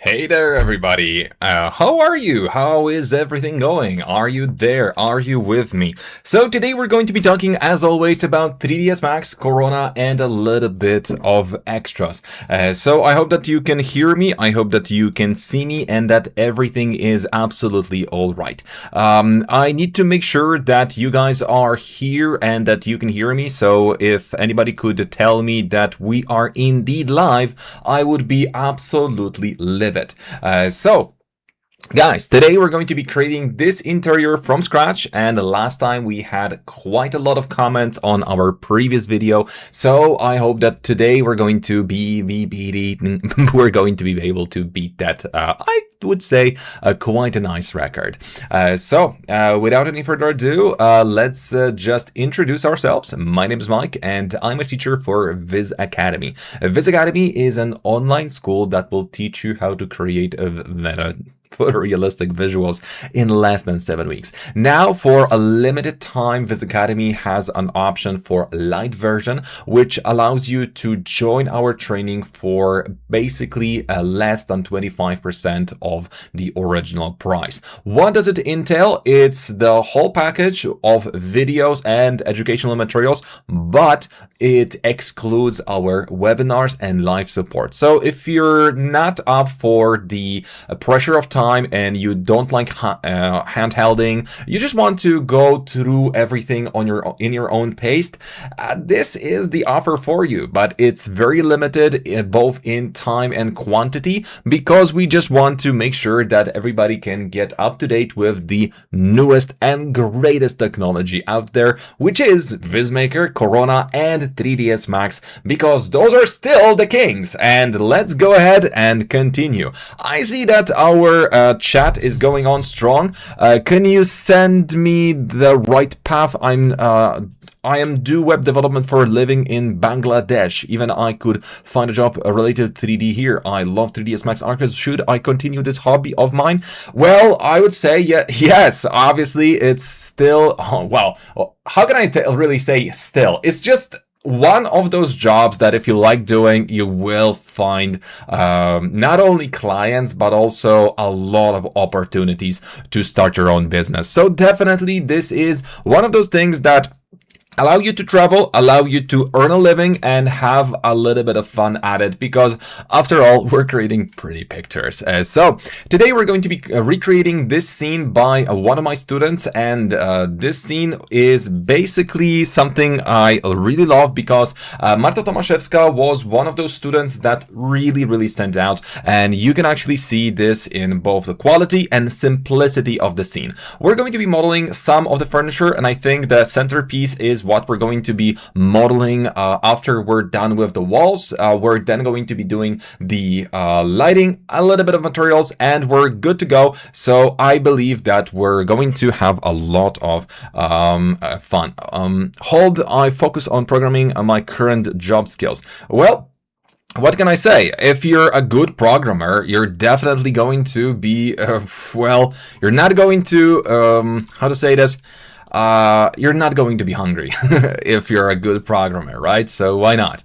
Hey there, everybody. How are you? How is everything going? Are you there? Are you with me? So today we're going to be talking, as always, about 3ds Max, Corona, and a little bit of extras. So I hope that you can hear me. I hope that you can see me and that everything is absolutely all right. I need to make sure that you guys are here and that you can hear me. So if anybody could tell me that we are indeed live, I would be absolutely livid. So guys, today we're going to be creating this interior from scratch, and last time we had quite a lot of comments on our previous video, so I hope that today we're going to be we're going to be able to beat that, I would say, quite a nice record. So without any further ado, let's just introduce ourselves. My name is Mike, and I'm a teacher for Viz Academy. Viz Academy is an online school that will teach you how to create photorealistic visuals in less than 7 weeks. Now, for a limited time, Viz Academy has an option for light version, which allows you to join our training for basically less than 25% of the original price. What does it entail? It's the whole package of videos and educational materials, but it excludes our webinars and live support. So if you're not up for the pressure of time and you don't like handholding, you just want to go through everything in your own pace, this is the offer for you. But it's very limited both in time and quantity, because we just want to make sure that everybody can get up to date with the newest and greatest technology out there, which is VizMaker, Corona, and 3ds Max, because those are still the kings. And let's go ahead and continue. I see that our chat is going on strong. Can you send me the right path? I am do web development for a living in Bangladesh. Even I could find a job related to 3D here. I love 3ds Max Archives. Should I continue this hobby of mine? Well, I would say yes. Obviously, it's still, well, how can I really say still? It's just one of those jobs that if you like doing, you will find not only clients, but also a lot of opportunities to start your own business. So definitely this is one of those things that allow you to travel, allow you to earn a living, and have a little bit of fun at it, because after all, we're creating pretty pictures. So today we're going to be recreating this scene by one of my students, and this scene is basically something I really love, because Marta Tomaszewska was one of those students that really stands out, and you can actually see this in both the quality and simplicity of the scene. We're going to be modeling some of the furniture, and I think the centerpiece is what we're going to be modeling after we're done with the walls. We're then going to be doing the lighting, a little bit of materials, and we're good to go. So I believe that we're going to have a lot of fun. I focus on programming my current job skills. Well, what can I say? If you're a good programmer, you're definitely going to be, well, you're not going to, how to say this? You're not going to be hungry if you're a good programmer, right? So why not?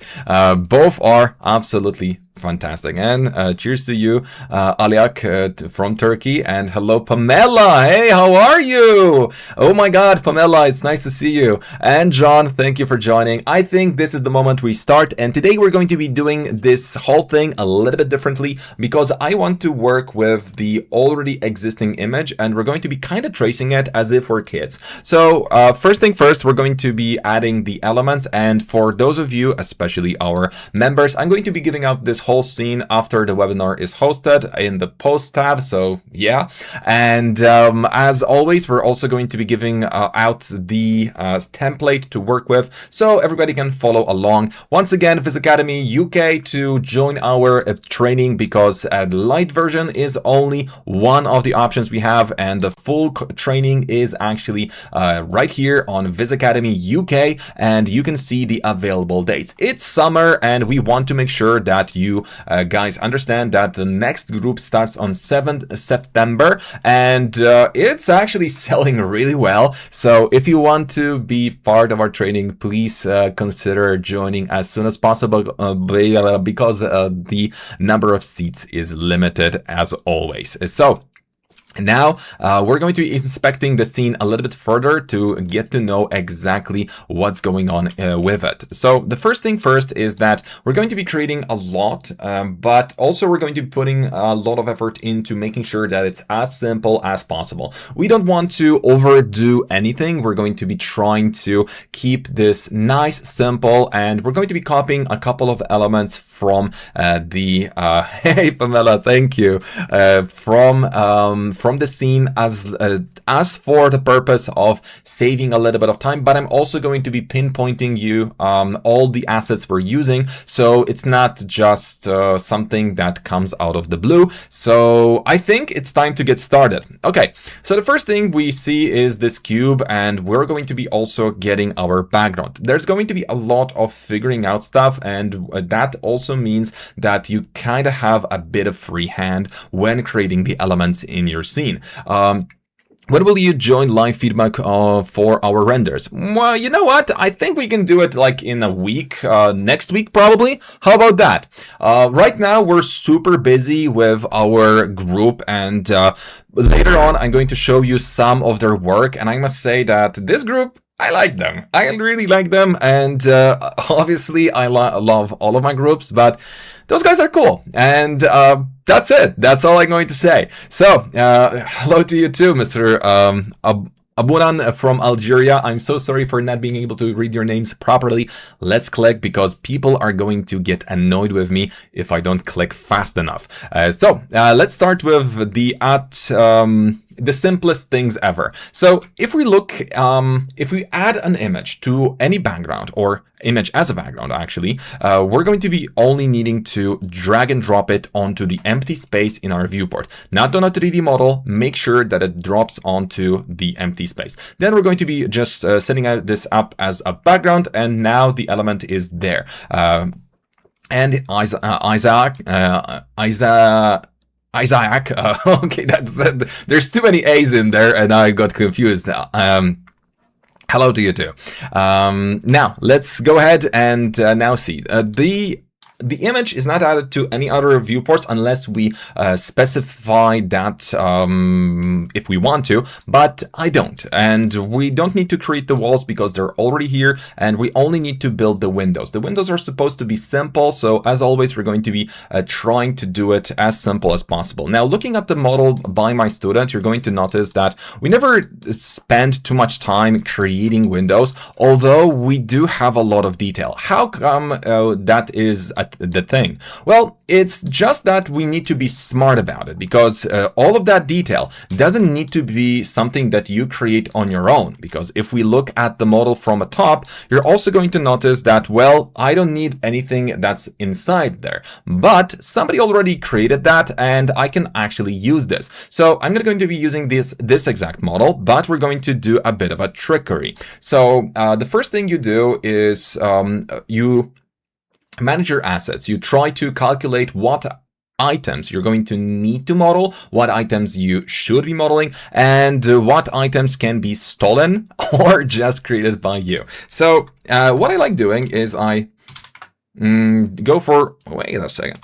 Both are absolutely fantastic. And cheers to you, Aliak from Turkey, and hello, Pamela. Hey, how are you? Oh my God, Pamela, it's nice to see you. And John, thank you for joining. I think this is the moment we start, and today we're going to be doing this whole thing a little bit differently, because I want to work with the already existing image, and we're going to be kind of tracing it as if we're kids. So first thing first, we're going to be adding the elements, and for those of you, especially our members, I'm going to be giving out this whole scene after the webinar is hosted in the post tab. So yeah, and as always, we're also going to be giving out the template to work with, so everybody can follow along. Once again, Viz Academy UK to join our training, because the light version is only one of the options we have, and the full training is actually right here on Viz Academy UK, and you can see the available dates. It's summer, and we want to make sure that you you guys understand that the next group starts on 7th September, and it's actually selling really well. So if you want to be part of our training, please consider joining as soon as possible because the number of seats is limited as always. So now, we're going to be inspecting the scene a little bit further to get to know exactly what's going on with it. So the first thing first is that we're going to be creating a lot, but also we're going to be putting a lot of effort into making sure that it's as simple as possible. We don't want to overdo anything. We're going to be trying to keep this nice, simple, and we're going to be copying a couple of elements from hey Pamela, thank you, from the scene as for the purpose of saving a little bit of time, but I'm also going to be pinpointing you all the assets we're using, so it's not just something that comes out of the blue. So I think it's time to get started. Okay, so the first thing we see is this cube, and we're going to be also getting our background. There's going to be a lot of figuring out stuff, and that also means that you kind of have a bit of free hand when creating the elements in your scene. When will you join live feedback for our renders? Well, you know what? I think we can do it like in a week, next week probably. How about that? Right now we're super busy with our group, and later on I'm going to show you some of their work, and I must say that this group, I like them. I really like them, and obviously I love all of my groups, but those guys are cool, and that's it. That's all I'm going to say. So, hello to you too, Mr. Aburan from Algeria. I'm so sorry for not being able to read your names properly. Let's click, because people are going to get annoyed with me if I don't click fast enough. So let's start with the simplest things ever. So if we look, if we add an image to any background, or image as a background actually, we're going to be only needing to drag and drop it onto the empty space in our viewport, not on a 3D model. Make sure that it drops onto the empty space. Then we're going to be just setting this up as a background, and now the element is there. And Isaac, okay, there's too many A's in there and I got confused. Hello to you too. Now let's go ahead and now see the image is not added to any other viewports unless we specify that if we want to, but I don't. And we don't need to create the walls because they're already here, and we only need to build the windows. The windows are supposed to be simple, so as always, we're going to be trying to do it as simple as possible. Now, looking at the model by my student, you're going to notice that we never spend too much time creating windows, although we do have a lot of detail. How come that is the thing? Well, it's just that we need to be smart about it, because all of that detail doesn't need to be something that you create on your own. Because if we look at the model from the top, you're also going to notice that, well, I don't need anything that's inside there, but somebody already created that and I can actually use this. So I'm not going to be using this exact model, but we're going to do a bit of a trickery. So the first thing you do is you manage your assets. You try to calculate what items you're going to need to model, what items you should be modeling, and what items can be stolen or just created by you. So what I like doing is I go for, wait a second.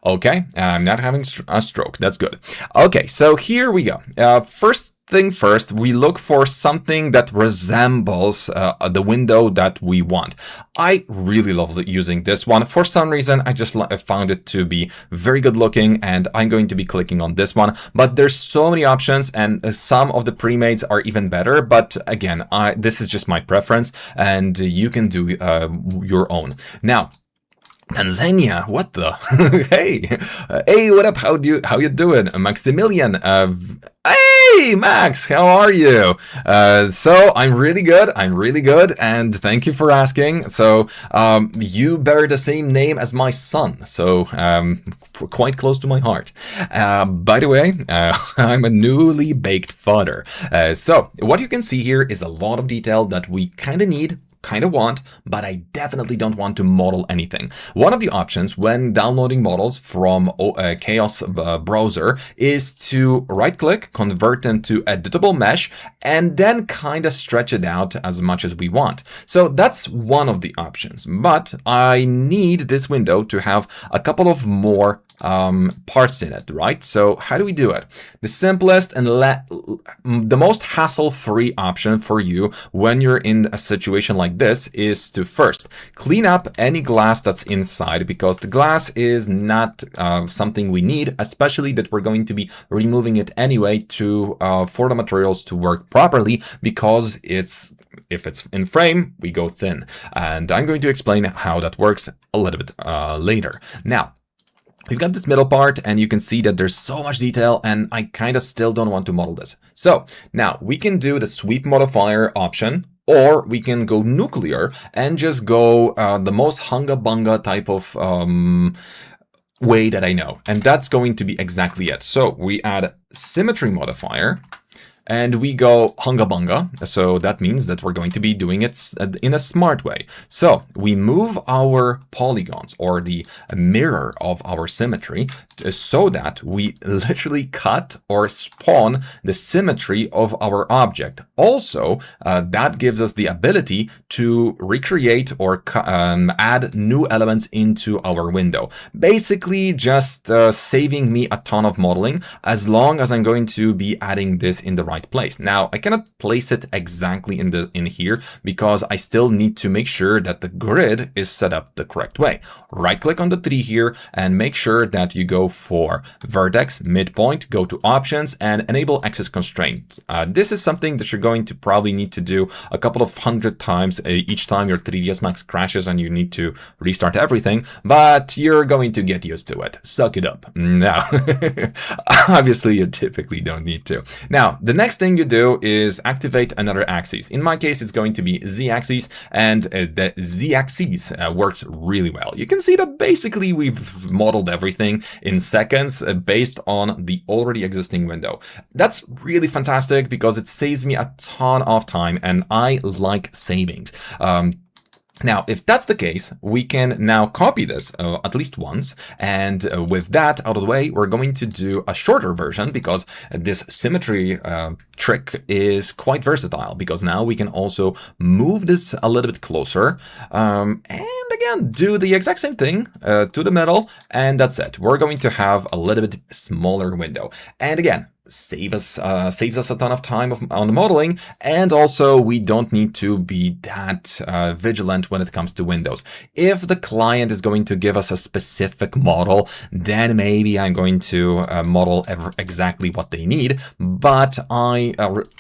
Okay, I'm not having a stroke. That's good. Okay, so here we go. First thing first, we look for something that resembles the window that we want. I really love using this one. For some reason, I just found it to be very good looking, and I'm going to be clicking on this one. But there's so many options, and some of the pre-mades are even better. But again, this is just my preference, and you can do your own. Now, Tanzania, what the? Hey, what up? How you doing, Maximilian? Hey, Max, how are you? So I'm really good, and thank you for asking. So you bear the same name as my son, so quite close to my heart. By the way, I'm a newly baked father. So what you can see here is a lot of detail that we kind of need. kind of want, but I definitely don't want to model anything. One of the options when downloading models from Chaos browser is to right-click, convert them to editable mesh, and then kind of stretch it out as much as we want. So that's one of the options, but I need this window to have a couple of more parts in it, right? So how do we do it? The simplest and the most hassle-free option for you when you're in a situation like this is to first clean up any glass that's inside, because the glass is not something we need, especially that we're going to be removing it anyway to for the materials to work properly, because if it's in frame, we go thin. And I'm going to explain how that works a little bit later. Now, we've got this middle part, and you can see that there's so much detail, and I kind of still don't want to model this. So now we can do the sweep modifier option, or we can go nuclear and just go the most hunga-bunga type of way that I know. And that's going to be exactly it. So we add symmetry modifier, and we go hunga bunga. So that means that we're going to be doing it in a smart way. So we move our polygons, or the mirror of our symmetry, so that we literally cut or spawn the symmetry of our object. Also, that gives us the ability to recreate or add new elements into our window. Basically just saving me a ton of modeling, as long as I'm going to be adding this in the right place. Now, I cannot place it exactly in here because I still need to make sure that the grid is set up the correct way. Right click on the tree here and make sure that you go for vertex, midpoint, go to options and enable axis constraint. This is something that you're going to probably need to do a couple of hundred times each time your 3ds Max crashes and you need to restart everything, but you're going to get used to it. Suck it up. Now, obviously you typically don't need to. Now, the next thing you do is activate another axis. In my case, it's going to be z-axis, and the z-axis works really well. You can see that basically we've modeled everything in seconds based on the already existing window. That's really fantastic because it saves me a ton of time, and I like savings. Now, if that's the case, we can now copy this at least once. And with that out of the way, we're going to do a shorter version because this symmetry trick is quite versatile, because now we can also move this a little bit closer. And again, do the exact same thing to the middle. And that's it. We're going to have a little bit smaller window. And again, saves us a ton of time on the modeling, and also we don't need to be that vigilant when it comes to windows. If the client is going to give us a specific model, then maybe I'm going to model exactly what they need, but I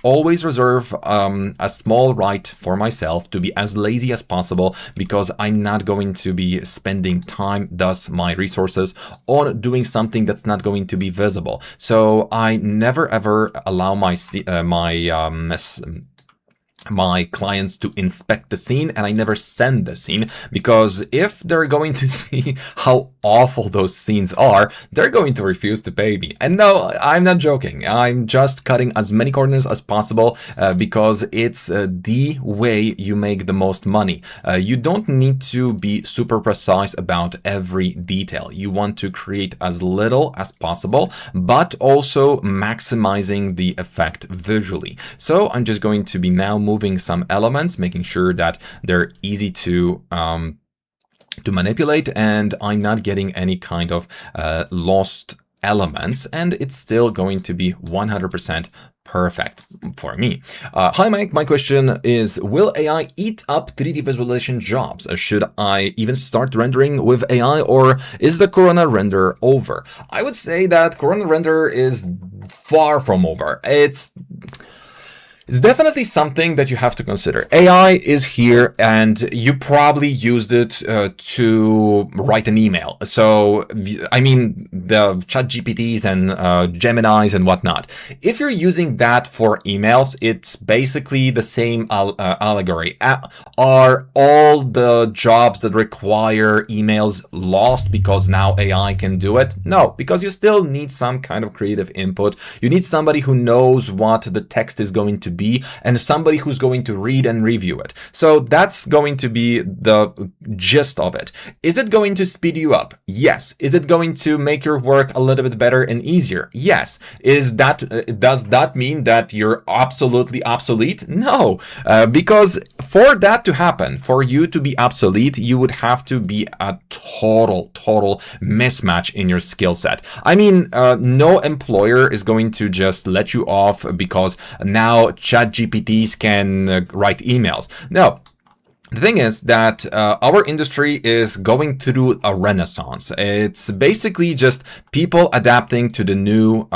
always reserve a small right for myself to be as lazy as possible, because I'm not going to be spending time, thus my resources, on doing something that's not going to be visible. So I never ever allow my clients to inspect the scene, and I never send the scene, because if they're going to see how awful those scenes are, they're going to refuse to pay me. And no, I'm not joking. I'm just cutting as many corners as possible because it's the way you make the most money. You don't need to be super precise about every detail. You want to create as little as possible, but also maximizing the effect visually. So I'm just going to be now moving some elements, making sure that they're easy to manipulate, and I'm not getting any kind of lost elements, and it's still going to be 100% perfect for me. Hi Mike, my question is, will AI eat up 3D visualization jobs? Should I even start rendering with AI, or is the Corona render over? I would say that Corona render is far from over. It's definitely something that you have to consider. AI is here, and you probably used it to write an email. So, I mean, the chat GPTs and Geminis and whatnot. If you're using that for emails, it's basically the same allegory. Are all the jobs that require emails lost because now AI can do it? No, because you still need some kind of creative input. You need somebody who knows what the text is going to be, and somebody who's going to read and review it. So that's going to be the gist of it. Is it going to speed you up? Yes. Is it going to make your work a little bit better and easier? Yes. Does that mean that you're absolutely obsolete? No, because for that to happen, for you to be obsolete, you would have to be a total mismatch in your skill set. I mean, no employer is going to just let you off because now ChatGPTs can write emails. No. The thing is that our industry is going through a renaissance. It's basically just people adapting to the new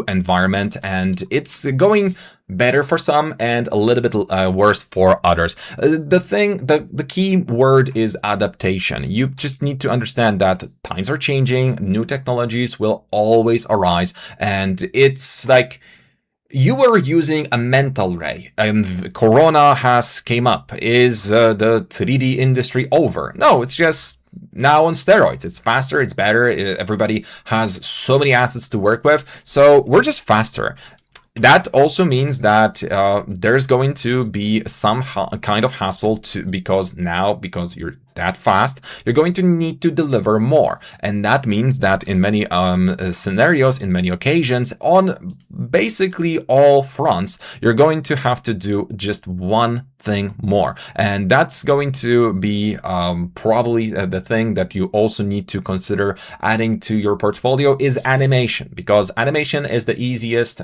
environment, and it's going better for some and a little bit worse for others. The key word is adaptation. You just need to understand that times are changing, new technologies will always arise, and it's like you were using a mental ray and Corona has came up. Is the 3D industry over? No, it's just now on steroids. It's faster, it's better. Everybody has so many assets to work with. So we're just faster. That also means that there's going to be some kind of hassle because you're that fast, you're going to need to deliver more. And that means that in many scenarios, in many occasions, on basically all fronts, you're going to have to do just one thing more. And that's going to be probably the thing that you also need to consider adding to your portfolio is animation, because animation is the easiest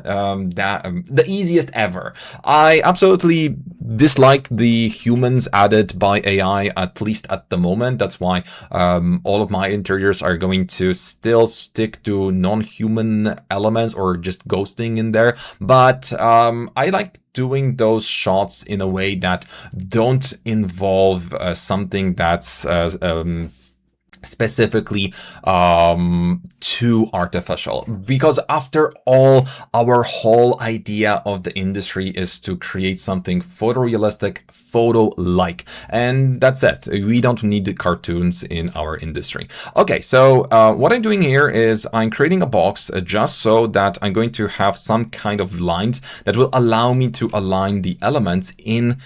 ever. I absolutely dislike the humans added by AI, at least at the moment. That's why all of my interiors are going to still stick to non-human elements or just ghosting in there. But I like doing those shots in a way that don't involve something that's specifically too artificial, because after all, our whole idea of the industry is to create something photorealistic, photo-like, and that's it. We don't need the cartoons in our industry. Okay, so what I'm doing here is I'm creating a box just so that I'm going to have some kind of lines that will allow me to align the elements in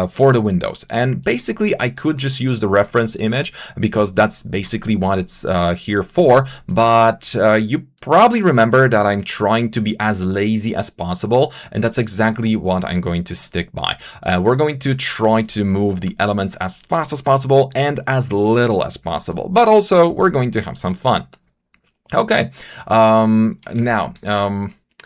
for the windows. And basically I could just use the reference image because that's basically what it's here for, but you probably remember that I'm trying to be as lazy as possible, and that's exactly what I'm going to stick by. We're going to try to move the elements as fast as possible and as little as possible, but also we're going to have some fun. Okay, now,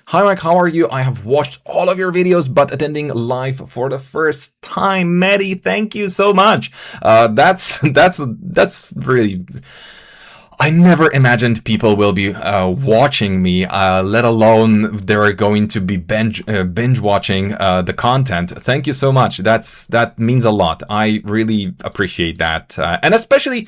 hi Mike, how are you? I have watched all of your videos, but attending live for the first time. Maddie, thank you so much. That's really... I never imagined people will be watching me, let alone they're going to be binge watching the content. Thank you so much. That means a lot. I really appreciate that. And especially,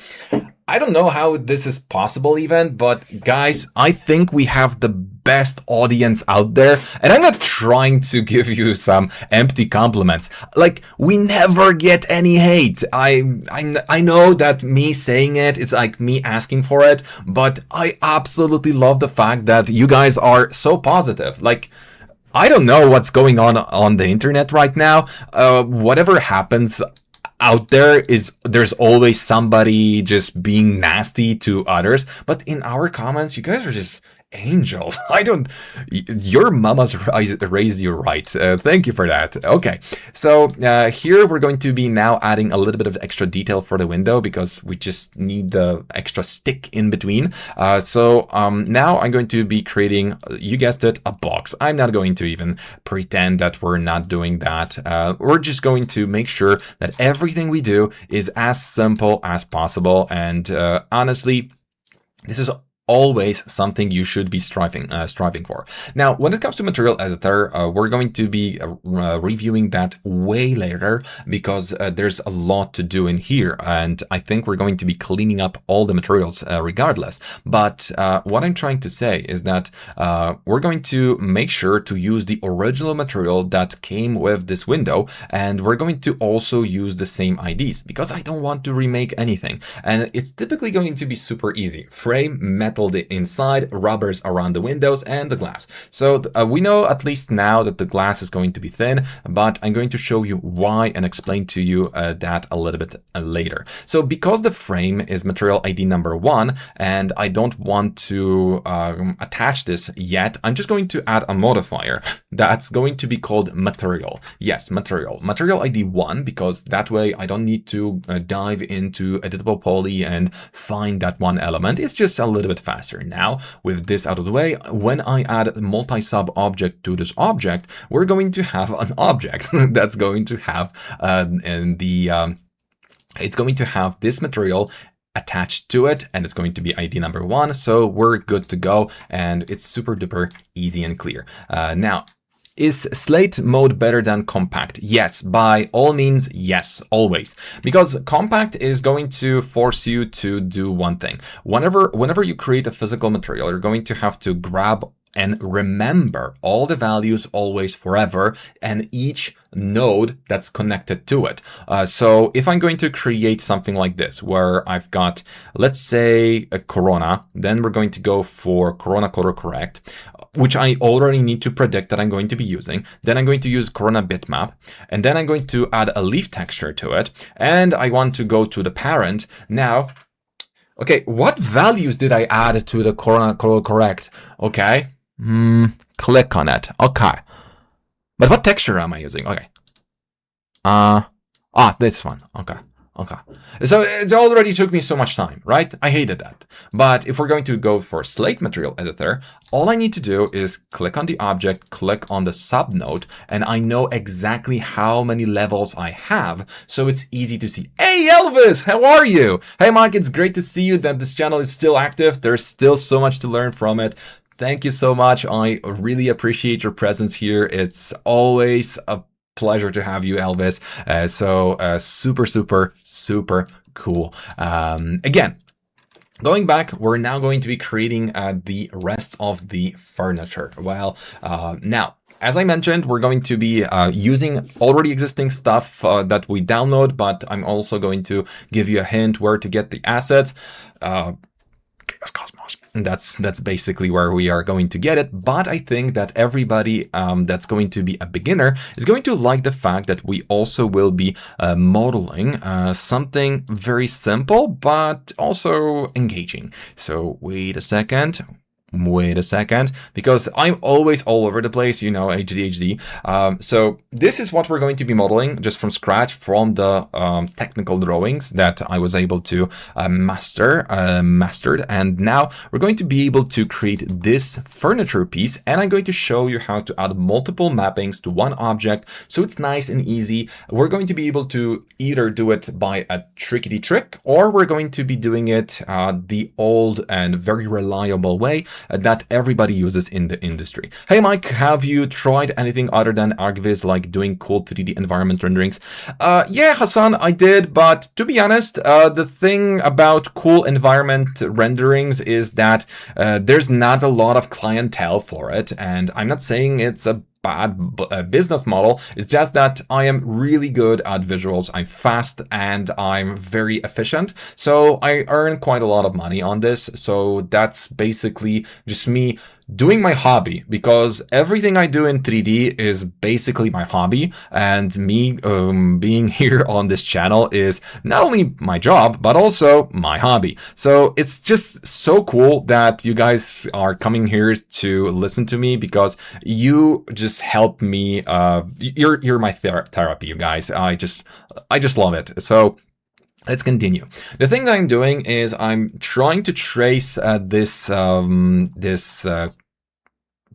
I don't know how this is possible even, but guys, I think we have the best audience out there, and I'm not trying to give you some empty compliments. Like, we never get any hate. I know that me saying it's like me asking for it, but I absolutely love the fact that you guys are so positive. Like, I don't know what's going on the internet right now. Whatever happens out there's always somebody just being nasty to others, but in our comments, you guys are just angels. Your mama's raised you right. Thank you for that. Okay, so here we're going to be now adding a little bit of extra detail for the window because we just need the extra stick in between. So now I'm going to be creating, you guessed it, a box. I'm not going to even pretend that we're not doing that. We're just going to make sure that everything we do is as simple as possible. And honestly, this is always something you should be striving for. Now, when it comes to material editor, we're going to be reviewing that way later because there's a lot to do in here, and I think we're going to be cleaning up all the materials regardless. But what I'm trying to say is that we're going to make sure to use the original material that came with this window, and we're going to also use the same IDs because I don't want to remake anything. And it's typically going to be super easy. Frame, metal, metal inside, rubbers around the windows, and the glass. So we know at least now that the glass is going to be thin, but I'm going to show you why and explain to you that a little bit later. So because the frame is material ID number 1, and I don't want to attach this yet, I'm just going to add a modifier that's going to be called material. Yes, material ID 1, because that way I don't need to dive into editable poly and find that one element. It's just a little bit faster. Now, with this out of the way, when I add multi-sub object to this object, we're going to have an object that's going to have it's going to have this material attached to it, and it's going to be ID number 1. So we're good to go, and it's super duper easy and clear. Now, is Slate mode better than compact? Yes, by all means, yes, always. Because compact is going to force you to do one thing. Whenever you create a physical material, you're going to have to grab and remember all the values always forever and each node that's connected to it. So if I'm going to create something like this, where I've got, let's say, a Corona, then we're going to go for Corona color correct, which I already need to predict that I'm going to be using. Then I'm going to use Corona bitmap, and then I'm going to add a leaf texture to it, and I want to go to the parent. Now, okay, what values did I add to the Corona color correct? Okay. Click on it. Okay. But what texture am I using? Okay. This one. Okay. Okay. So it already took me so much time, right? I hated that. But if we're going to go for Slate material editor, all I need to do is click on the object, click on the subnode, and I know exactly how many levels I have. So it's easy to see. Hey, Elvis, how are you? Hey, Mike, it's great to see you that this channel is still active. There's still so much to learn from it. Thank you so much. I really appreciate your presence here. It's always a pleasure to have you, Elvis. Super cool. Again, going back, we're now going to be creating the rest of the furniture. Well, now, as I mentioned, we're going to be using already existing stuff that we download, but I'm also going to give you a hint where to get the assets. Cosmos. That's basically where we are going to get it. But I think that everybody that's going to be a beginner is going to like the fact that we also will be modeling something very simple, but also engaging. So wait a second, because I'm always all over the place, you know, ADHD. So this is what we're going to be modeling just from scratch from the technical drawings that I was able to mastered. And now we're going to be able to create this furniture piece, and I'm going to show you how to add multiple mappings to one object. So it's nice and easy. We're going to be able to either do it by a trickety trick, or we're going to be doing it the old and very reliable way that everybody uses in the industry. Hey Mike, have you tried anything other than ArcViz, like doing cool 3D environment renderings? Yeah, Hassan, I did, but to be honest, the thing about cool environment renderings is that there's not a lot of clientele for it, and I'm not saying it's a bad business model. It's just that I am really good at visuals. I'm fast and I'm very efficient. So I earn quite a lot of money on this. So that's basically just me doing my hobby, because everything I do in 3D is basically my hobby, and me being here on this channel is not only my job, but also my hobby. So it's just so cool that you guys are coming here to listen to me, because you just help me. You're my therapy, you guys. I just love it. So let's continue. The thing that I'm doing is I'm trying to trace this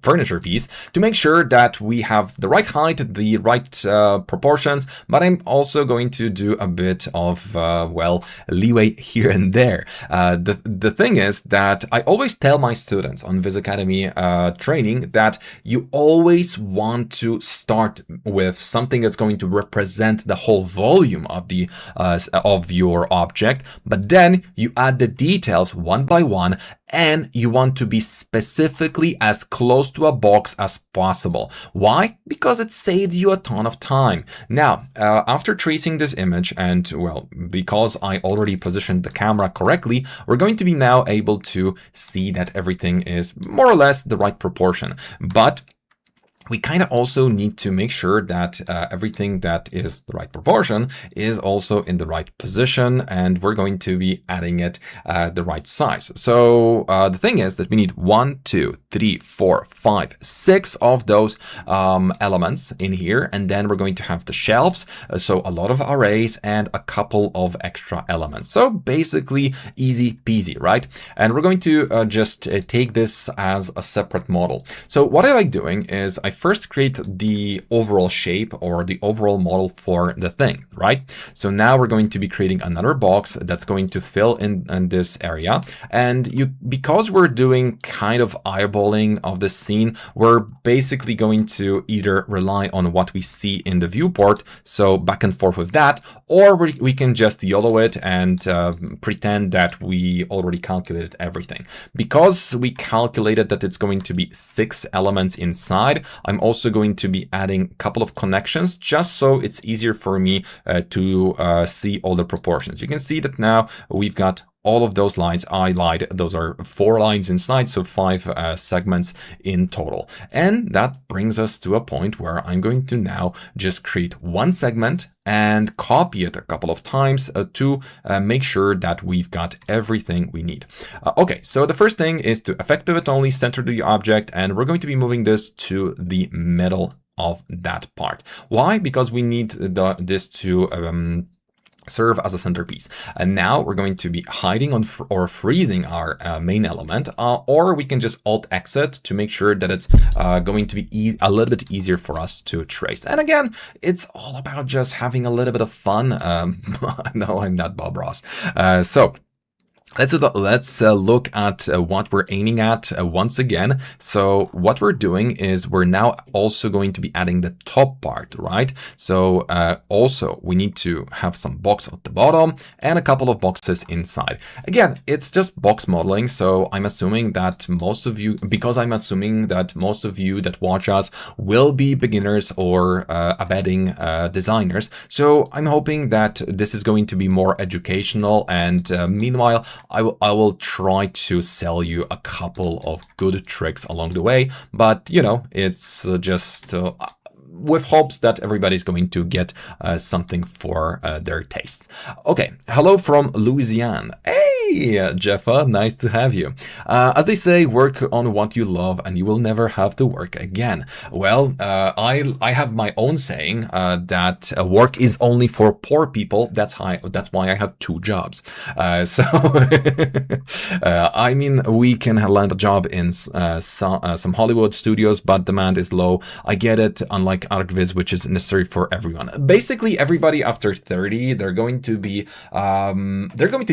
furniture piece to make sure that we have the right height, the right proportions, but I'm also going to do a bit of, well, leeway here and there. The thing is that I always tell my students on Viz Academy training that you always want to start with something that's going to represent the whole volume of the of your object, but then you add the details one by one and you want to be specifically as close to a box as possible. Why? Because it saves you a ton of time. Now, after tracing this image, and well, because I already positioned the camera correctly, we're going to be now able to see that everything is more or less the right proportion. But we kind of also need to make sure that everything that is the right proportion is also in the right position, and we're going to be adding it the right size. So the thing is that we need 1, 2, 3, 4, 5, 6 of those elements in here, and then we're going to have the shelves, so a lot of arrays and a couple of extra elements. So basically easy peasy, right? And we're going to just take this as a separate model. So what I like doing is I first create the overall shape or the overall model for the thing, right? So now we're going to be creating another box that's going to fill in this area. And because we're doing kind of eyeballing of the scene, we're basically going to either rely on what we see in the viewport, so back and forth with that, or we can just YOLO it and pretend that we already calculated everything. Because we calculated that it's going to be 6 elements inside, I'm also going to be adding a couple of connections just so it's easier for me to see all the proportions. You can see that now we've got all of those lines. I lied, those are 4 lines inside, so 5 segments in total. And that brings us to a point where I'm going to now just create one segment and copy it a couple of times to make sure that we've got everything we need. Okay, so the first thing is to effect pivot only, center the object, and we're going to be moving this to the middle of that part. Why? Because we need this to serve as a centerpiece. And now we're going to be hiding on or freezing our main element, or we can just Alt exit to make sure that it's going to be a little bit easier for us to trace. And again, it's all about just having a little bit of fun. No, I'm not Bob Ross. So let's look at what we're aiming at once again. So what we're doing is we're now also going to be adding the top part, right? So also we need to have some box at the bottom and a couple of boxes inside. Again, it's just box modeling. So I'm assuming that most of you that watch us will be beginners or abetting designers. So I'm hoping that this is going to be more educational, and meanwhile, I will try to sell you a couple of good tricks along the way, but you know, it's just with hopes that everybody's going to get something for their taste. Okay, hello from Louisiana. Hey, Jeffa, nice to have you. As they say, work on what you love and you will never have to work again. Well, I have my own saying that work is only for poor people. That's why I have 2 jobs. I mean, we can land a job in some Hollywood studios, but demand is low. I get it, unlike ArcViz, which is necessary for everyone. Basically, everybody after 30, they're going to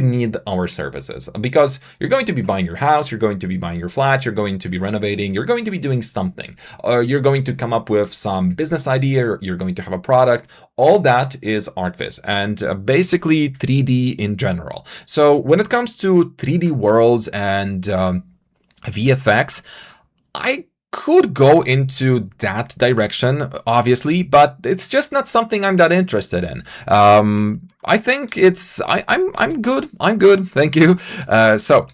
need our services, because you're going to be buying your house, you're going to be buying your flat, you're going to be renovating, you're going to be doing something, or you're going to come up with some business idea, or you're going to have a product. All that is ArcViz and basically 3D in general. So when it comes to 3D worlds and VFX, I could go into that direction, obviously, but it's just not something I'm that interested in. I think I'm good. I'm good. Thank you. So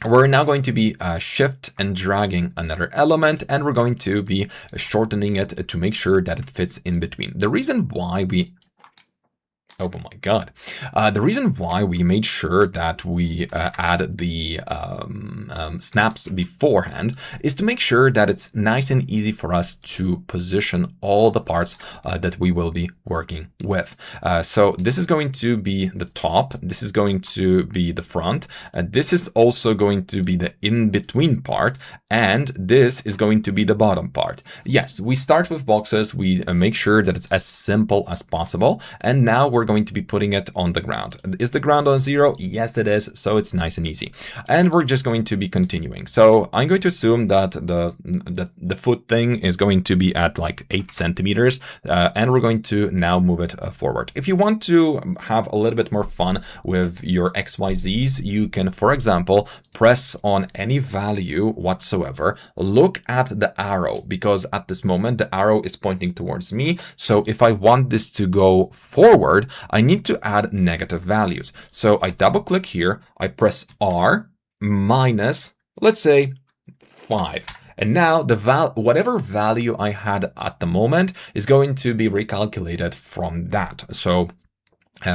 we're now going to be shift and dragging another element, and we're going to be shortening it to make sure that it fits in between. The reason why we Oh my God. The reason why we made sure that we add the snaps beforehand is to make sure that it's nice and easy for us to position all the parts that we will be working with. So this is going to be the top. This is going to be the front. This is also going to be the in-between part. And this is going to be the bottom part. Yes, we start with boxes. We make sure that it's as simple as possible. And now we're we're going to be putting it on the ground. Is the ground on 0? Yes, it is. So it's nice and easy. And we're just going to be continuing. So I'm going to assume that the foot thing is going to be at like 8 centimeters, and we're going to now move it forward. If you want to have a little bit more fun with your XYZs, you can, for example, press on any value whatsoever, look at the arrow, because at this moment the arrow is pointing towards me. So if I want this to go forward, I need to add negative values. So I double click here, I press R minus, let's say 5. And now whatever value I had at the moment is going to be recalculated from that. So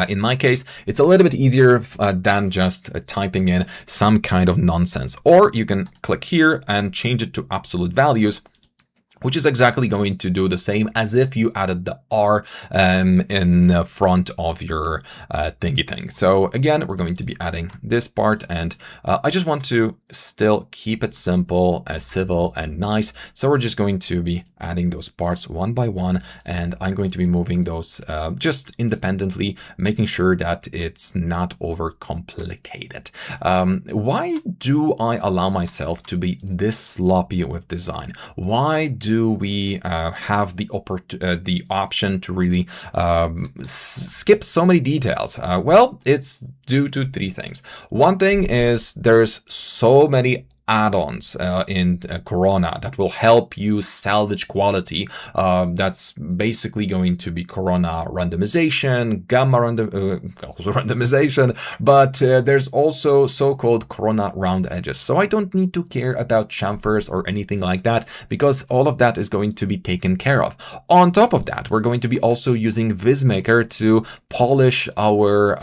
in my case, it's a little bit easier than just typing in some kind of nonsense. Or you can click here and change it to absolute values, which is exactly going to do the same as if you added the R in front of your thingy thing. So again, we're going to be adding this part, and I just want to still keep it simple, civil and nice. So we're just going to be adding those parts one by one, and I'm going to be moving those just independently, making sure that it's not over complicated. Why do I allow myself to be this sloppy with design? Why do we have the option to really skip so many details? Well, it's due to 3 things. One thing is there's so many add-ons in Corona that will help you salvage quality. That's basically going to be Corona randomization, gamma randomization, but there's also so-called Corona round edges. So I don't need to care about chamfers or anything like that, because all of that is going to be taken care of. On top of that, we're going to be also using VizMaker to polish our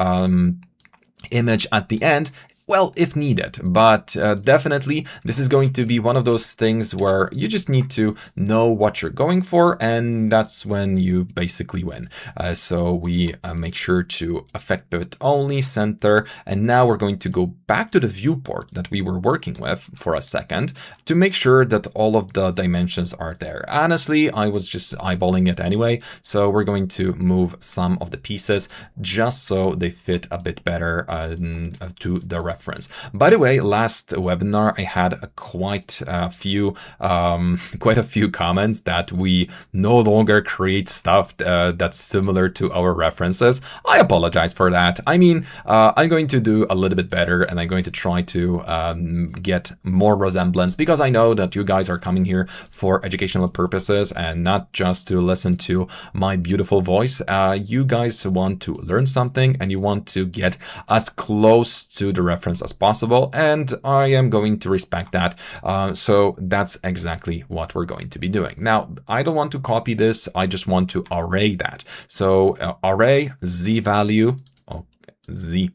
image at the end. Well, if needed, but definitely this is going to be one of those things where you just need to know what you're going for, and that's when you basically win. So we make sure to affect pivot only, center, and now we're going to go back to the viewport that we were working with for a second to make sure that all of the dimensions are there. Honestly, I was just eyeballing it anyway, so we're going to move some of the pieces just so they fit a bit better to the reference. By the way, last webinar I had quite a few comments that we no longer create stuff that's similar to our references. I apologize for that. I mean, I'm going to do a little bit better, and I'm going to try to get more resemblance, because I know that you guys are coming here for educational purposes and not just to listen to my beautiful voice. You guys want to learn something, and you want to get as close to the reference as possible, and I am going to respect that. So that's exactly what we're going to be doing. Now, I don't want to copy this, I just want to array that. So array z value, z,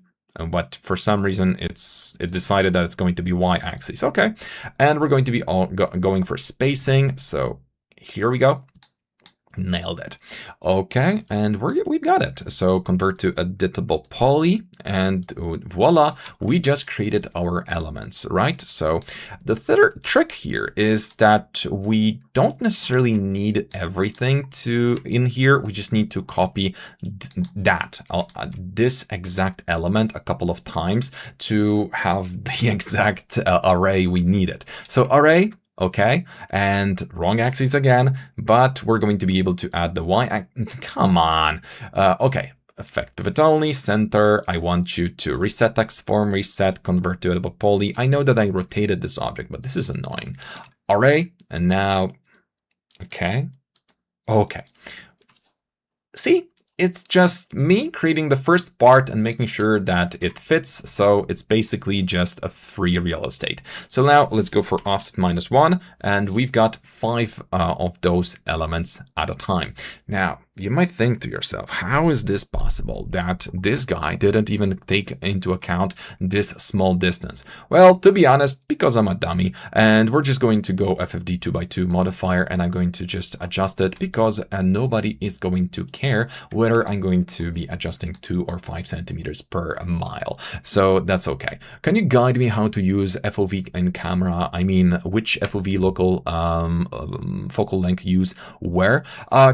but for some reason it decided that it's going to be y-axis. Okay, and we're going to be going for spacing. So here we go. Nailed it. Okay, and we've got it. So convert to editable poly, and voila, we just created our elements, right? So the third trick here is that we don't necessarily need everything in here. We just need to copy this exact element a couple of times to have the exact array we needed. So array. Okay, and wrong axis again, but we're going to be able to add the y-axis. Come on. Okay, effect pivot only, center. I want you to reset text form, reset, convert to editable poly. I know that I rotated this object, but this is annoying. Array, and now, okay. See? It's just me creating the first part and making sure that it fits. So it's basically just a free real estate. So now let's go for offset -1, and we've got 5 of those elements at a time. Now, you might think to yourself, how is this possible that this guy didn't even take into account this small distance? Well, to be honest, because I'm a dummy, and we're just going to go FFD 2x2 modifier, and I'm going to just adjust it because nobody is going to care whether I'm going to be adjusting 2 or 5 centimeters per mile. So that's okay. Can you guide me how to use FOV in camera? I mean, which FOV local focal length use where?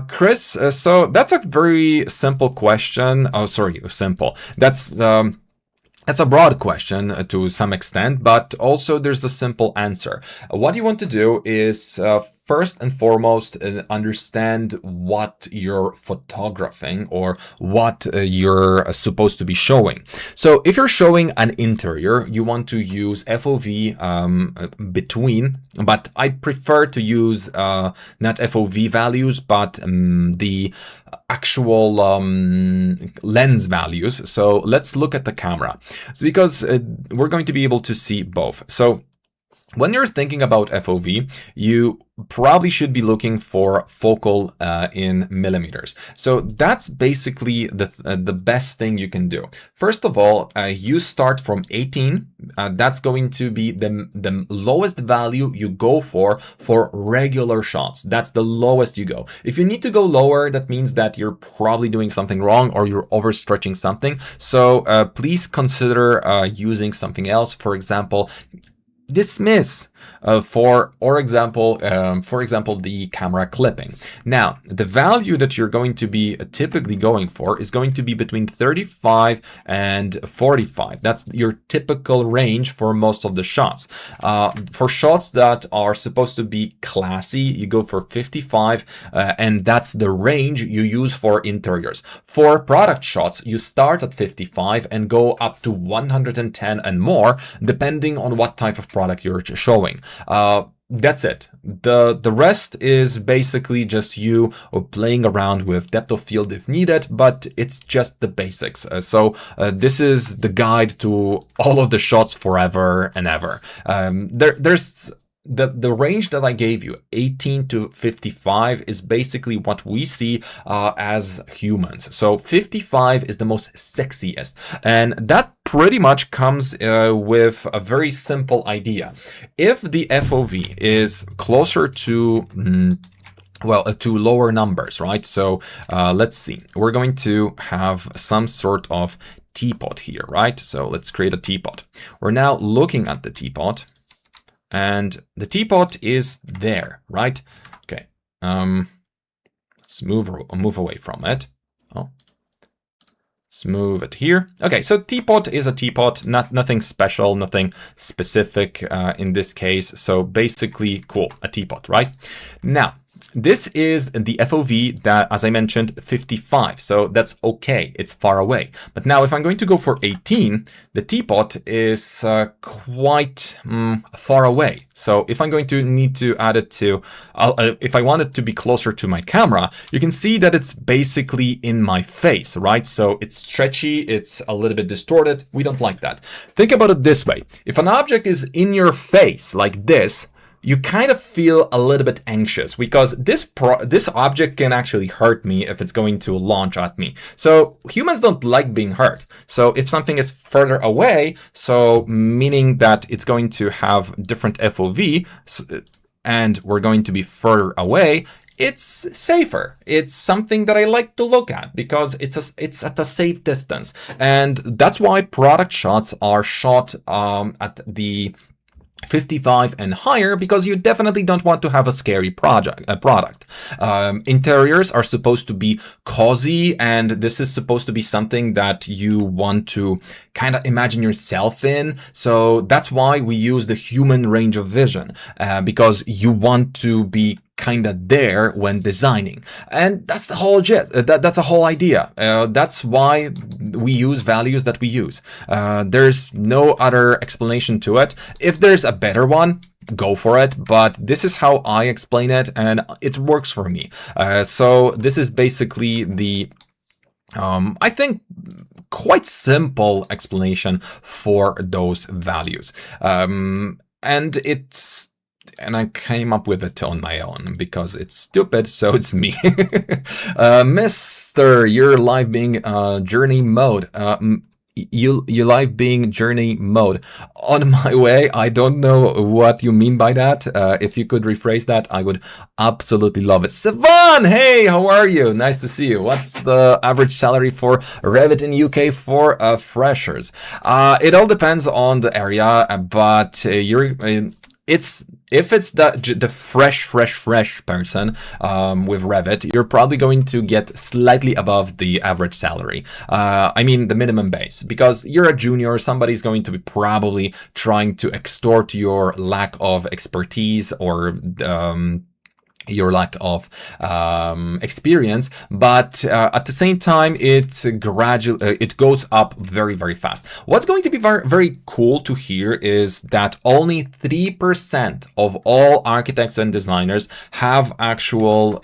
Chris, So that's a very simple question. Oh, sorry, simple. That's a broad question to some extent, but also there's a simple answer. What you want to do is first and foremost understand what you're photographing or what you're supposed to be showing. So if you're showing an interior, you want to use FOV between, but I prefer to use not FOV values, but the actual lens values. So let's look at the camera. So because we're going to be able to see both. So when you're thinking about FOV, you probably should be looking for focal in millimeters. So that's basically the best thing you can do. First of all, you start from 18. That's going to be the lowest value you go for regular shots. That's the lowest you go. If you need to go lower, that means that you're probably doing something wrong or you're overstretching something. So please consider using something else. For example, dismiss for example, the camera clipping. Now, the value that you're going to be typically going for is going to be between 35 and 45. That's your typical range for most of the shots. For shots that are supposed to be classy, you go for 55, and that's the range you use for interiors. For product shots, you start at 55 and go up to 110 and more, depending on what type of product you're showing. That's it. The rest is basically just you playing around with depth of field if needed, but it's just the basics. So this is the guide to all of the shots forever and ever. There's the range that I gave you, 18 to 55, is basically what we see as humans. So 55 is the most sexiest, and that pretty much comes with a very simple idea. If the FOV is closer to to lower numbers, right? So let's see. We're going to have some sort of teapot here, right? So let's create a teapot. We're now looking at the teapot. And the teapot is there, right? Okay. Let's move away from it. Oh, let's move it here. Okay, so teapot is a teapot, nothing special, nothing specific in this case. So basically, cool, a teapot, right? Now, this is the FOV that, as I mentioned, 55. So that's okay. It's far away. But now if I'm going to go for 18, the teapot is quite far away. So if I'm going to need to add it to, if I want it to be closer to my camera, you can see that it's basically in my face, right? So it's stretchy. It's a little bit distorted. We don't like that. Think about it this way. If an object is in your face like this, you kind of feel a little bit anxious because this object can actually hurt me if it's going to launch at me. So humans don't like being hurt. So if something is further away, so meaning that it's going to have different FOV and we're going to be further away, it's safer. It's something that I like to look at because it's at a safe distance. And that's why product shots are shot at the 55 and higher, because you definitely don't want to have a scary product. Interiors are supposed to be cozy, and this is supposed to be something that you want to kind of imagine yourself in. So that's why we use the human range of vision, because you want to be kind of there when designing, and that's the whole gist. That's the whole idea. That's why we use values that we use. There's no other explanation to it. If there's a better one, go for it, but this is how I explain it, and it works for me. So this is basically the I think quite simple explanation for those values, and I came up with it on my own because it's stupid, so it's me. Mister, you're live being journey mode. You live being journey mode. On my way, I don't know what you mean by that. If you could rephrase that, I would absolutely love it. Sivan, hey, how are you? Nice to see you. What's the average salary for Revit in UK for freshers? It all depends on the area, but if it's the fresh person with Revit, you're probably going to get slightly above the average salary. I mean the minimum base, because you're a junior. Somebody's going to be probably trying to extort your lack of expertise or your lack of experience, but at the same time, it goes up very fast. What's going to be very cool to hear is that only 3% of all architects and designers have actual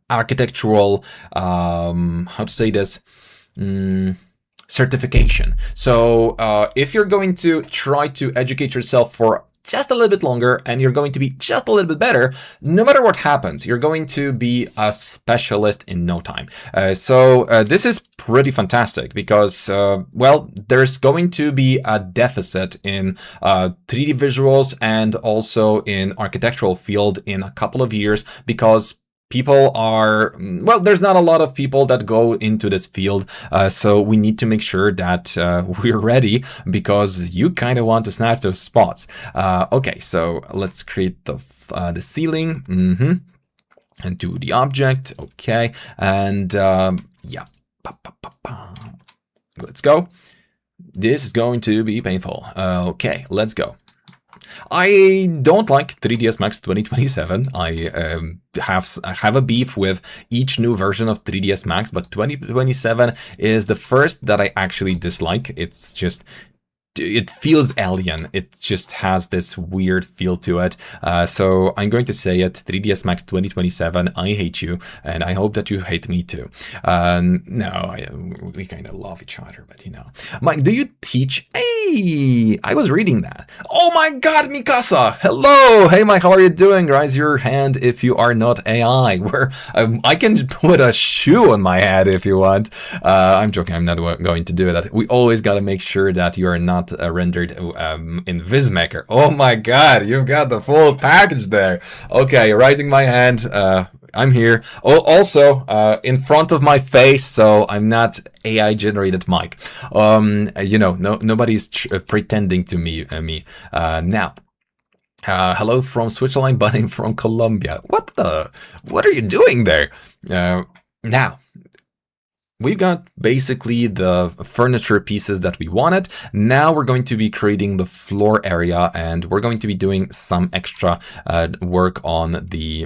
architectural how to say this, certification. So if you're going to try to educate yourself for just a little bit longer and you're going to be just a little bit better, no matter what happens, you're going to be a specialist in no time. So this is pretty fantastic because, well, there's going to be a deficit in 3D visuals and also in architectural field in a couple of years, because people are, well, there's not a lot of people that go into this field, so we need to make sure that we're ready, because you kind of want to snatch those spots. Okay, so let's create the ceiling, and do the object. Okay, and yeah, let's go. This is going to be painful. Okay, let's go. I don't like 3ds Max 2027. I have a beef with each new version of 3ds Max, but 2027 is the first that I actually dislike. It's just, it feels alien. It just has this weird feel to it. So I'm going to say it, 3ds Max 2027, I hate you, and I hope that you hate me too. No, we kind of love each other, but you know. Mike, do you teach? Hey, I was reading that. Oh my God, Mikasa, hello. Hey Mike, how are you doing? Raise your hand if you are not AI. I can put a shoe on my head if you want. I'm joking, I'm not going to do that. We always got to make sure that you are not rendered in VizMaker. Oh my God, you've got the full package there. Okay, raising my hand. I'm here. Oh, also in front of my face, so I'm not AI generated mic. You know, nobody's pretending to me. Now. Hello from Switzerland, butting from Colombia. What are you doing there? Now. We've got basically the furniture pieces that we wanted. Now we're going to be creating the floor area, and we're going to be doing some extra work on the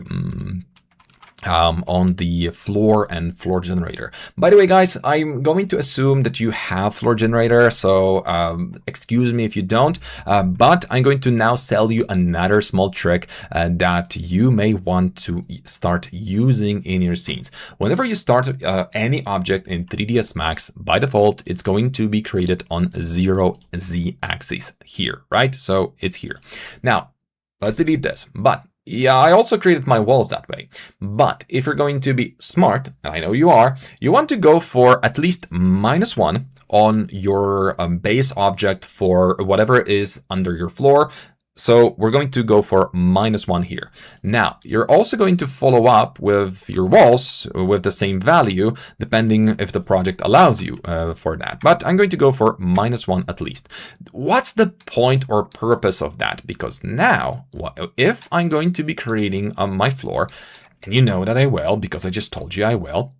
floor and floor generator. By the way, guys, I'm going to assume that you have floor generator, so excuse me if you don't, but I'm going to now sell you another small trick that you may want to start using in your scenes. Whenever you start any object in 3ds Max, by default, it's going to be created on 0z axis here, right? So it's here. Now, let's delete this, but yeah, I also created my walls that way. But if you're going to be smart, and I know you are, you want to go for at least -1 on your base object for whatever is under your floor. So we're going to go for -1 here. Now, you're also going to follow up with your walls with the same value, depending if the project allows you for that. But I'm going to go for -1 at least. What's the point or purpose of that? Because now, if I'm going to be creating my floor, and you know that I will, because I just told you I will,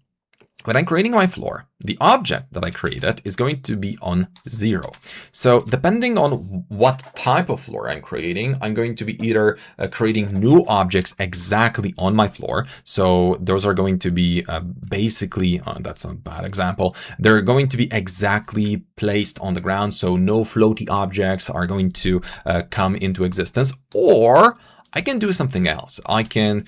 when I'm creating my floor, the object that I created is going to be on 0. So depending on what type of floor I'm creating, I'm going to be either creating new objects exactly on my floor. So those are going to be basically, that's a bad example, they're going to be exactly placed on the ground. So no floaty objects are going to come into existence. Or I can do something else. I can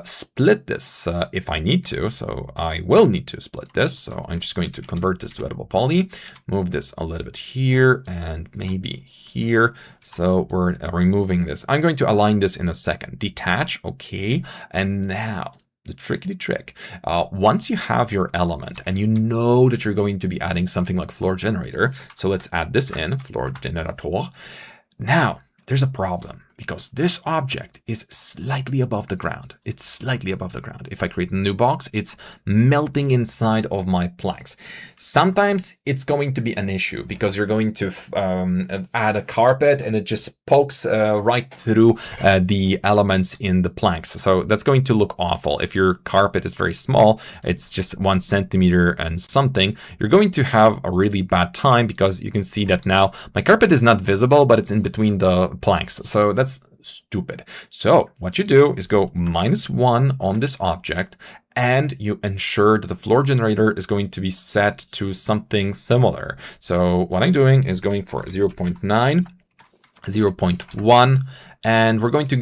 split this if I need to. So I will need to split this. So I'm just going to convert this to editable poly, move this a little bit here and maybe here. So we're removing this. I'm going to align this in a second. Detach, okay. And now the tricky trick, once you have your element and you know that you're going to be adding something like floor generator. So let's add this in, floor generator. Now, there's a problem, because this object is slightly above the ground. It's slightly above the ground. If I create a new box, it's melting inside of my planks. Sometimes it's going to be an issue because you're going to add a carpet and it just pokes right through the elements in the planks. So that's going to look awful. If your carpet is very small, it's just 1 centimeter and something, you're going to have a really bad time because you can see that now my carpet is not visible, but it's in between the planks. So that's stupid. So what you do is go -1 on this object, and you ensure that the floor generator is going to be set to something similar. So what I'm doing is going for 0.9, 0.1, and we're going to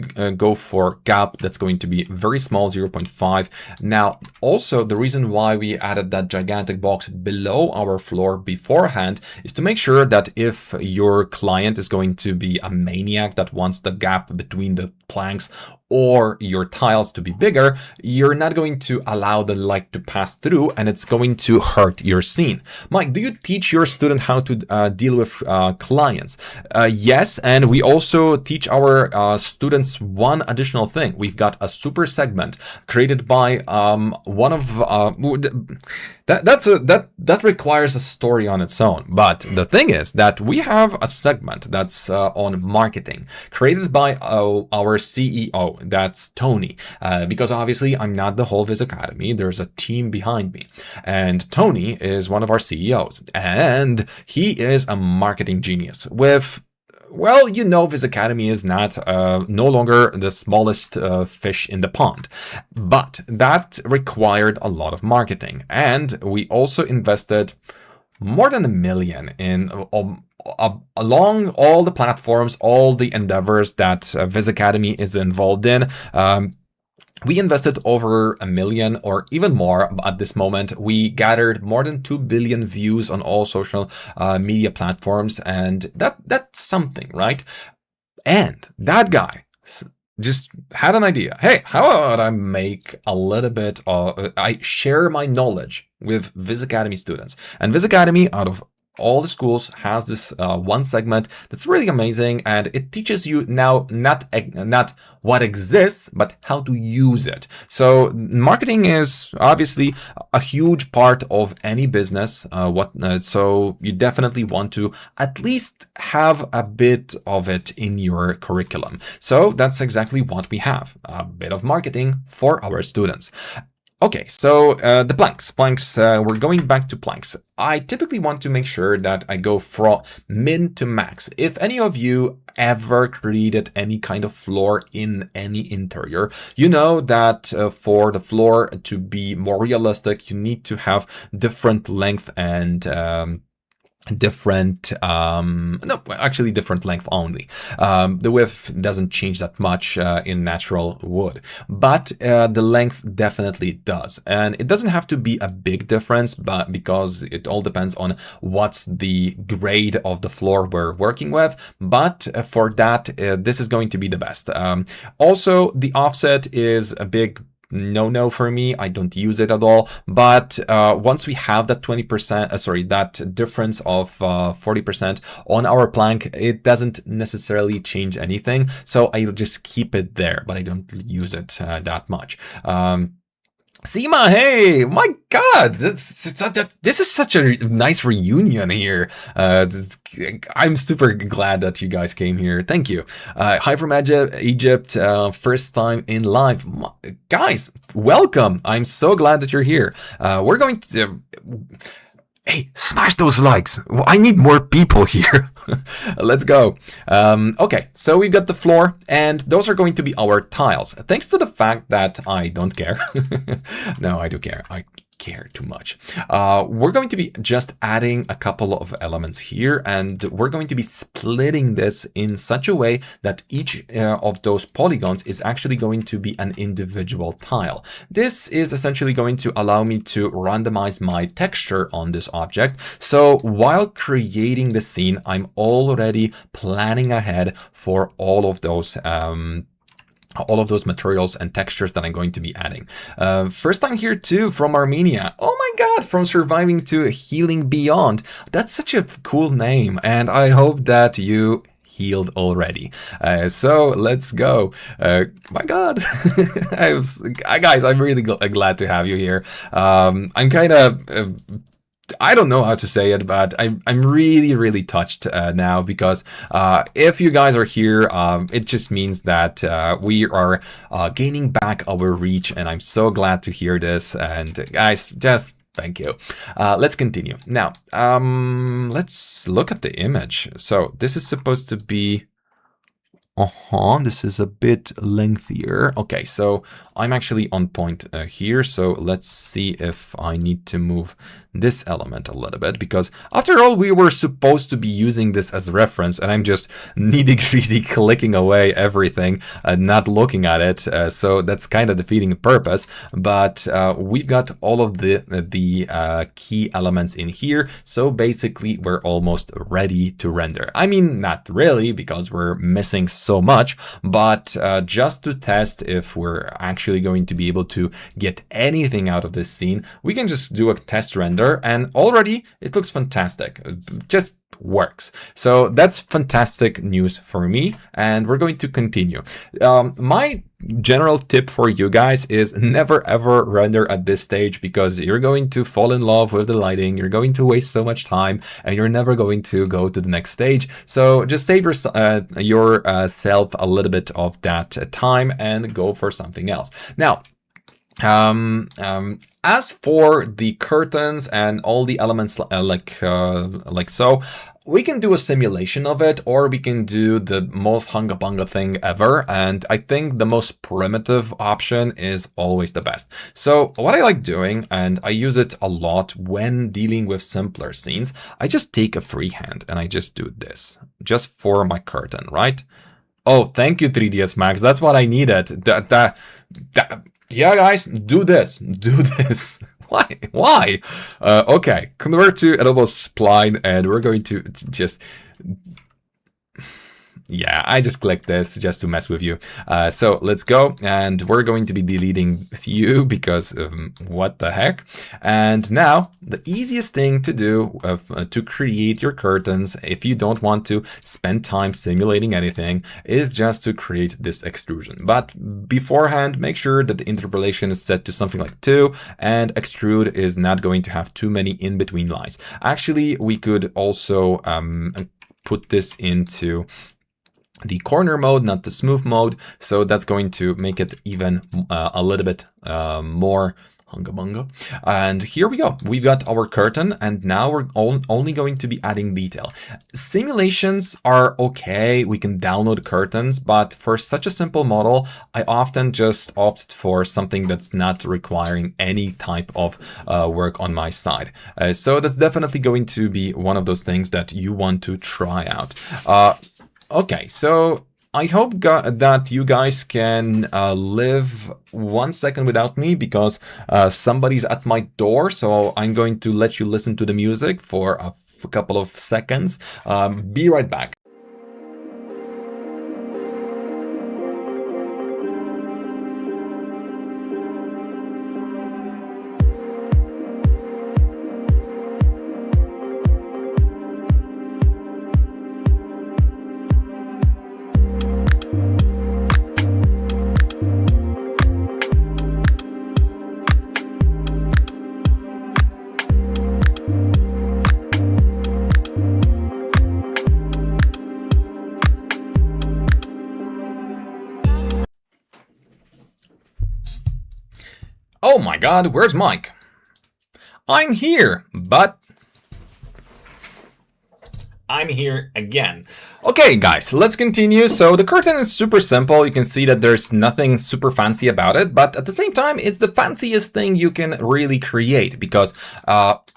go for gap that's going to be very small, 0.5. Now, also the reason why we added that gigantic box below our floor beforehand is to make sure that if your client is going to be a maniac that wants the gap between the planks or your tiles to be bigger, you're not going to allow the light to pass through, and it's going to hurt your scene. Mike, do you teach your student how to deal with clients? Yes, and we also teach our students one additional thing. We've got a super segment created by one of that requires a story on its own. But the thing is that we have a segment that's on marketing created by our CEO. That's Tony, because obviously I'm not the whole Viz Academy. There's a team behind me, and Tony is one of our CEOs, and he is a marketing genius with, well, you know, Viz Academy is not no longer the smallest fish in the pond, but that required a lot of marketing, and we also invested more than $1 million in along all the platforms, all the endeavors that Viz Academy is involved in. We invested over $1 million or even more at this moment. We gathered more than 2 billion views on all social media platforms, and that's something, right? And that guy just had an idea. Hey, how about I make a little bit of, I share my knowledge with Viz Academy students. And Viz Academy, out of all the schools, has this one segment that's really amazing, and it teaches you now not what exists, but how to use it. So marketing is obviously a huge part of any business. So you definitely want to at least have a bit of it in your curriculum. So that's exactly what we have, a bit of marketing for our students. Okay, so the planks, we're going back to planks. I typically want to make sure that I go from min to max. If any of you ever created any kind of floor in any interior, you know that for the floor to be more realistic, you need to have different length and different length only. The width doesn't change that much in natural wood, but the length definitely does, and it doesn't have to be a big difference, but because it all depends on what's the grade of the floor we're working with. But for that, this is going to be the best. Also, the offset is a big no for me. I don't use it at all. But once we have that 20%, that difference of 40% on our plank, it doesn't necessarily change anything. So I'll just keep it there, but I don't use it that much. Seema, hey, my God, this is such a nice reunion here. I'm super glad that you guys came here. Thank you. Hi from Egypt, first time in live. Guys, welcome. I'm so glad that you're here. We're going to... Hey, smash those likes. I need more people here. Let's go. Okay, so we've got the floor, and those are going to be our tiles. Thanks to the fact that I don't care. No, I do care. I care too much. We're going to be just adding a couple of elements here, and we're going to be splitting this in such a way that each of those polygons is actually going to be an individual tile. This is essentially going to allow me to randomize my texture on this object. So while creating the scene, I'm already planning ahead for all of those materials and textures that I'm going to be adding. First time here too from Armenia. Oh my God, from surviving to healing beyond. That's such a cool name, and I hope that you healed already. So let's go. My God, guys, I'm really glad to have you here. I'm kind of I don't know how to say it, but I'm really, really touched now, because if you guys are here, it just means that we are gaining back our reach, and I'm so glad to hear this. And guys, just thank you. Let's continue. Now, let's look at the image. So this is supposed to be... this is a bit lengthier. Okay, so I'm actually on point here. So let's see if I need to move this element a little bit, because after all, we were supposed to be using this as reference, and I'm just nitty-gritty clicking away everything and not looking at it. So that's kind of defeating the purpose. But we've got all of the key elements in here. So basically, we're almost ready to render. I mean, not really, because we're missing so much, but just to test if we're actually going to be able to get anything out of this scene, we can just do a test render, and already it looks fantastic. It just works. So that's fantastic news for me, and we're going to continue. My general tip for you guys is never ever render at this stage, because you're going to fall in love with the lighting, you're going to waste so much time, and you're never going to go to the next stage. So just save yourself a little bit of that time and go for something else. Now, as for the curtains and all the elements like so, we can do a simulation of it, or we can do the most hunga-bunga thing ever. And I think the most primitive option is always the best. So what I like doing, and I use it a lot when dealing with simpler scenes, I just take a freehand and I just do this just for my curtain, right? Oh, thank you, 3ds Max. That's what I needed. Yeah, guys, do this. Do this. Why? Why? Okay, convert to editable spline, and we're going to just... Yeah, I just clicked this just to mess with you. So let's go, and we're going to be deleting few because what the heck. And now the easiest thing to do to create your curtains, if you don't want to spend time simulating anything, is just to create this extrusion. But beforehand, make sure that the interpolation is set to something like 2, and extrude is not going to have too many in-between lines. Actually, we could also put this into the corner mode, not the smooth mode. So that's going to make it even a little bit more hunga bunga. And here we go. We've got our curtain, and now we're only going to be adding detail. Simulations are okay. We can download curtains, but for such a simple model, I often just opt for something that's not requiring any type of work on my side. So that's definitely going to be one of those things that you want to try out. Okay, so I hope that you guys can live 1 second without me, because somebody's at my door. So I'm going to let you listen to the music for a couple of seconds. Be right back. Oh my God, where's Mike? I'm here, but I'm here again. Okay, guys, let's continue. So the curtain is super simple. You can see that there's nothing super fancy about it, but at the same time, it's the fanciest thing you can really create, because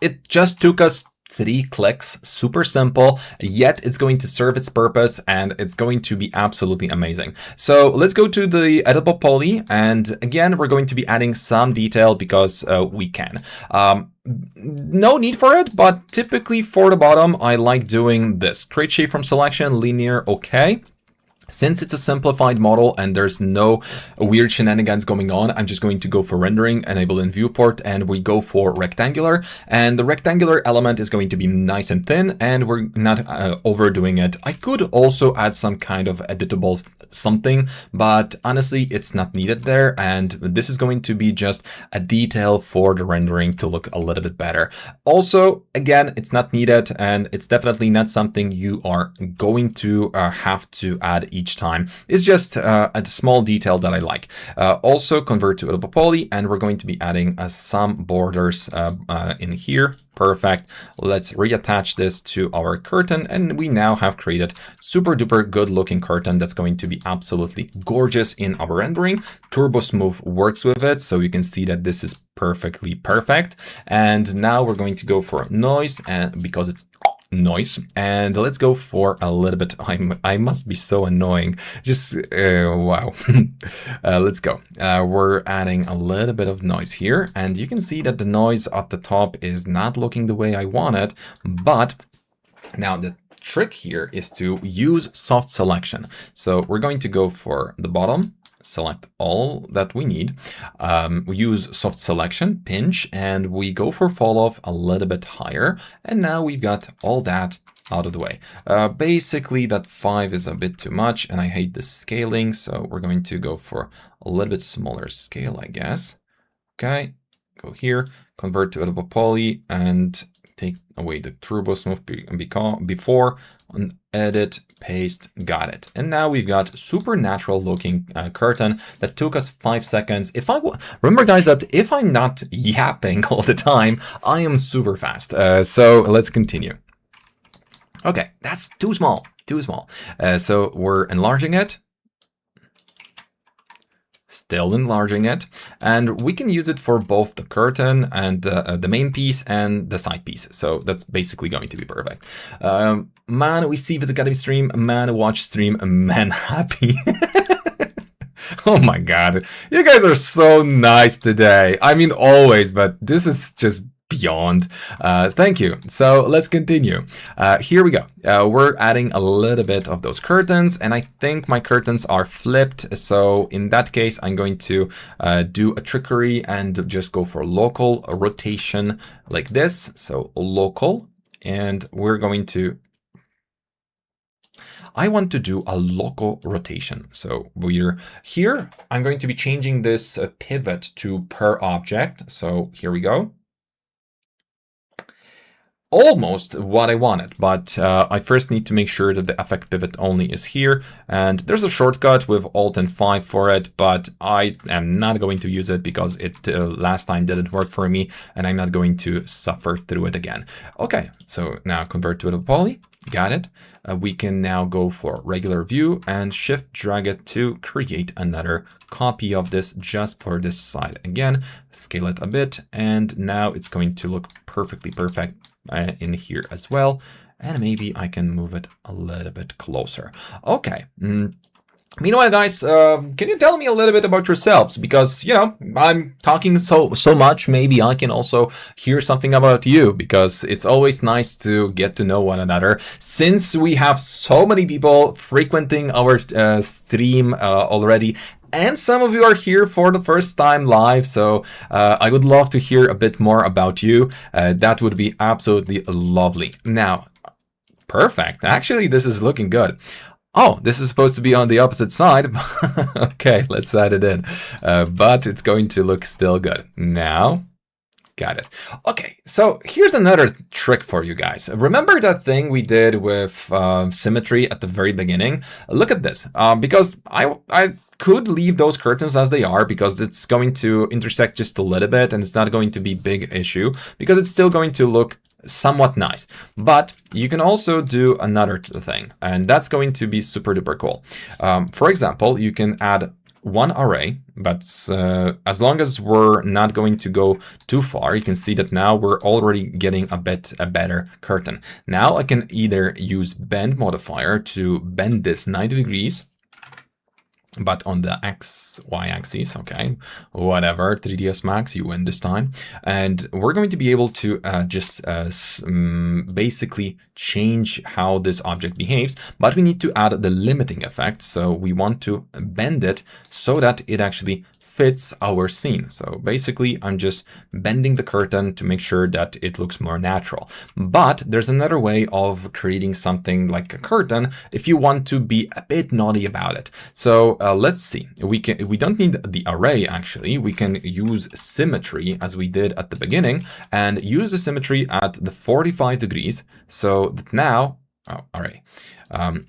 it just took us 3 clicks, super simple, yet it's going to serve its purpose, and it's going to be absolutely amazing. So let's go to the editable poly, and again, we're going to be adding some detail because we can. No need for it, but typically for the bottom, I like doing this. Create shape from selection, linear, okay. Since it's a simplified model and there's no weird shenanigans going on, I'm just going to go for rendering, enable in viewport, and we go for rectangular. And the rectangular element is going to be nice and thin, and we're not overdoing it. I could also add some kind of editable something, but honestly, it's not needed there. And this is going to be just a detail for the rendering to look a little bit better. Also, again, it's not needed, and it's definitely not something you are going to have to add each time. It's just a small detail that I like. Also convert to a poly, and we're going to be adding some borders in here. Perfect. Let's reattach this to our curtain, and we now have created super duper good looking curtain that's going to be absolutely gorgeous in our rendering. Turbo Smooth works with it, so you can see that this is perfectly perfect. And now we're going to go for noise, and because it's noise, and let's go for a little bit. I must be so annoying. Just wow. Let's go. We're adding a little bit of noise here, and you can see that the noise at the top is not looking the way I want it. But now the trick here is to use soft selection. So we're going to go for the bottom, select all that we need. We use soft selection, pinch, and we go for fall off a little bit higher. And now we've got all that out of the way. Basically that 5 is a bit too much, and I hate the scaling. So we're going to go for a little bit smaller scale, I guess. Okay, go here, convert to editable poly, and take away the turbo smooth before, edit, paste, got it. And now we've got super natural looking curtain that took us 5 seconds. Remember guys that if I'm not yapping all the time, I am super fast. So let's continue. Okay, that's too small, too small. So we're enlarging it. Still enlarging it, and we can use it for both the curtain and the main piece and the side piece. So that's basically going to be perfect. Man, we see Viz Academy stream, man, watch stream, man, happy. Oh my God, you guys are so nice today. I mean, always, but this is just beyond. Thank you. So let's continue. Here we go. We're adding a little bit of those curtains, and I think my curtains are flipped. So in that case, I'm going to do a trickery and just go for local rotation like this. So local, and we're going to I want to do a local rotation. So we're here. I'm going to be changing this pivot to per object. So here we go. Almost what I wanted, but I first need to make sure that the effect pivot only is here. And there's a shortcut with Alt and 5 for it, but I am not going to use it because it last time didn't work for me, and I'm not going to suffer through it again. Okay, so now convert to a poly. Got it. We can now go for regular view and shift drag it to create another copy of this just for this side. Again, scale it a bit, and now it's going to look perfectly perfect in here as well. And maybe I can move it a little bit closer. Okay. Meanwhile, guys, can you tell me a little bit about yourselves? Because, you know, I'm talking so much, maybe I can also hear something about you, because it's always nice to get to know one another. Since we have so many people frequenting our stream already, and some of you are here for the first time live, so I would love to hear a bit more about you. That would be absolutely lovely. Now, perfect. Actually, this is looking good. Oh, this is supposed to be on the opposite side. Okay, let's add it in. But it's going to look still good. Now, got it. Okay, so here's another trick for you guys. Remember that thing we did with Symmetry at the very beginning? Look at this, because I could leave those curtains as they are, because it's going to intersect just a little bit, and it's not going to be big issue, because it's still going to look somewhat nice. But you can also do another thing, and that's going to be super duper cool. For example, you can add one array, but as long as we're not going to go too far, you can see that now we're already getting a better curtain. Now I can either use bend modifier to bend this 90 degrees, but on the y-axis, okay, whatever, 3ds Max, you win this time. And we're going to be able to basically change how this object behaves, but we need to add the limiting effect. So we want to bend it so that it actually fits our scene. So basically, I'm just bending the curtain to make sure that it looks more natural. But there's another way of creating something like a curtain if you want to be a bit naughty about it. So let's see. We don't need the array, actually. We can use symmetry as we did at the beginning and use the symmetry at the 45 degrees. So that now,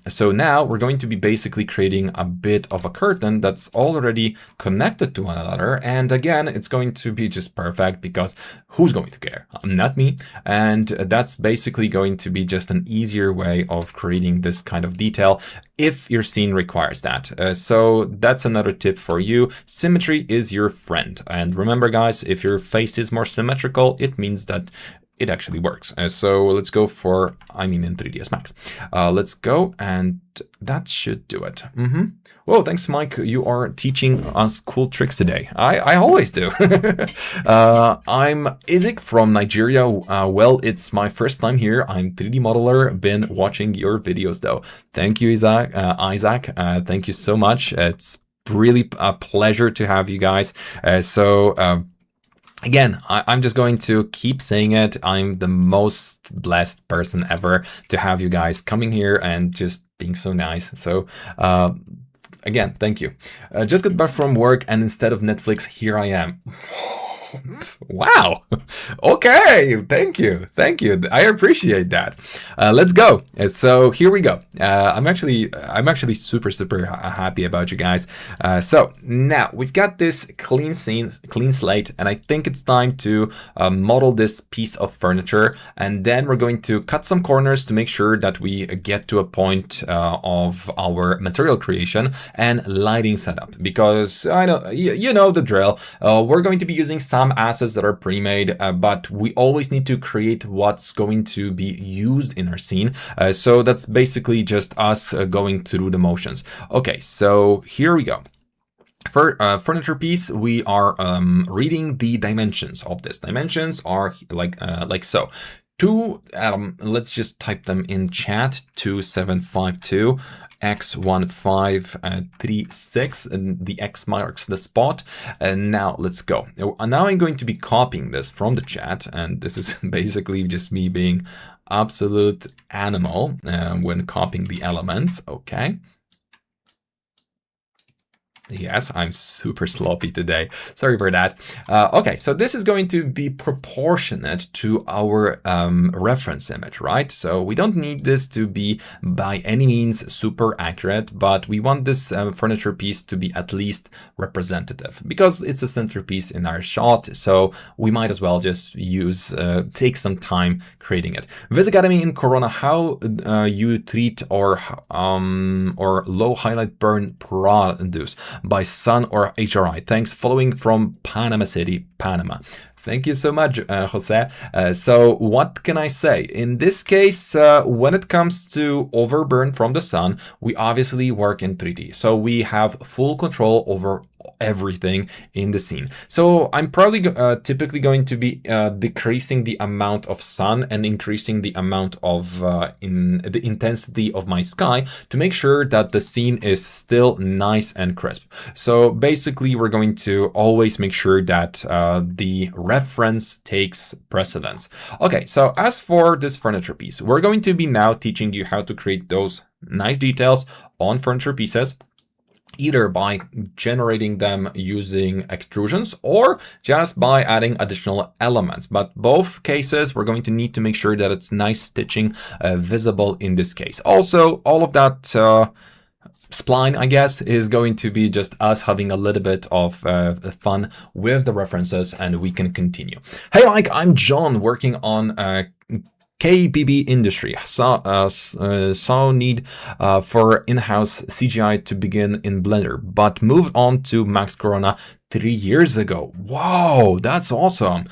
so now we're going to be basically creating a bit of a curtain that's already connected to one another. And again, it's going to be just perfect because who's going to care? Not me. And that's basically going to be just an easier way of creating this kind of detail if your scene requires that. So that's another tip for you. Symmetry is your friend. And remember, guys, if your face is more symmetrical, it means that it actually works. So let's go for, in 3ds Max. Let's go, and that should do it. Whoa, thanks, Mike. You are teaching us cool tricks today. I always do. I'm Isaac from Nigeria. Well, it's my first time here. I'm 3D modeler. Been watching your videos, though. Thank you, Isaac. Thank you so much. It's really a pleasure to have you guys. Again, I'm just going to keep saying it. I'm the most blessed person ever to have you guys coming here and just being so nice. So again, thank you. Just got back from work, and instead of Netflix, here I am. Wow. Okay. Thank you. I appreciate that. Let's go. So here we go. I'm actually super happy about you guys. So now we've got this clean scene, clean slate, and I think it's time to model this piece of furniture, and then we're going to cut some corners to make sure that we get to a point of our material creation and lighting setup, because I know you know the drill. We're going to be using some assets that are pre-made, but we always need to create what's going to be used in our scene. So that's basically just us going through the motions. Okay, so here we go. For furniture piece, we are reading the dimensions of this. Dimensions are like so. Let's just type them in chat. 2752. X1536, and the X marks the spot. And now let's go. Now I'm going to be copying this from the chat, and this is basically just me being absolute animal when copying the elements. Okay. Yes, I'm super sloppy today. Sorry for that. Okay, so this is going to be proportionate to our reference image, right? So we don't need this to be by any means super accurate, but we want this furniture piece to be at least representative because it's a centerpiece in our shot. So we might as well just take some time creating it. Viz Academy in Corona, how you treat or low highlight burn produce by sun or HRI. Thanks. Following from Panama City, Panama. Thank you so much, Jose. So what can I say? In this case, when it comes to overburn from the sun, we obviously work in 3D. So we have full control over everything in the scene. So I'm probably typically going to be decreasing the amount of sun and increasing the amount of in the intensity of my sky to make sure that the scene is still nice and crisp. So basically, we're going to always make sure that the reference takes precedence. Okay, so as for this furniture piece, we're going to be now teaching you how to create those nice details on furniture pieces, either by generating them using extrusions or just by adding additional elements. But both cases, we're going to need to make sure that it's nice stitching visible in this case. Also, all of that spline, I guess, is going to be just us having a little bit of fun with the references, and we can continue. Hey Mike, I'm John, working on KBB industry. Saw need for in-house CGI to begin in Blender, but moved on to Max Corona 3 years ago. Whoa, that's awesome.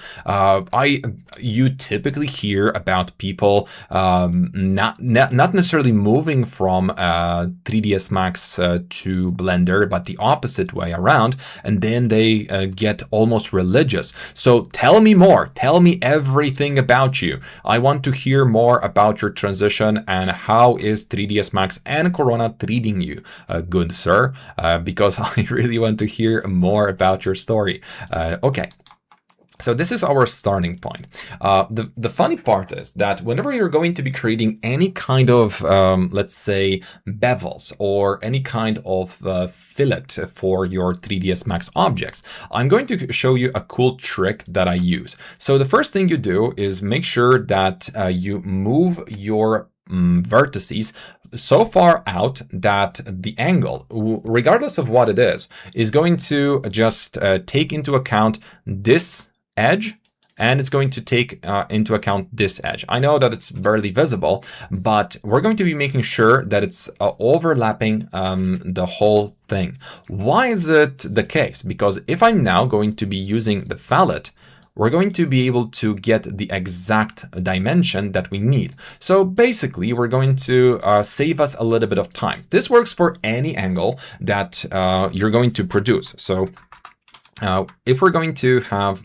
You typically hear about people not necessarily moving from 3ds Max to Blender, but the opposite way around, and then they get almost religious. So tell me more. Tell me everything about you. I want to hear more about your transition and how is 3ds Max and Corona treating you, good sir, because I really want to hear more about your story. Okay. So this is our starting point. The funny part is that whenever you're going to be creating any kind of, let's say, bevels or any kind of fillet for your 3ds Max objects, I'm going to show you a cool trick that I use. So the first thing you do is make sure that you move your vertices so far out that the angle, regardless of what it is going to just take into account this edge, and it's going to take into account this edge. I know that it's barely visible, but we're going to be making sure that it's overlapping the whole thing. Why is it the case? Because if I'm now going to be using the fillet, we're going to be able to get the exact dimension that we need. So basically, we're going to save us a little bit of time. This works for any angle that you're going to produce. So if we're going to have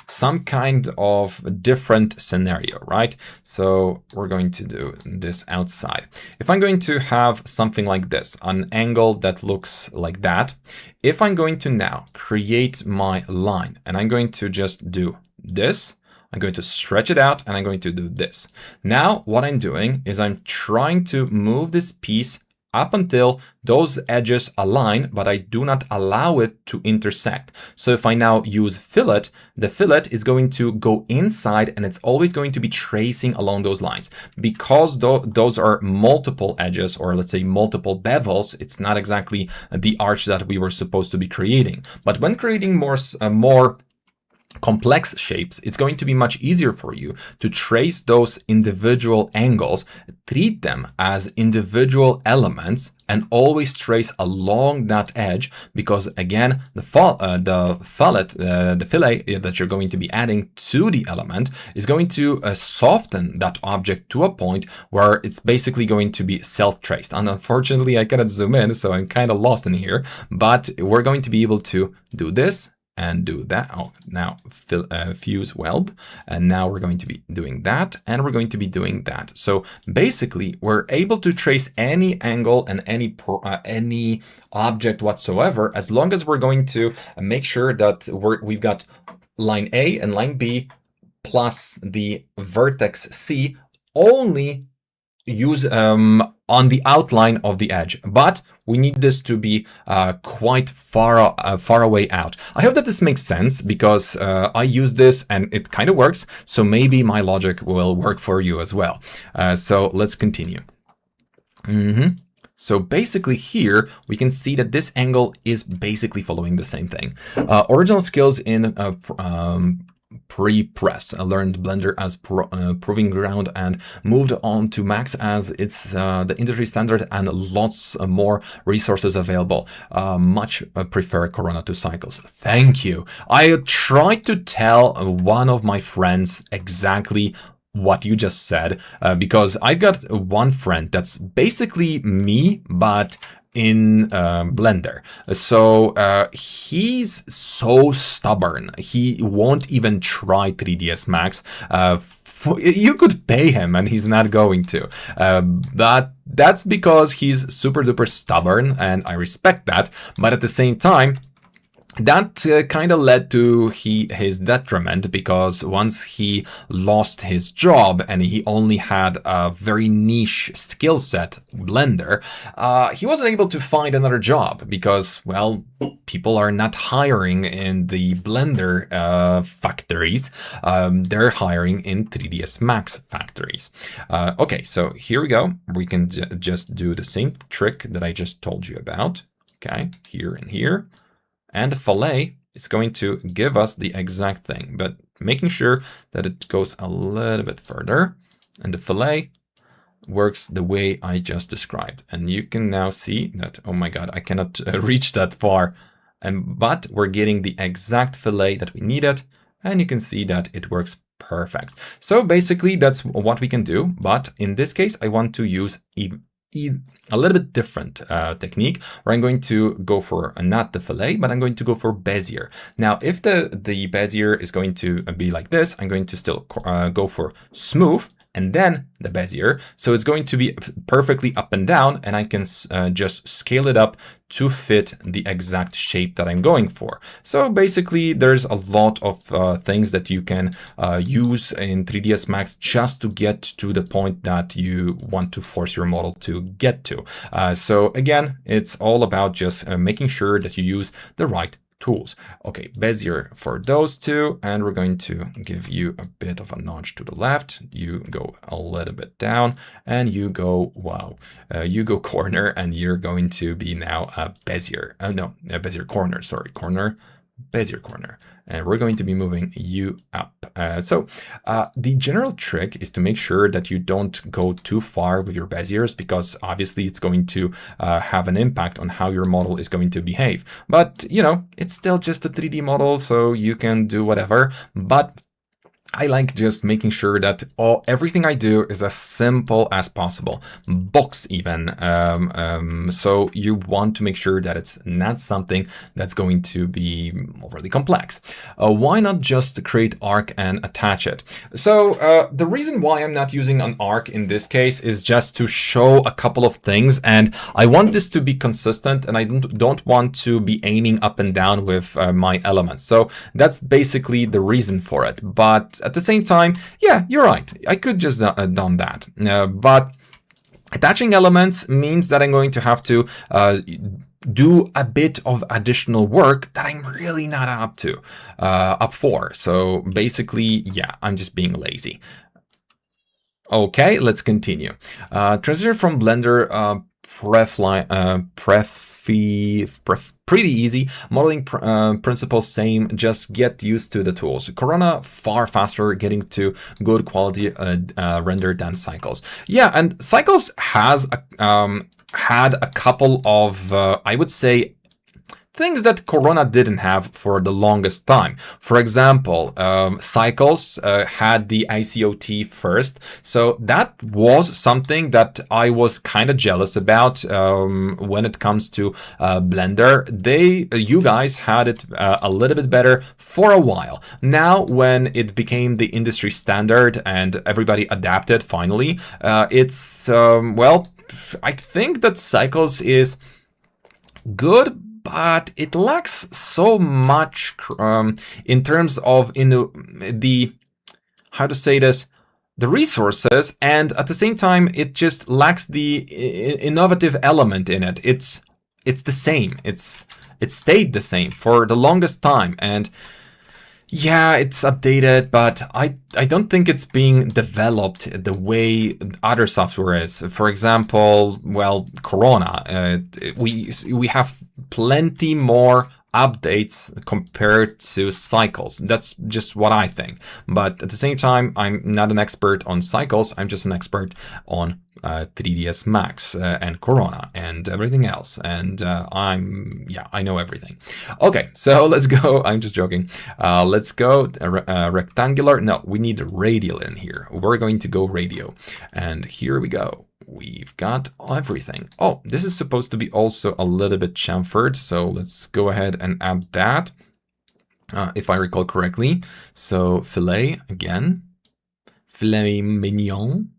some kind of different scenario, right? So we're going to do this outside. If I'm going to have something like this, an angle that looks like that, if I'm going to now create my line and I'm going to just do this, I'm going to stretch it out and I'm going to do this. Now what I'm doing is I'm trying to move this piece up until those edges align, but I do not allow it to intersect. So if I now use fillet, the fillet is going to go inside and it's always going to be tracing along those lines. Because those are multiple edges, or let's say multiple bevels, it's not exactly the arch that we were supposed to be creating. But when creating more complex shapes, it's going to be much easier for you to trace those individual angles, treat them as individual elements, and always trace along that edge, because again, the fillet that you're going to be adding to the element is going to soften that object to a point where it's basically going to be self-traced. And unfortunately, I cannot zoom in, so I'm kind of lost in here, but we're going to be able to do this and do that. Oh, now fuse weld, and now we're going to be doing that, and we're going to be doing that. So basically, we're able to trace any angle and any object whatsoever, as long as we're going to make sure that we've got line A and line B plus the vertex C only use on the outline of the edge, but we need this to be quite far away out. I hope that this makes sense, because I use this and it kind of works, so maybe my logic will work for you as well. So let's continue. So basically here, we can see that this angle is basically following the same thing. Original skills in pre-press. I learned Blender as proving ground and moved on to Max as it's the industry standard and lots more resources available. Much prefer Corona to Cycles. Thank you. I tried to tell one of my friends exactly what you just said, because I got one friend that's basically me, but in Blender. So he's so stubborn. He won't even try 3ds Max. You could pay him and he's not going to. That's because he's super duper stubborn, and I respect that. But at the same time, that kind of led to his detriment, because once he lost his job and he only had a very niche skill set, Blender, he wasn't able to find another job because, well, people are not hiring in the Blender factories. They're hiring in 3ds Max factories. Okay, so here we go. We can just do the same trick that I just told you about. Okay, here and here. And the fillet is going to give us the exact thing, but making sure that it goes a little bit further. And the fillet works the way I just described. And you can now see that, oh my God, I cannot reach that far. but we're getting the exact fillet that we needed, and you can see that it works perfect. So basically that's what we can do, but in this case I want to use a little bit different technique, where I'm going to go for not the fillet, but I'm going to go for Bezier. Now, if the Bezier is going to be like this, I'm going to still go for smooth and then the Bezier. So it's going to be perfectly up and down, and I can just scale it up to fit the exact shape that I'm going for. So basically there's a lot of things that you can use in 3ds Max just to get to the point that you want to force your model to get to. So again, it's all about just making sure that you use the right tools. Okay, Bezier for those two, and we're going to give you a bit of a nudge to the left. You go a little bit down, and you go, wow, you go corner, and you're going to be now a Bezier. No, a Bezier corner, sorry, corner, Bezier corner. And we're going to be moving you up. So the general trick is to make sure that you don't go too far with your Beziers, because obviously it's going to have an impact on how your model is going to behave. But, you know, it's still just a 3D model, so you can do whatever. But I like just making sure that everything I do is as simple as possible. Box even. So you want to make sure that it's not something that's going to be overly complex. Why not just create arc and attach it? So the reason why I'm not using an arc in this case is just to show a couple of things, and I want this to be consistent, and I don't want to be aiming up and down with my elements. So that's basically the reason for it. But at the same time, yeah, you're right. I could just done that. But attaching elements means that I'm going to have to do a bit of additional work that I'm really not up for. So basically, yeah, I'm just being lazy. Okay, let's continue. Transition from Blender pretty easy. Modeling principles same, just get used to the tools. Corona far faster getting to good quality render than Cycles. Yeah, and Cycles has had a couple of I would say things that Corona didn't have for the longest time. For example, Cycles had the ICOT first. So that was something that I was kind of jealous about when it comes to Blender. You guys had it a little bit better for a while. Now, when it became the industry standard and everybody adapted finally, it's, well, I think that Cycles is good, but it lacks so much in terms of the how to say this, the resources, and at the same time it just lacks the innovative element in it. It's the same. It stayed the same for the longest time, and yeah, it's updated, but I don't think it's being developed the way other software is. For example, well, Corona, we have plenty more updates compared to Cycles. That's just what I think. But at the same time, I'm not an expert on Cycles. I'm just an expert on 3ds Max and Corona and everything else. And I know everything. Okay, so let's go. I'm just joking. Let's go rectangular. No, we need radial in here. We're going to go radio. And here we go. We've got everything. Oh, this is supposed to be also a little bit chamfered. So let's go ahead and add that. If I recall correctly. So fillet again. Filet mignon.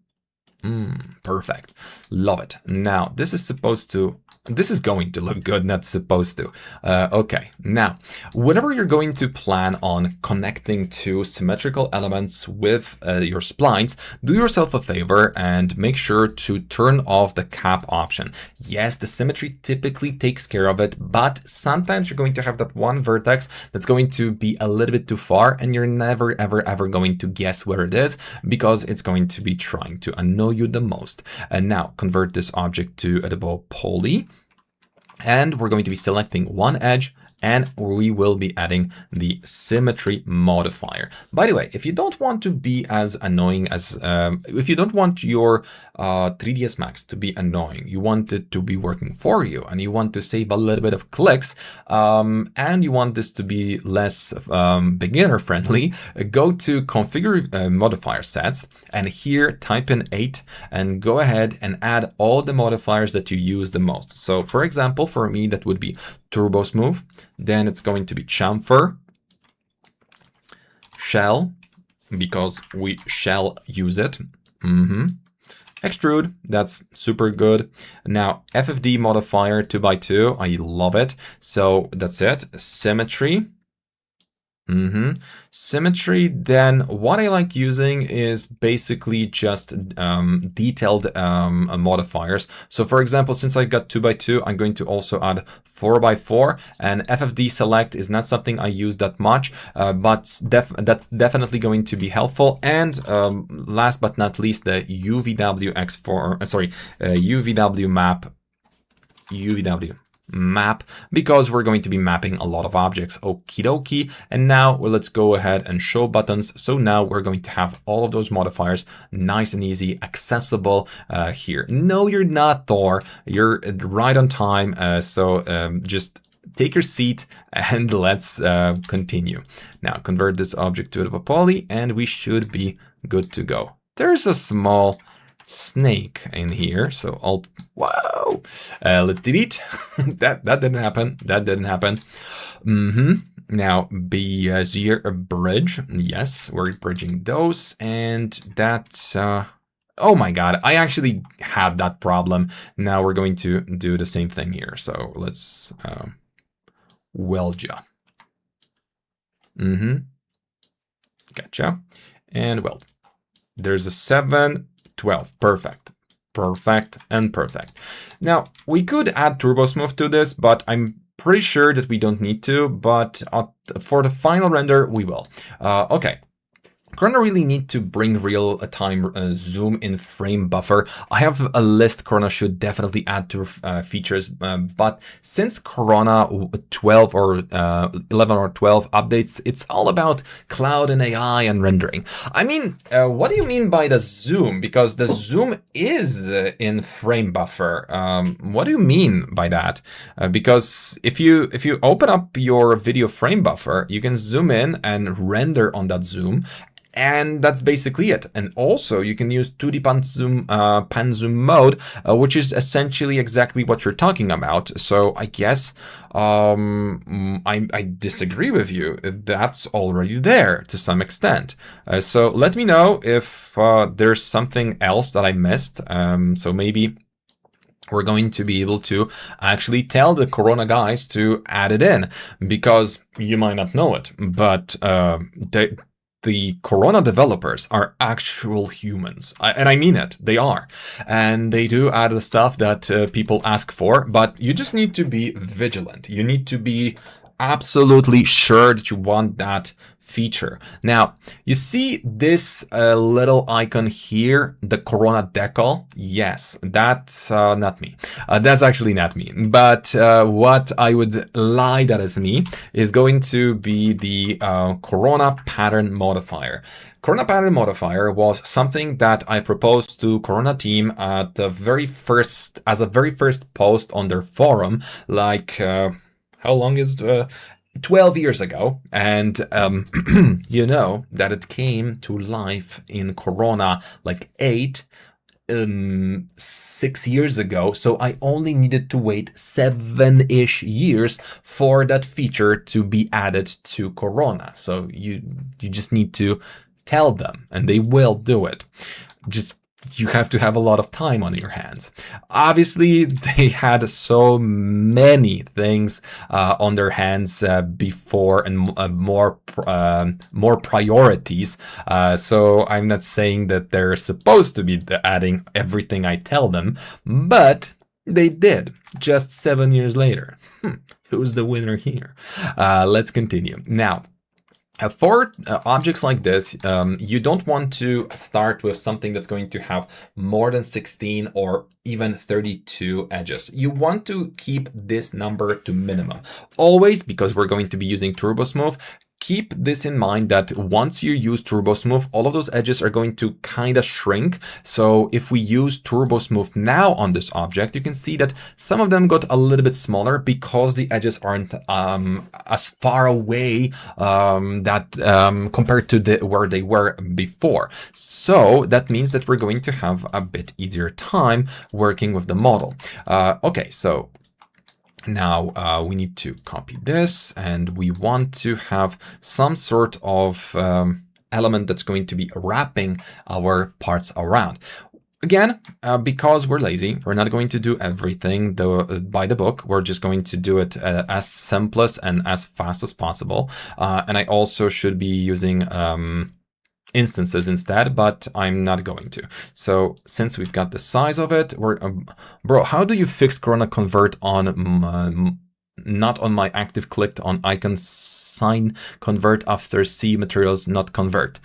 Perfect. Love it. Now, this is going to look good, not supposed to. Okay, now, whenever you're going to plan on connecting two symmetrical elements with your splines, do yourself a favor and make sure to turn off the cap option. Yes, the symmetry typically takes care of it, but sometimes you're going to have that one vertex that's going to be a little bit too far, and you're never, ever going to guess where it is, because it's going to be trying to annoy you the most. And now, convert this object to editable poly. And we're going to be selecting one edge and we will be adding the symmetry modifier. By the way, if you don't want to be as annoying as, if you don't want your 3ds Max to be annoying, you want it to be working for you, and you want to save a little bit of clicks, and you want this to be less beginner friendly, go to configure modifier sets, and here type in 8 and go ahead and add all the modifiers that you use the most. So for example, for me, that would be turbo smooth, then it's going to be chamfer, shell, because we shall use it. Extrude, that's super good. Now FFD modifier 2x2, I love it. So that's it. Symmetry. Symmetry, then what I like using is basically just detailed modifiers. So for example, since I got 2x2, I'm going to also add 4x4, and FFD select is not something I use that much, but that's definitely going to be helpful. And last but not least, the UVW map, because we're going to be mapping a lot of objects. Okie dokie. And now let's go ahead and show buttons. So now we're going to have all of those modifiers nice and easy, accessible here. No, you're not, Thor. You're right on time. So just take your seat and let's continue. Now convert this object to a poly and we should be good to go. There's a small snake in here, so Alt, wow, let's delete. that didn't happen. That didn't happen. Now Bezier bridge, yes, we're bridging those, and that's oh my god, I actually had that problem. Now we're going to do the same thing here, so let's welja. Gotcha. And weld. There's a 7, 12, perfect, perfect, and perfect. Now, we could add turbo smooth to this, but I'm pretty sure that we don't need to, but for the final render, we will. Okay. Corona really need to bring real-time zoom in frame buffer. I have a list Corona should definitely add to features, but since Corona 12 or 11 or 12 updates, it's all about cloud and AI and rendering. I mean, what do you mean by the zoom? Because the zoom is in frame buffer. What do you mean by that? Because if you open up your video frame buffer, you can zoom in and render on that zoom. And that's basically it. And also you can use 2D pan zoom mode, which is essentially exactly what you're talking about. So I guess I disagree with you. That's already there to some extent. So let me know if there's something else that I missed. So maybe we're going to be able to actually tell the Corona guys to add it in, because you might not know it, but the Corona developers are actual humans. And I mean it, they are. And they do add the stuff that people ask for, but you just need to be vigilant. You need to be absolutely sure that you want that feature. Now, you see this little icon here, the Corona decal? Yes, that's not me. That's actually not me. But what I would lie that is me is going to be the Corona pattern modifier. Corona pattern modifier was something that I proposed to Corona team at the very first, as a very first post on their forum, like how long is 12 years ago, and you know that it came to life in Corona like 6 years ago, so I only needed to wait 7-ish years for that feature to be added to Corona. So you just need to tell them and they will do it. Just you have to have a lot of time on your hands. Obviously, they had so many things on their hands before, and more priorities. So I'm not saying that they're supposed to be adding everything I tell them, but they did just 7 years later. Who's the winner here? Let's continue. Now, For objects like this, you don't want to start with something that's going to have more than 16 or even 32 edges. You want to keep this number to minimum. Always, because we're going to be using Turbo Smooth, keep this in mind that once you use Turbo Smooth, all of those edges are going to kind of shrink. So if we use Turbo Smooth now on this object, you can see that some of them got a little bit smaller because the edges aren't as far away compared to where they were before. So that means that we're going to have a bit easier time working with the model. Okay, so now we need to copy this, and we want to have some sort of element that's going to be wrapping our parts around. Again, because we're lazy, we're not going to do everything by the book. We're just going to do it as simplest and as fast as possible. And I also should be using instances instead, but I'm not going to. So since we've got the size of it, we're bro, how do you fix Corona convert on not on my active clicked on icon sign convert after C materials not convert?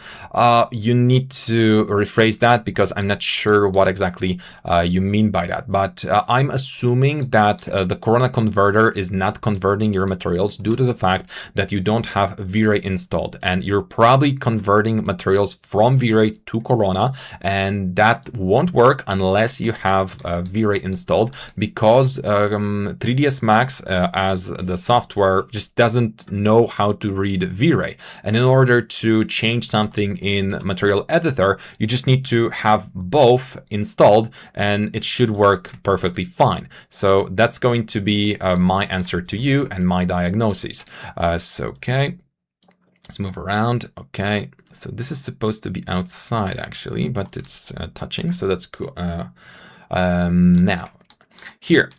You need to rephrase that because I'm not sure what exactly you mean by that, but I'm assuming that the Corona converter is not converting your materials due to the fact that you don't have vray installed, and you're probably converting materials from vray to Corona, and that won't work unless you have vray installed, because 3ds Max as the software just doesn't know how to read vray. And in order to change something in Material Editor, you just need to have both installed, and it should work perfectly fine. So that's going to be my answer to you and my diagnosis. Okay, let's move around. Okay, so this is supposed to be outside actually, but it's touching, so that's cool. Now, here,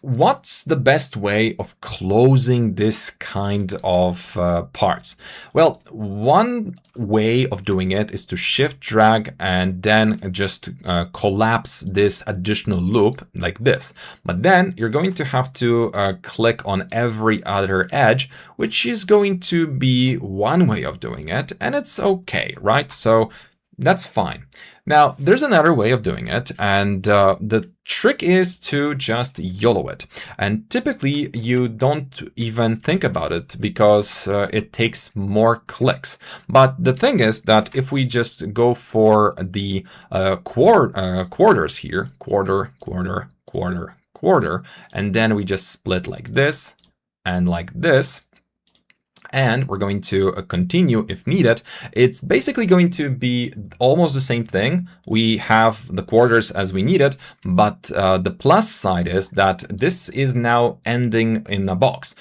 what's the best way of closing this kind of parts? Well, one way of doing it is to shift drag and then just collapse this additional loop like this. But then you're going to have to click on every other edge, which is going to be one way of doing it, and it's okay, right? So that's fine. Now, there's another way of doing it, and the trick is to just YOLO it. And typically, you don't even think about it because it takes more clicks. But the thing is that if we just go for the quarters here, quarter, quarter, quarter, quarter, and then we just split like this and like this, and we're going to continue if needed, it's basically going to be almost the same thing. We have the quarters as we need it, but the plus side is that this is now ending in a box.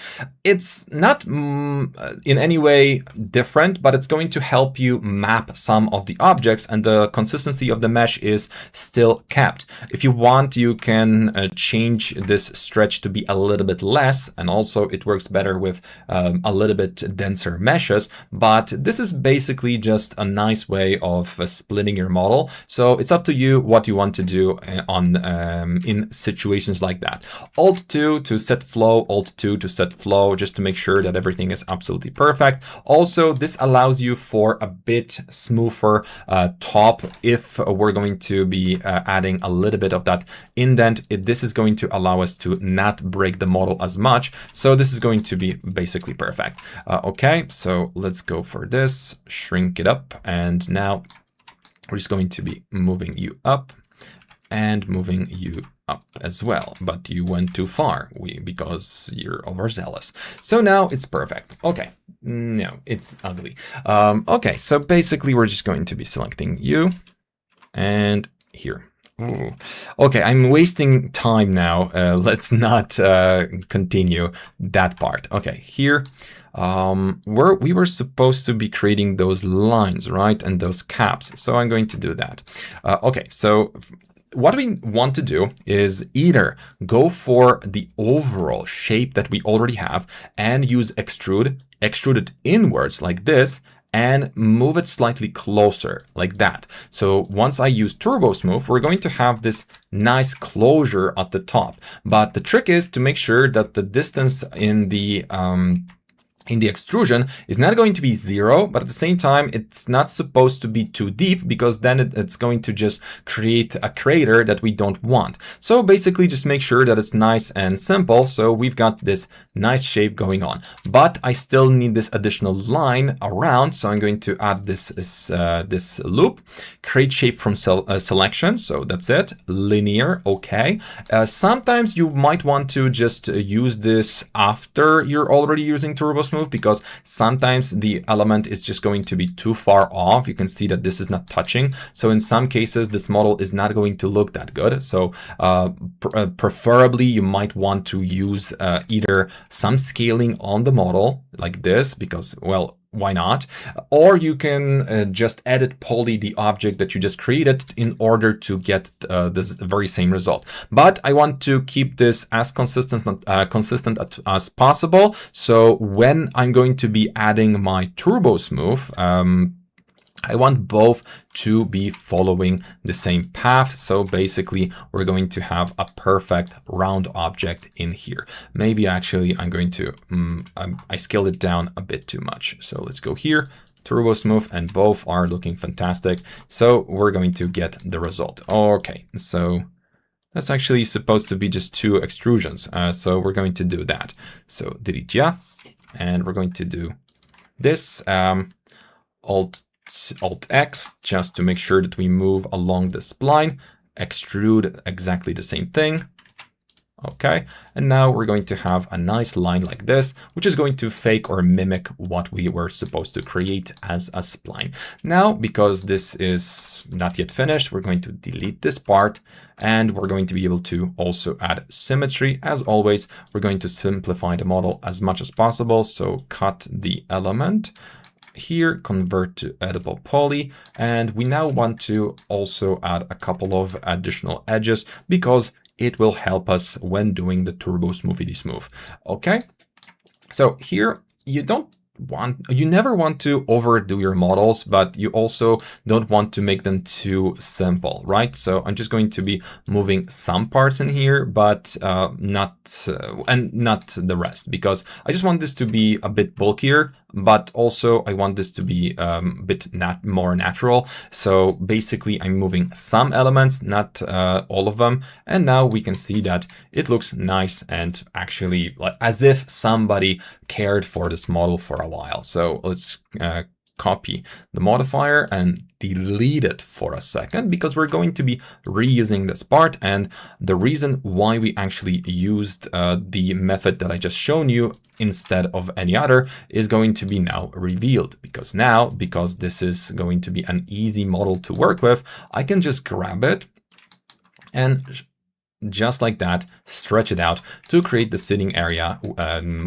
It's not in any way different, but it's going to help you map some of the objects, and the consistency of the mesh is still kept. If you want, you can change this stretch to be a little bit less, and also it works better with a little bit denser meshes, but this is basically just a nice way of splitting your model. So it's up to you what you want to do in situations like that. Alt-2 to set flow, Alt-2 to set flow, just to make sure that everything is absolutely perfect. Also, this allows you for a bit smoother top if we're going to be adding a little bit of that indent. This is going to allow us to not break the model as much. So this is going to be basically perfect. Okay, so let's go for this, shrink it up, and now we're just going to be moving you up and moving you up as well, but you went too far because you're overzealous. So now it's perfect. Okay, no, it's ugly. Okay, so basically we're just going to be selecting you and here. Ooh. Okay, I'm wasting time now. Let's not continue that part. Okay, here we were supposed to be creating those lines, right? And those caps. So I'm going to do that. Okay, so what we want to do is either go for the overall shape that we already have and use extrude it inwards like this, and move it slightly closer like that. So once I use Turbo Smooth, we're going to have this nice closure at the top. But the trick is to make sure that the distance in the in the extrusion is not going to be 0, but at the same time, it's not supposed to be too deep, because then it's going to just create a crater that we don't want. So basically just make sure that it's nice and simple. So we've got this nice shape going on, but I still need this additional line around. So I'm going to add this loop, create shape from selection. So that's it, linear, okay. Sometimes you might want to just use this after you're already using Turbo Smooth, because sometimes the element is just going to be too far off. You can see that this is not touching. So in some cases, this model is not going to look that good. So preferably you might want to use either some scaling on the model like this, because, well, why not? Or you can just edit poly the object that you just created in order to get this very same result. But I want to keep this as consistent as possible. So when I'm going to be adding my Turbo Smooth, I want both to be following the same path. So basically we're going to have a perfect round object in here. Maybe actually I'm going to, I scaled it down a bit too much. So let's go here, Turbo Smooth, and both are looking fantastic. So we're going to get the result. Okay, so that's actually supposed to be just 2 extrusions. So we're going to do that. So delete, yeah, and we're going to do this, Alt X, just to make sure that we move along the spline, extrude exactly the same thing. Okay, and now we're going to have a nice line like this, which is going to fake or mimic what we were supposed to create as a spline. Now, because this is not yet finished, we're going to delete this part, and we're going to be able to also add symmetry. As always, we're going to simplify the model as much as possible. So cut the element here, convert to editable poly, and we now want to also add a couple of additional edges, because it will help us when doing the Turbo Smoothity Smooth. Okay, so here you never want to overdo your models, but you also don't want to make them too simple, right? So I'm just going to be moving some parts in here, but not the rest, because I just want this to be a bit bulkier, but also I want this to be a bit more natural. So basically I'm moving some elements, not all of them. And now we can see that it looks nice and actually like as if somebody cared for this model for a while. So let's copy the modifier and delete it for a second, because we're going to be reusing this part. And the reason why we actually used the method that I just shown you instead of any other is going to be now revealed, because this is going to be an easy model to work with, I can just grab it and just like that, stretch it out to create the sitting area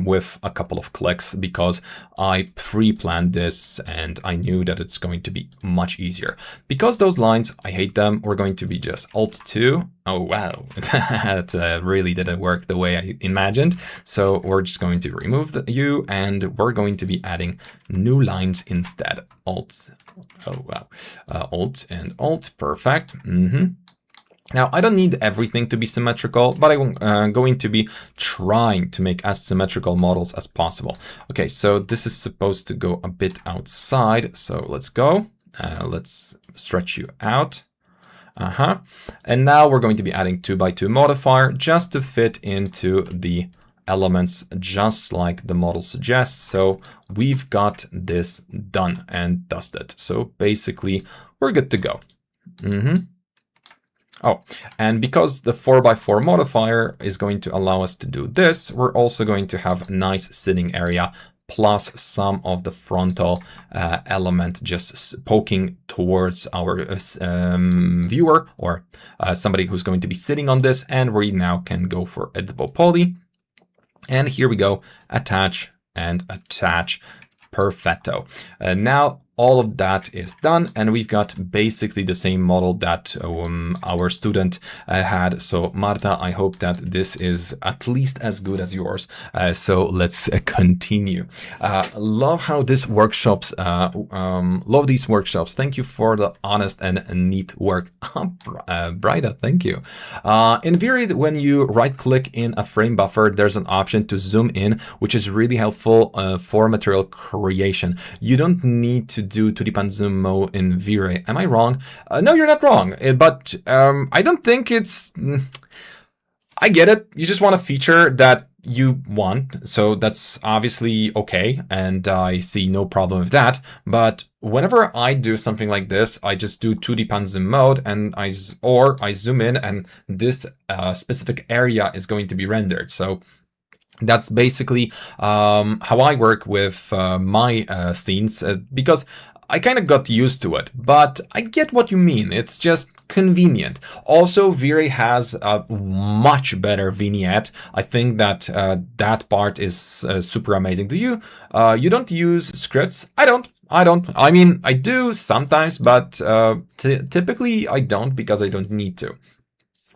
with a couple of clicks, because I pre-planned this and I knew that it's going to be much easier. Because those lines, I hate them, we're going to be just Alt-2. Oh, wow, that really didn't work the way I imagined. So we're just going to remove the U, and we're going to be adding new lines instead. Alt, oh, wow, Alt and Alt, perfect. Now, I don't need everything to be symmetrical, but I'm going to be trying to make as symmetrical models as possible. Okay, so this is supposed to go a bit outside. So let's go. Let's stretch you out. And now we're going to be adding 2x2 modifier just to fit into the elements, just like the model suggests. So we've got this done and dusted. So basically, we're good to go. Oh, and because the 4x4 modifier is going to allow us to do this, we're also going to have a nice sitting area plus some of the frontal element just poking towards our viewer or somebody who's going to be sitting on this. And we now can go for editable poly. And here we go, attach and attach. Perfecto. Now all of that is done, and we've got basically the same model that our student had. So Marta, I hope that this is at least as good as yours. So let's continue. Love how this workshops, love these workshops. Thank you for the honest and neat work. Brida, thank you. In vray, when you right click in a frame buffer, there's an option to zoom in, which is really helpful for material creation. You don't need to do 2D pan zoom mode in vray. Am I wrong? No, you're not wrong, but I don't think it's... I get it. You just want a feature that you want, so that's obviously okay, and I see no problem with that. But whenever I do something like this, I just do 2D pan zoom mode, and I zoom in, and this specific area is going to be rendered. So that's basically how I work with my scenes, because I kind of got used to it, but I get what you mean. It's just convenient. Also, vray has a much better vignette. I think that that part is super amazing. Do you? You don't use scripts? I don't. I mean, I do sometimes, but typically I don't, because I don't need to.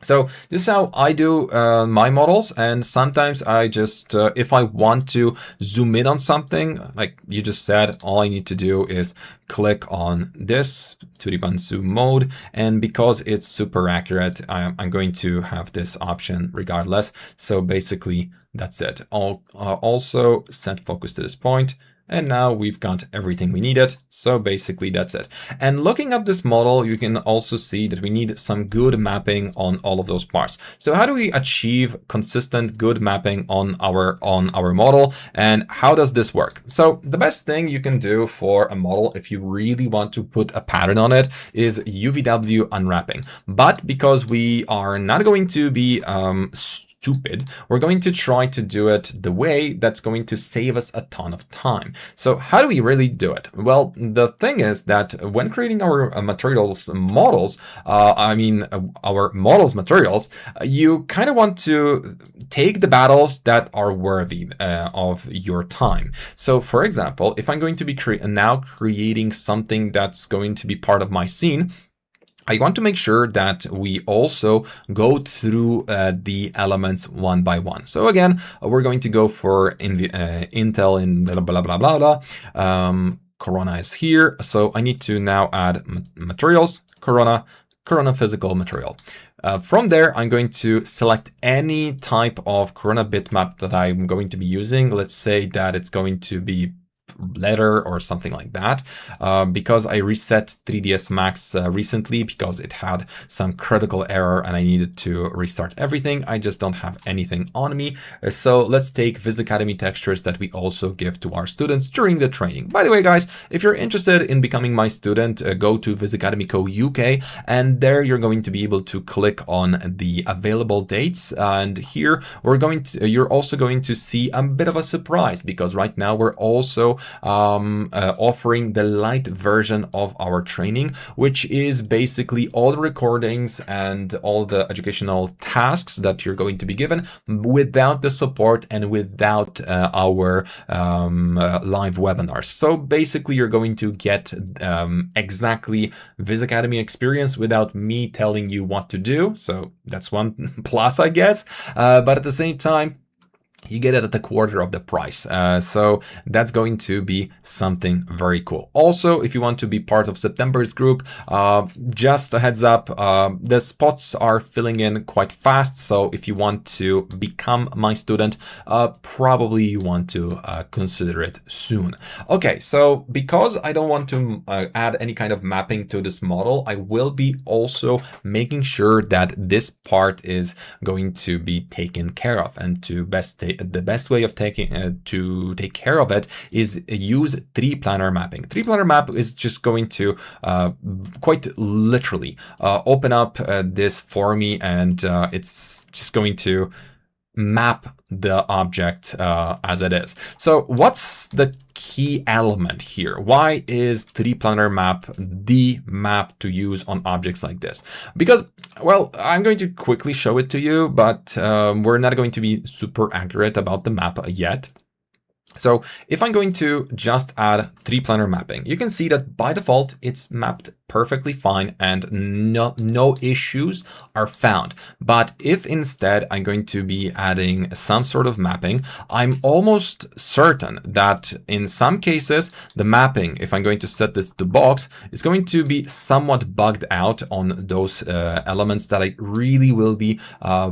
So this is how I do my models, and sometimes I just, if I want to zoom in on something, like you just said, all I need to do is click on this 2D pan zoom mode, and because it's super accurate, I'm going to have this option regardless. So basically, that's it. I'll also set focus to this point. And now we've got everything we needed. So basically that's it. And looking at this model, you can also see that we need some good mapping on all of those parts. So how do we achieve consistent good mapping on our model, and how does this work? So the best thing you can do for a model, if you really want to put a pattern on it, is UVW unwrapping. But because we are not going to be stupid, we're going to try to do it the way that's going to save us a ton of time. So how do we really do it? Well, the thing is that when creating our materials models, our models materials, you kind of want to take the battles that are worthy of your time. So for example, if I'm going to be now creating something that's going to be part of my scene, I want to make sure that we also go through the elements one by one. So again, we're going to go for Intel in blah, blah, blah, blah, blah. Corona is here. So I need to now add materials, Corona physical material. From there, I'm going to select any type of Corona bitmap that I'm going to be using. Let's say that it's going to be letter or something like that, because I reset 3ds Max recently because it had some critical error and I needed to restart everything. I just don't have anything on me. So let's take VizAcademy textures that we also give to our students during the training. By the way, guys, if you're interested in becoming my student, go to VizAcademy Co UK, and there you're going to be able to click on the available dates. And here you're also going to see a bit of a surprise, because right now we're also offering the light version of our training, which is basically all the recordings and all the educational tasks that you're going to be given without the support and without our live webinars. So basically you're going to get exactly VizAcademy experience without me telling you what to do. So that's one plus, I guess. But at the same time, you get it at a quarter of the price. So that's going to be something very cool. Also, if you want to be part of September's group, just a heads up, the spots are filling in quite fast. So if you want to become my student, probably you want to consider it soon. Okay, so because I don't want to add any kind of mapping to this model, I will be also making sure that this part is going to be taken care of, and the best way of to take care of it is use 3-planar mapping. 3-planar map is just going to quite literally open up this for me, and it's just going to map the object as it is. So what's the key element here? Why is 3-planar map the map to use on objects like this? Because, well, I'm going to quickly show it to you, but we're not going to be super accurate about the map yet. So if I'm going to just add 3-planar mapping, you can see that by default, it's mapped perfectly fine and no issues are found. But if instead I'm going to be adding some sort of mapping, I'm almost certain that in some cases, the mapping, if I'm going to set this to box, is going to be somewhat bugged out on those elements that I really will be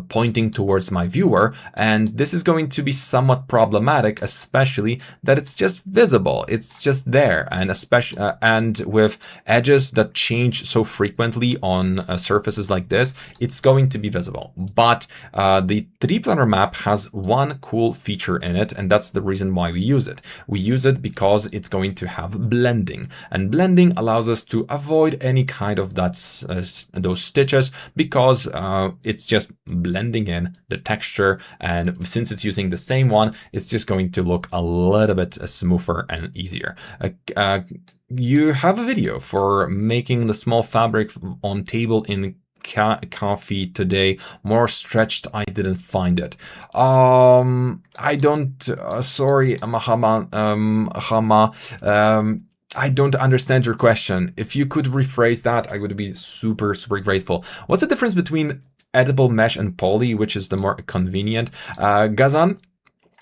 pointing towards my viewer. And this is going to be somewhat problematic, especially that it's just visible. It's just there. And especially and with edges that change so frequently on surfaces like this, it's going to be visible. But the 3-planar map has one cool feature in it, and that's the reason why we use it. We use it because it's going to have blending, and blending allows us to avoid any kind of those stitches, because it's just blending in the texture, and since it's using the same one, it's just going to look a little bit smoother and easier. You have a video for making the small fabric on table in coffee today more stretched. I didn't find it. I don't sorry, Hama, I don't understand your question. If you could rephrase that, I would be super grateful. What's the difference between editable mesh and poly, which is the more convenient? Gazan,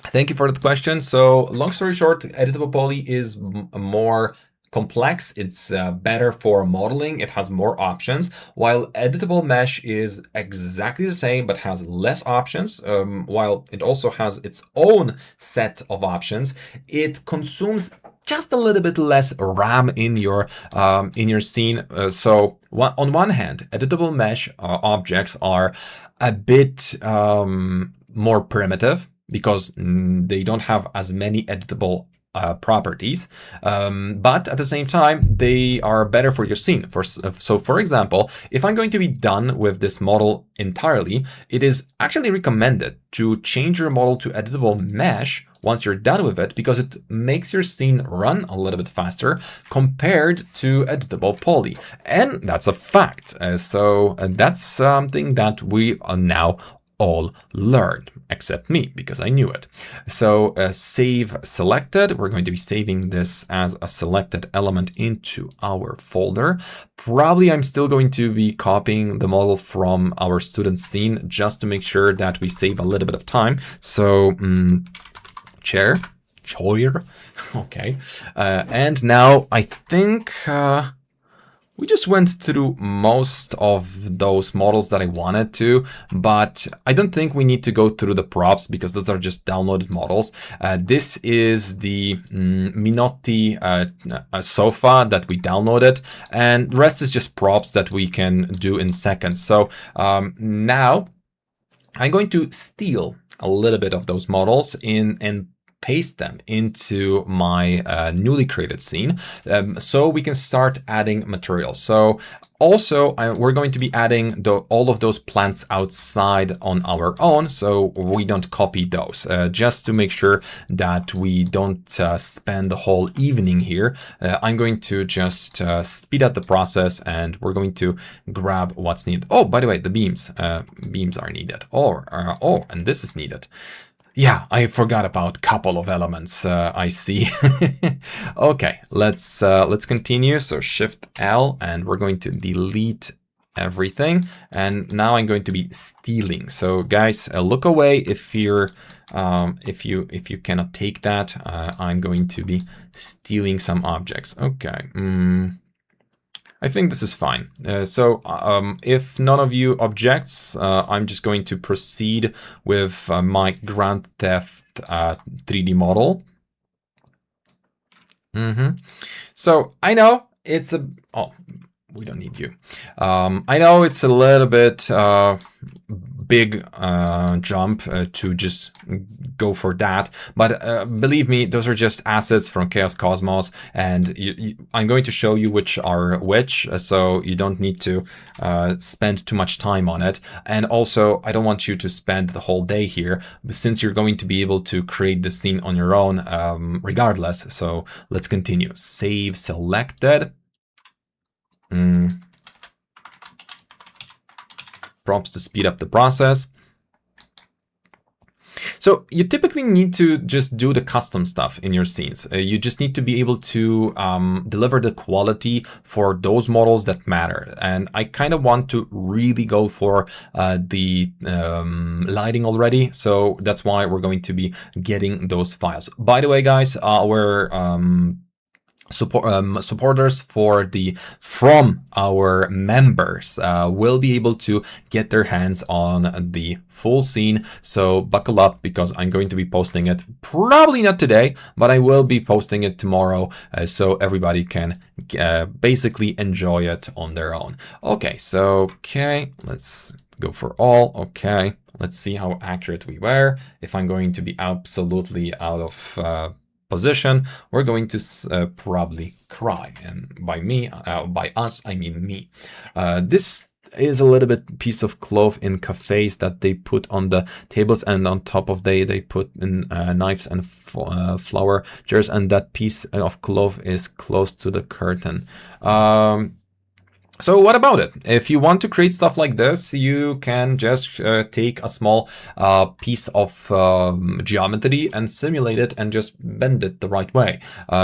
thank you for the question. So long story short, editable poly is more complex. It's better for modeling. It has more options, while editable mesh is exactly the same but has less options. While it also has its own set of options, it consumes just a little bit less RAM in your scene. So on one hand, editable mesh objects are a bit more primitive because they don't have as many editable properties, but at the same time, they are better for your scene. So for example, if I'm going to be done with this model entirely, it is actually recommended to change your model to editable mesh once you're done with it, because it makes your scene run a little bit faster compared to editable poly. And that's a fact. So that's something that we are now all learned, except me, because I knew it. So save selected, we're going to be saving this as a selected element into our folder. Probably I'm still going to be copying the model from our student scene just to make sure that we save a little bit of time. So chair, okay. And now I think we just went through most of those models that I wanted to, but I don't think we need to go through the props because those are just downloaded models. This is the Minotti sofa that we downloaded, and the rest is just props that we can do in seconds. So now I'm going to steal a little bit of those models and paste them into my newly created scene, so we can start adding materials. So also we're going to be adding all of those plants outside on our own, so we don't copy those, just to make sure that we don't spend the whole evening here. I'm going to just speed up the process, and we're going to grab what's needed. Oh, by the way, the beams are needed, oh, and this is needed. Yeah, I forgot about a couple of elements, I see. Okay, let's continue. So Shift L, and we're going to delete everything. And now I'm going to be stealing. So guys, look away if you're if you cannot take that. I'm going to be stealing some objects. Okay. I think this is fine. So if none of you objects, I'm just going to proceed with my Grand Theft 3D model. So I know it's a... Oh, we don't need you. I know it's a little bit big jump to just go for that, but believe me, those are just assets from Chaos Cosmos, and I'm going to show you which are which, so you don't need to spend too much time on it. And also, I don't want you to spend the whole day here, since you're going to be able to create the scene on your own regardless. So let's continue. Save selected. Prompts to speed up the process. So you typically need to just do the custom stuff in your scenes. You just need to be able to deliver the quality for those models that matter. And I kind of want to really go for the lighting already. So that's why we're going to be getting those files. By the way, guys, our supporters from our members will be able to get their hands on the full scene, so buckle up because I'm going to be posting it probably not today, but I will be posting it tomorrow, so everybody can basically enjoy it on their own. Okay, so let's go for all. Okay, let's see how accurate we were. If I'm going to be absolutely out of position, we're going to probably cry, and by us I mean me. This is a little bit piece of cloth in cafes that they put on the tables, and on top of they put in knives and flower jars, and that piece of cloth is close to the curtain. So what about it? If you want to create stuff like this, you can just take a small piece of geometry and simulate it and just bend it the right way.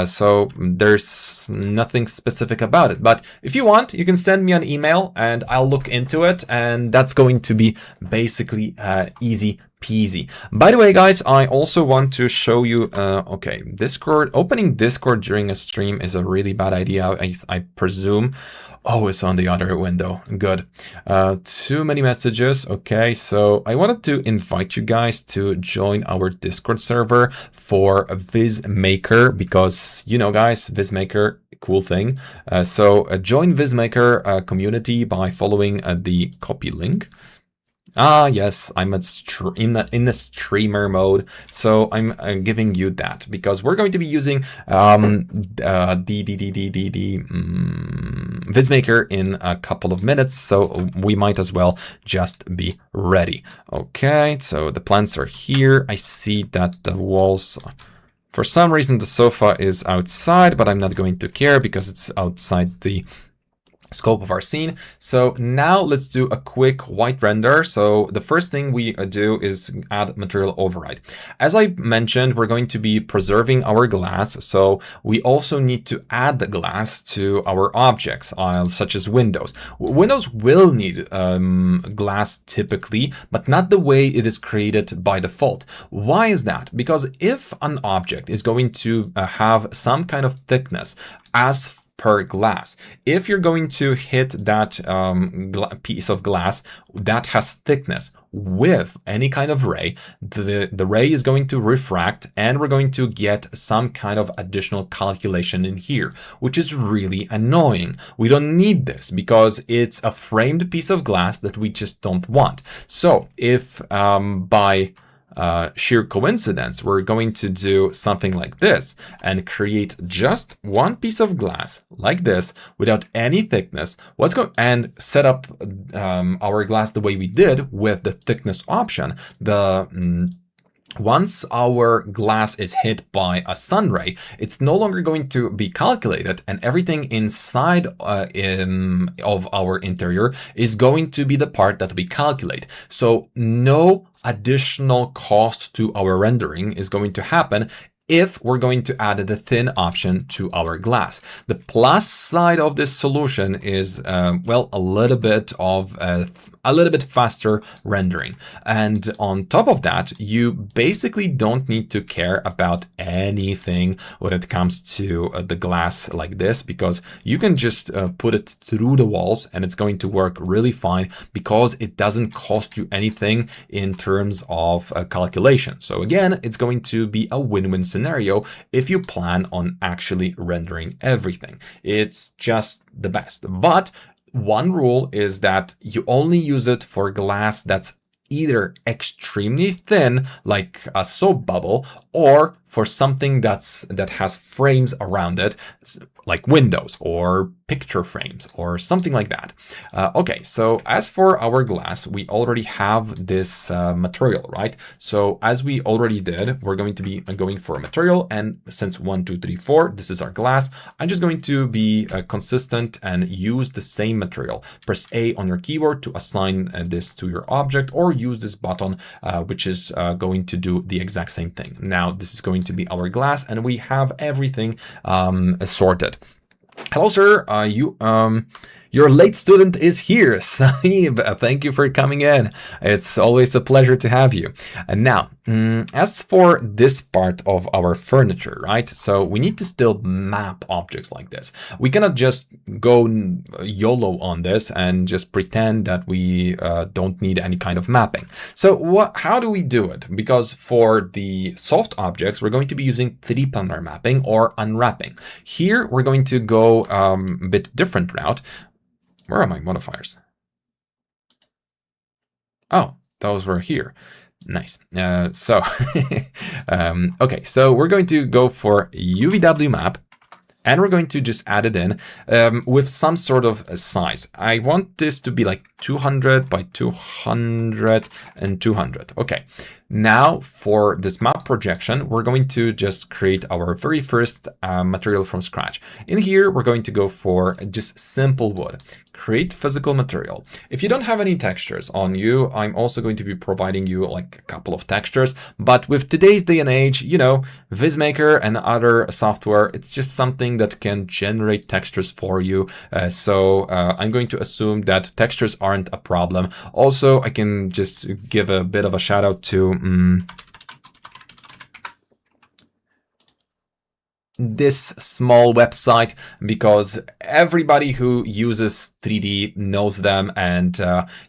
So there's nothing specific about it. But if you want, you can send me an email and I'll look into it. And that's going to be basically easy peasy. By the way, guys, I also want to show you, okay, Discord. Opening Discord during a stream is a really bad idea, I presume. Oh, it's on the other window. Good. Too many messages. Okay, so I wanted to invite you guys to join our Discord server for Viz Maker because, you know, guys, Viz Maker, cool thing. So join Viz Maker community by following the copy link. Ah, yes, I'm in the streamer mode, so I'm giving you that because we're going to be using VizMaker in a couple of minutes, so we might as well just be ready. Okay, so the plants are here. I see that the walls, for some reason, the sofa is outside, but I'm not going to care because it's outside the scope of our scene. So now let's do a quick white render. So the first thing we do is add material override. As I mentioned, we're going to be preserving our glass. So we also need to add the glass to our objects, such as windows. Windows will need glass typically, but not the way it is created by default. Why is that? Because if an object is going to have some kind of thickness as per glass. If you're going to hit that piece of glass that has thickness with any kind of ray, the ray is going to refract and we're going to get some kind of additional calculation in here, which is really annoying. We don't need this because it's a framed piece of glass that we just don't want. So if by sheer coincidence, we're going to do something like this and create just one piece of glass like this without any thickness. And set up our glass the way we did with the thickness option. Once our glass is hit by a sun ray, it's no longer going to be calculated, and everything inside of our interior is going to be the part that we calculate. So no additional cost to our rendering is going to happen if we're going to add the thin option to our glass. The plus side of this solution is, well, a little bit faster rendering. And on top of that, you basically don't need to care about anything when it comes to the glass like this, because you can just put it through the walls and it's going to work really fine because it doesn't cost you anything in terms of calculation. So again, it's going to be a win-win scenario if you plan on actually rendering everything. It's just the best. But one rule is that you only use it for glass that's either extremely thin, like a soap bubble, or for something that has frames around it, like windows or picture frames or something like that. Okay, so as for our glass, we already have this material, right? So as we already did, we're going to be going for a material, and since 1, 2, 3, 4, this is our glass, I'm just going to be consistent and use the same material. Press A on your keyboard to assign this to your object, or use this button, which is going to do the exact same thing. Now, this is going to be our glass, and we have everything sorted. Hello, sir. Your late student is here, Sahib. Thank you for coming in. It's always a pleasure to have you. And now, as for this part of our furniture, right? So we need to still map objects like this. We cannot just go YOLO on this and just pretend that we don't need any kind of mapping. So how do we do it? Because for the soft objects, we're going to be using 3D planar mapping or unwrapping. Here, we're going to go a bit different route. Where are my modifiers? Oh, those were here. Nice. Okay, so we're going to go for UVW map, and we're going to just add it in with some sort of size. I want this to be like 200 by 200 and 200. Okay. Now for this map projection, we're going to just create our very first material from scratch. In here, we're going to go for just simple wood. Create physical material. If you don't have any textures on you, I'm also going to be providing you like a couple of textures. But with today's day and age, you know, VizMaker and other software, it's just something that can generate textures for you. So I'm going to assume that textures aren't a problem. Also, I can just give a bit of a shout out to this small website, because everybody who uses 3D knows them, and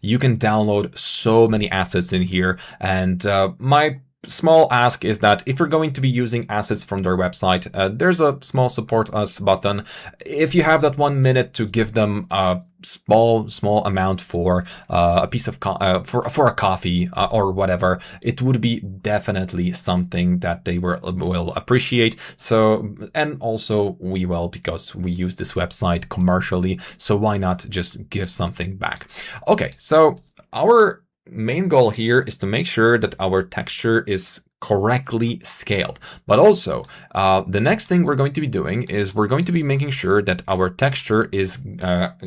you can download so many assets in here. And my small ask is that if you're going to be using assets from their website, there's a small support us button. If you have that 1 minute to give them a small amount for a piece of for a coffee or whatever, it would be definitely something that they will appreciate. So, and also we will, because we use this website commercially, so why not just give something back? Okay, so our main goal here is to make sure that our texture is correctly scaled. But also, the next thing we're going to be doing is we're going to be making sure that our texture is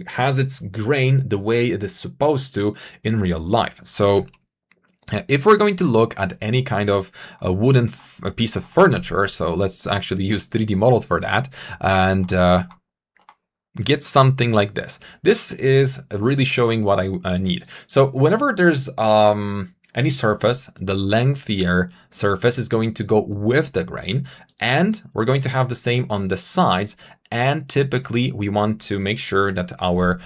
has its grain the way it is supposed to in real life. So if we're going to look at any kind of a wooden piece of furniture, so let's actually use 3D models for that, and get something like this. This is really showing what I need. So whenever there's any surface, the lengthier surface is going to go with the grain, and we're going to have the same on the sides. And typically we want to make sure that our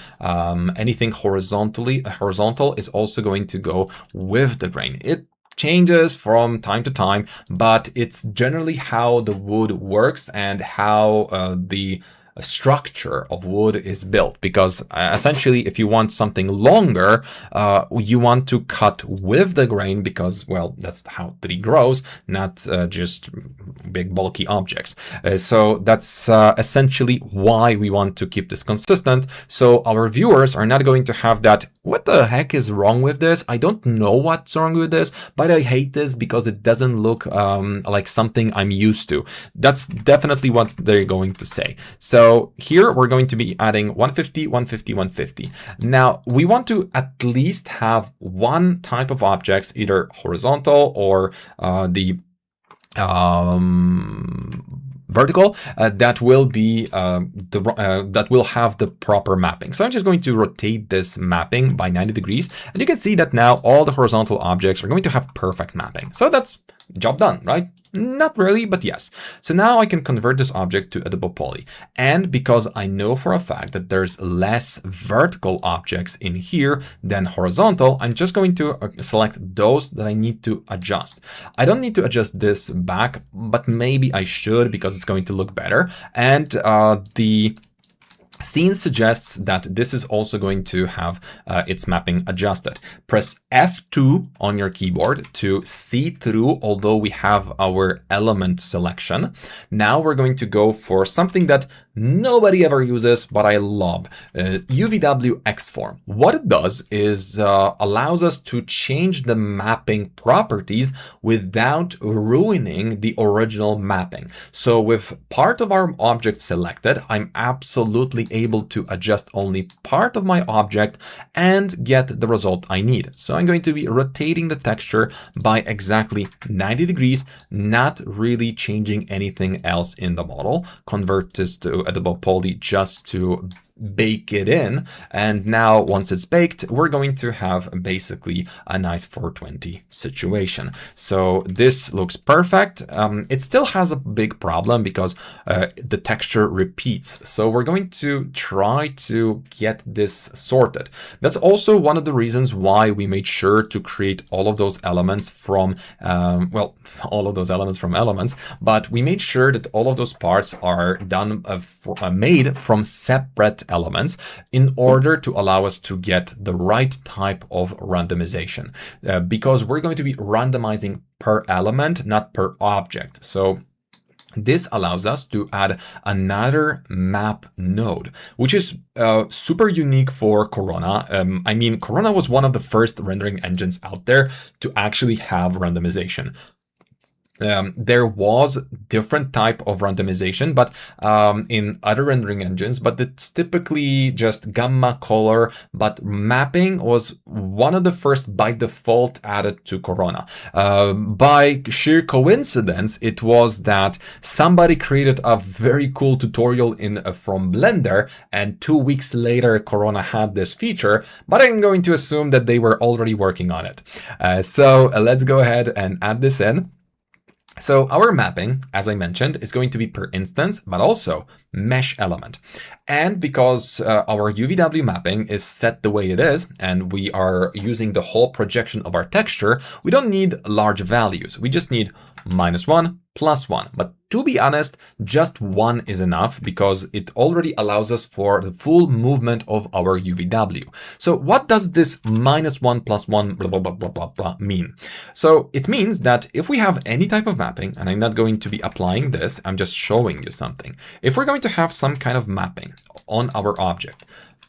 anything horizontal is also going to go with the grain. It changes from time to time, but it's generally how the wood works and how the structure of wood is built, because essentially if you want something longer, you want to cut with the grain, because, well, that's how 3D grows, not just big bulky objects. So that's essentially why we want to keep this consistent, so our viewers are not going to have that, what the heck is wrong with this? I don't know what's wrong with this, but I hate this because it doesn't look like something I'm used to. That's definitely what they're going to say. So here we're going to be adding 150, 150, 150. Now we want to at least have one type of objects, either horizontal or the vertical, that will be that will have the proper mapping. So I'm just going to rotate this mapping by 90 degrees, and you can see that now all the horizontal objects are going to have perfect mapping. So that's job done, right? Not really, but yes. So now I can convert this object to editable poly. And because I know for a fact that there's less vertical objects in here than horizontal, I'm just going to select those that I need to adjust. I don't need to adjust this back, but maybe I should, because it's going to look better. And the Scene suggests that this is also going to have its mapping adjusted. Press F2 on your keyboard to see through, although we have our element selection. Now we're going to go for something that nobody ever uses, but I love, UVW Xform. What it does is allows us to change the mapping properties without ruining the original mapping. So with part of our object selected, I'm absolutely able to adjust only part of my object and get the result I need. So I'm going to be rotating the texture by exactly 90 degrees, not really changing anything else in the model. Convert this to editable poly just to bake it in, and now once it's baked, we're going to have basically a nice 420 situation. So this looks perfect. It still has a big problem because the texture repeats, so we're going to try to get this sorted. That's also one of the reasons why we made sure to create all of those elements from well, all of those elements from elements, but we made sure that all of those parts are done made from separate elements in order to allow us to get the right type of randomization, because we're going to be randomizing per element, not per object. So this allows us to add another map node, which is super unique for Corona. I mean, Corona was one of the first rendering engines out there to actually have randomization. There was different type of randomization, but in other rendering engines, but it's typically just gamma color, but mapping was one of the first by default added to Corona. By sheer coincidence, it was that somebody created a very cool tutorial from Blender, and 2 weeks later, Corona had this feature, but I'm going to assume that they were already working on it. So let's go ahead and add this in. So our mapping, as I mentioned, is going to be per instance, but also mesh element. And because our UVW mapping is set the way it is, and we are using the whole projection of our texture, we don't need large values. We just need -1, +1. But to be honest, just 1 is enough because it already allows us for the full movement of our UVW. So what does this -1 +1 blah, blah, blah, blah, blah, blah mean? So it means that if we have any type of mapping, and I'm not going to be applying this, I'm just showing you something. If we're going to have some kind of mapping on our object,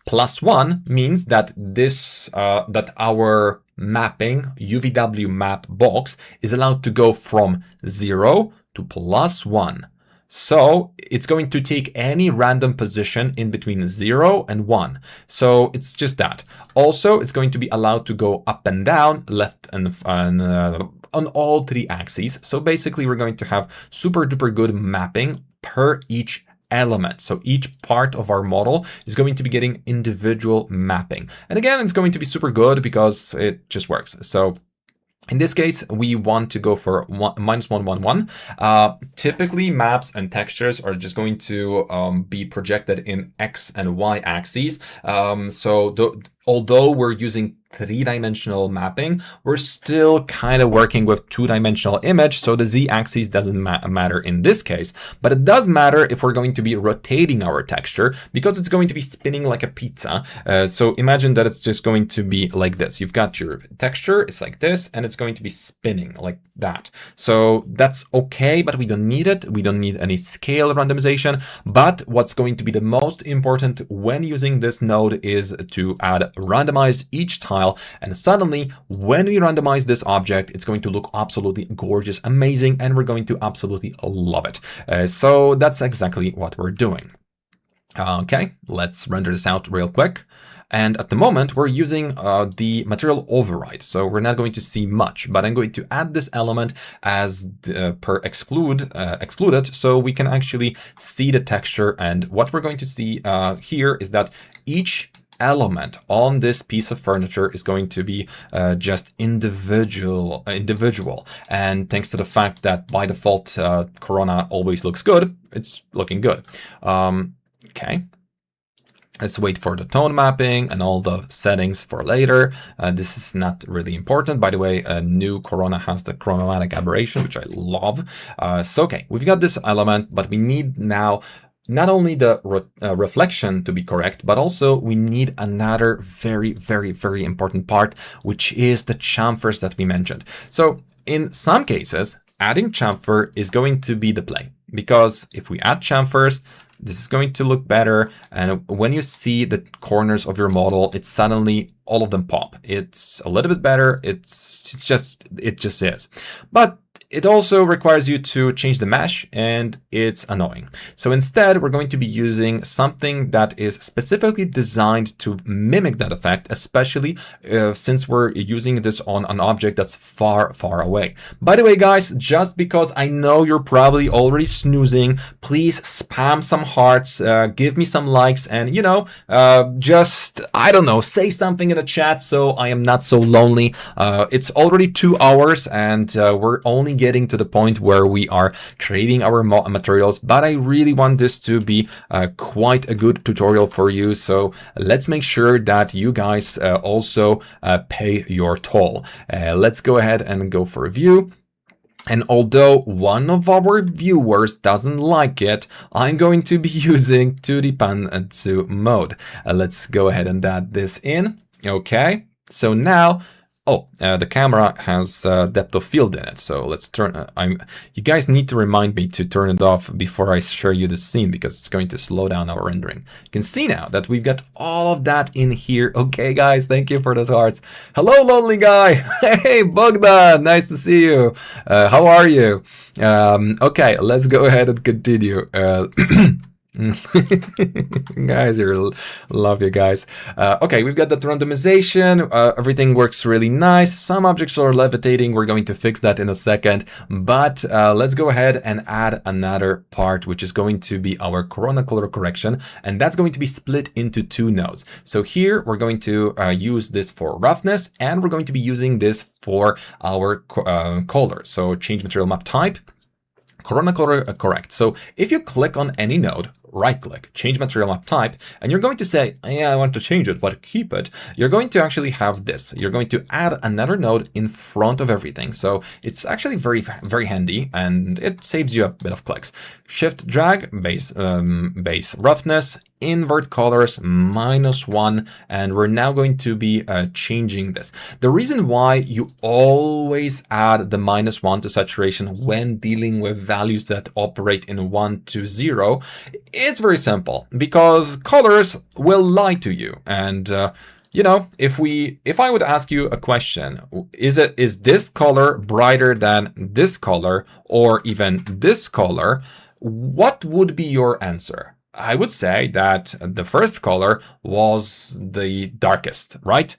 +1 means that this, that our mapping UVW map box is allowed to go from 0 to +1. So it's going to take any random position in between 0 and 1. So it's just that. Also, it's going to be allowed to go up and down, left and on all 3 axes. So basically, we're going to have super duper good mapping per each element. So each part of our model is going to be getting individual mapping. And again, it's going to be super good because it just works. So in this case, we want to go for -1, 1, 1. Typically, maps and textures are just going to be projected in X and Y axes. Although we're using 3-dimensional mapping, we're still kind of working with 2-dimensional image, so the z-axis doesn't matter in this case, but it does matter if we're going to be rotating our texture because it's going to be spinning like a pizza. So imagine that it's just going to be like this. You've got your texture, it's like this, and it's going to be spinning like that. So that's okay, but we don't need it. We don't need any scale randomization, but what's going to be the most important when using this node is to add randomize each tile, and suddenly when we randomize this object, it's going to look absolutely gorgeous, amazing, and we're going to absolutely love it. So that's exactly what we're doing. Okay, let's render this out real quick. And at the moment, we're using the material override, so we're not going to see much, but I'm going to add this element as per excluded, so we can actually see the texture. And what we're going to see here is that each element on this piece of furniture is going to be just individual. And thanks to the fact that by default, Corona always looks good, it's looking good. Okay. Let's wait for the tone mapping and all the settings for later. This is not really important. By the way, new Corona has the chromatic aberration, which I love. So, okay, we've got this element, but we need now not only the reflection to be correct, but also we need another very, very, very important part, which is the chamfers that we mentioned. So in some cases, adding chamfer is going to be the play, because if we add chamfers, this is going to look better. And when you see the corners of your model, it's suddenly all of them pop. It's a little bit better. It just is. But it also requires you to change the mesh, and it's annoying. So instead, we're going to be using something that is specifically designed to mimic that effect, especially since we're using this on an object that's far, far away. By the way, guys, just because I know you're probably already snoozing, please spam some hearts, give me some likes, and, you know, just, I don't know, say something in the chat so I am not so lonely. It's already 2 hours, and we're only getting to the point where we are creating our materials, but I really want this to be quite a good tutorial for you. So let's make sure that you guys also pay your toll. Let's go ahead and go for a view. And although one of our viewers doesn't like it, I'm going to be using 2D Pen 2 mode. Let's go ahead and add this in. Okay, so now the camera has depth of field in it, so let's turn. You guys need to remind me to turn it off before I show you the scene, because it's going to slow down our rendering. You can see now that we've got all of that in here. Okay, guys, thank you for those hearts. Hello, lonely guy. Hey, Bogdan, nice to see you. How are you? Okay, let's go ahead and continue. Guys, love you guys. Okay, we've got that randomization. Everything works really nice. Some objects are levitating. We're going to fix that in a second, but let's go ahead and add another part, which is going to be our corona color correction, and that's going to be split into 2 nodes. So here we're going to use this for roughness, and we're going to be using this for our color. So change material map type, corona color correct. So if you click on any node, right click, change material map type, and you're going to say, yeah, I want to change it, but keep it. You're going to actually have this. You're going to add another node in front of everything. So it's actually very, very handy, and it saves you a bit of clicks. Shift drag, base roughness, invert colors, -1, and we're now going to be changing this. The reason why you always add the -1 to saturation when dealing with values that operate in 1 to 0, it's very simple, because colors will lie to you. And you know, if I would ask you a question, is this color brighter than this color, or even this color, what would be your answer? I would say that the first color was the darkest, right?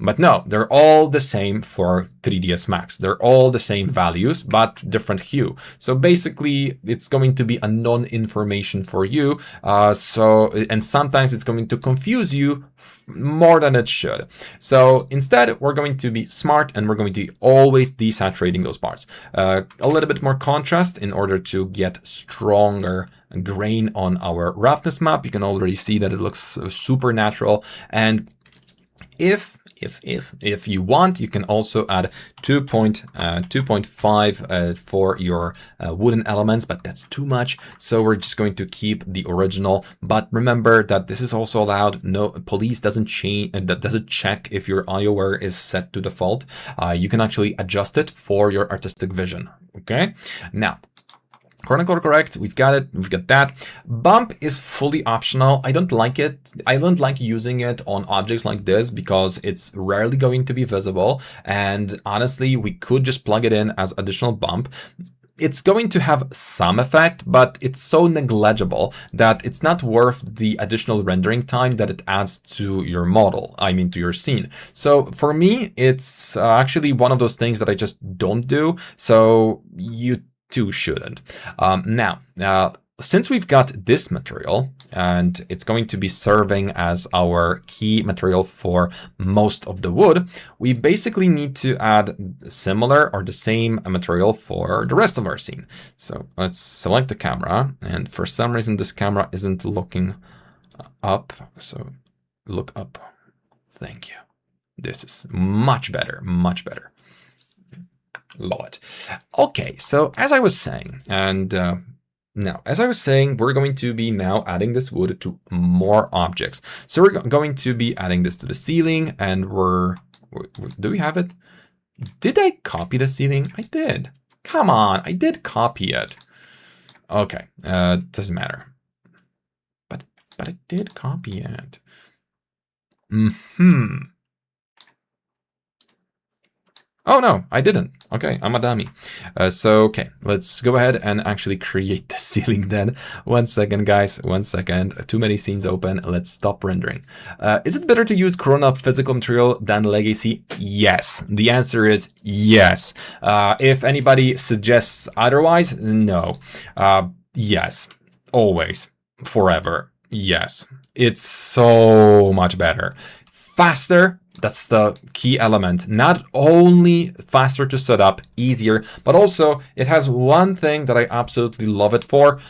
But no, they're all the same for 3ds Max. They're all the same values, but different hue. So basically, it's going to be a non-information for you. And sometimes it's going to confuse you more than it should. So instead, we're going to be smart, and we're going to be always desaturating those parts. A little bit more contrast in order to get stronger grain on our roughness map. You can already see that it looks super natural. And if you want, you can also add 2.5 for your wooden elements, but that's too much. So we're just going to keep the original. But remember that this is also allowed. No, police doesn't check if your IOR is set to default. You can actually adjust it for your artistic vision. Okay, now. Corona color correct, we've got it, we've got that. Bump is fully optional. I don't like it. I don't like using it on objects like this because it's rarely going to be visible. And honestly, we could just plug it in as additional bump. It's going to have some effect, but it's so negligible that it's not worth the additional rendering time that it adds to your model, I mean to your scene. So for me, it's actually one of those things that I just don't do. So you too shouldn't. Now, since we've got this material and it's going to be serving as our key material for most of the wood, we basically need to add similar or the same material for the rest of our scene. So let's select the camera, and for some reason this camera isn't looking up, so look up. Thank you. This is much better, much better. Love it. Okay, so as I was saying, and Now, as I was saying, we're going to be now adding this wood to more objects. So we're going to be adding this to the ceiling, and do we have it? Did I copy the ceiling? I did. Come on, I did copy it. Okay, doesn't matter. But I did copy it. Oh no, I didn't. Okay, I'm a dummy. Okay, let's go ahead and actually create the ceiling then. 1 second, guys, 1 second. Too many scenes open. Let's stop rendering. Is it better to use Corona physical material than Legacy? Yes. The answer is yes. If anybody suggests otherwise, no. Yes. Always. Forever. Yes. It's so much better. Faster. That's the key element. Not only faster to set up, easier, but also it has one thing that I absolutely love it for,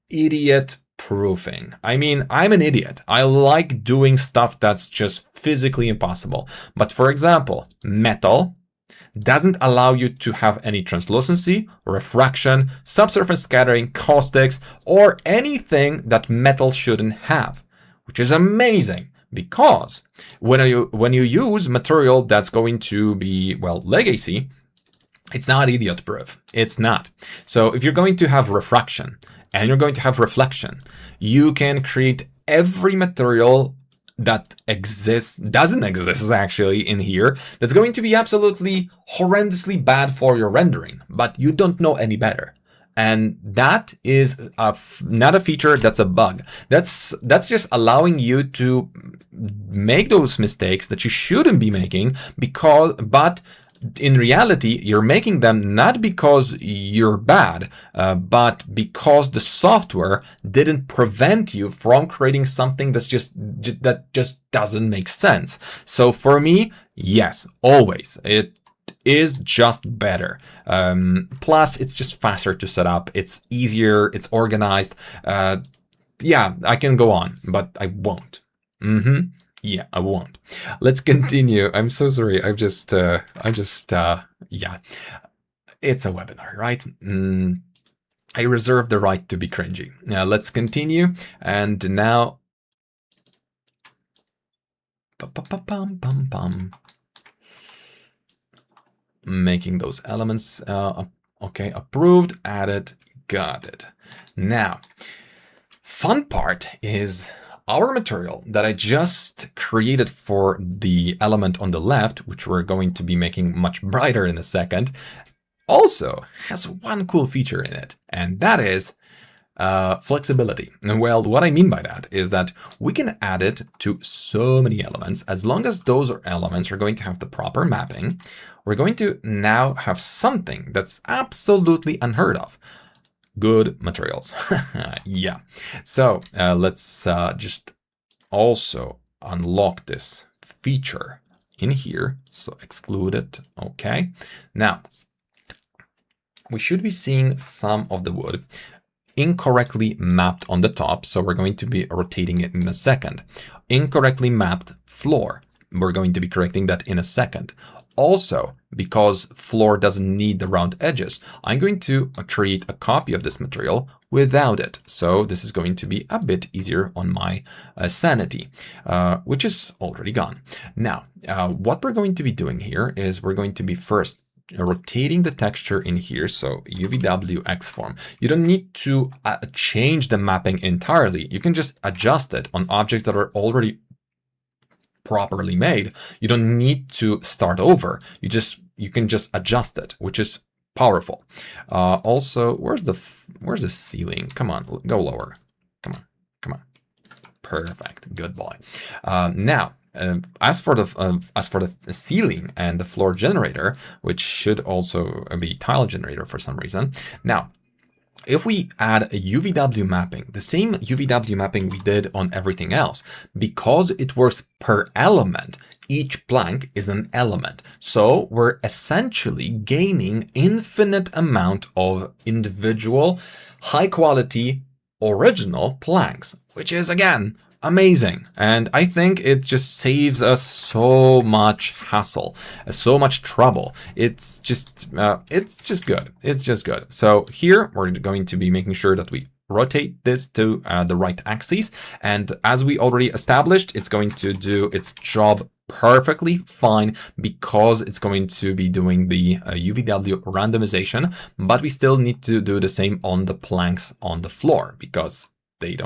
idiot proofing. I mean, I'm an idiot. I like doing stuff that's just physically impossible. But for example, metal doesn't allow you to have any translucency, refraction, subsurface scattering, caustics, or anything that metal shouldn't have, which is amazing. Because when you use material that's going to be, well, legacy, it's not idiot proof. It's not. So if you're going to have refraction and you're going to have reflection, you can create every material that doesn't exist actually in here, that's going to be absolutely horrendously bad for your rendering, but you don't know any better. And that is not a feature, that's a bug. That's just allowing you to make those mistakes that you shouldn't be making, but in reality, you're making them not because you're bad, but because the software didn't prevent you from creating something that just doesn't make sense. So for me, yes, always. It is just better. Plus, it's just faster to set up. It's easier. It's organized. Yeah, I can go on, but I won't. Yeah, I won't. Let's continue. I'm so sorry. Yeah. It's a webinar, right? I reserve the right to be cringy. Now, let's continue. And now... making those elements, okay, approved, added, got it. Now, fun part is our material that I just created for the element on the left, which we're going to be making much brighter in a second, also has one cool feature in it, and that is flexibility. And well, what I mean by that is that we can add it to so many elements. As long as those elements are going to have the proper mapping, we're going to now have something that's absolutely unheard of. Good materials. Yeah. So let's just also unlock this feature in here. So exclude it. Okay. Now, we should be seeing some of the wood incorrectly mapped on the top, so we're going to be rotating it in a second. Incorrectly mapped floor, we're going to be correcting that in a second. Also, because floor doesn't need the round edges, I'm going to create a copy of this material without it. So this is going to be a bit easier on my sanity, which is already gone. Now, what we're going to be doing here is we're going to be first rotating the texture in here, so UVW X form. You don't need to change the mapping entirely. You can just adjust it on objects that are already properly made. You don't need to start over. You can just adjust it, which is powerful. Also, where's the ceiling? Come on, go lower. Come on. Perfect. Good boy. Now, as for the ceiling and the floor generator, which should also be tile generator for some reason. Now, if we add a UVW mapping, the same UVW mapping we did on everything else, because it works per element, each plank is an element. So we're essentially gaining infinite amount of individual, high quality, original planks, which is again amazing. And I think it just saves us so much hassle, so much trouble. It's just good. It's just good. So here we're going to be making sure that we rotate this to the right axis. And as we already established, it's going to do its job perfectly fine because it's going to be doing the UVW randomization, but we still need to do the same on the planks on the floor because they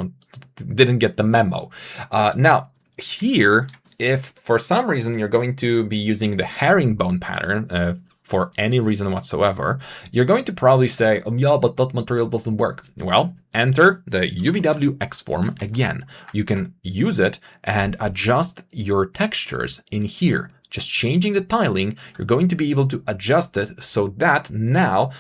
didn't get the memo. Now here, if for some reason you're going to be using the herringbone pattern for any reason whatsoever, you're going to probably say, yeah, but that material doesn't work. Well, enter the UVW X form again. You can use it and adjust your textures in here. Just changing the tiling, you're going to be able to adjust it so that now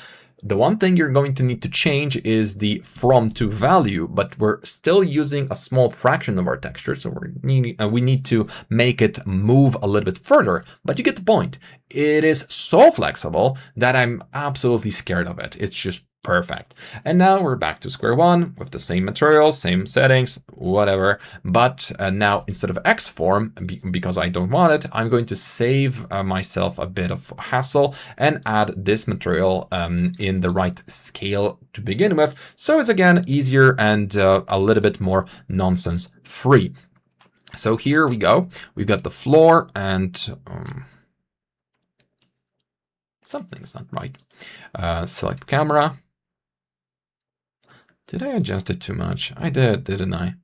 the one thing you're going to need to change is the from to value, but we're still using a small fraction of our texture, so we need to make it move a little bit further, but you get the point. It is so flexible that I'm absolutely scared of it. It's just perfect. And now we're back to square one with the same material, same settings, whatever. But now instead of X form, because I don't want it, I'm going to save myself a bit of hassle and add this material in the right scale to begin with. So it's again easier and a little bit more nonsense free. So here we go. We've got the floor and something's not right. Select camera. Did I adjust it too much? I did, didn't I?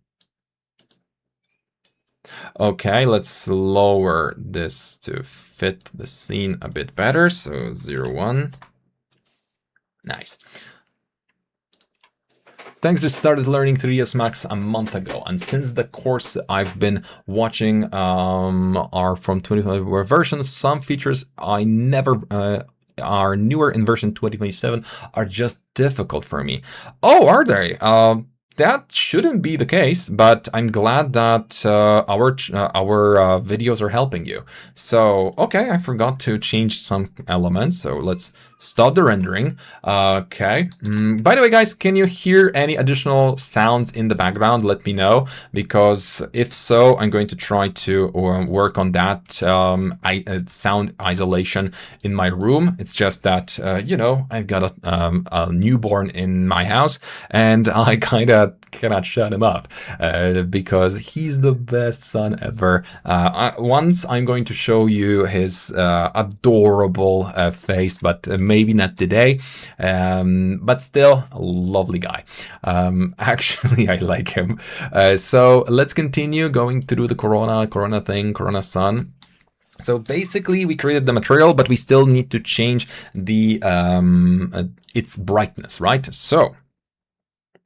Okay, let's lower this to fit the scene a bit better. So 0, 1. Nice. Thanks, just started learning 3ds Max a month ago, and since the course I've been watching are from 2025 versions, some features I never are newer in version 2027 are just difficult for me. Oh, are they? That shouldn't be the case, but I'm glad that our videos are helping you. So, okay, I forgot to change some elements, so let's stop the rendering. Okay. By the way, guys, can you hear any additional sounds in the background? Let me know, because if so, I'm going to try to work on that sound isolation in my room. It's just that, you know, I've got a newborn in my house, and I kind of cannot shut him up because he's the best son ever. Once I'm going to show you his adorable face, but maybe not today, but still a lovely guy. Actually, I like him. So let's continue going through the Corona thing, Corona sun. So basically we created the material, but we still need to change the its brightness, right? So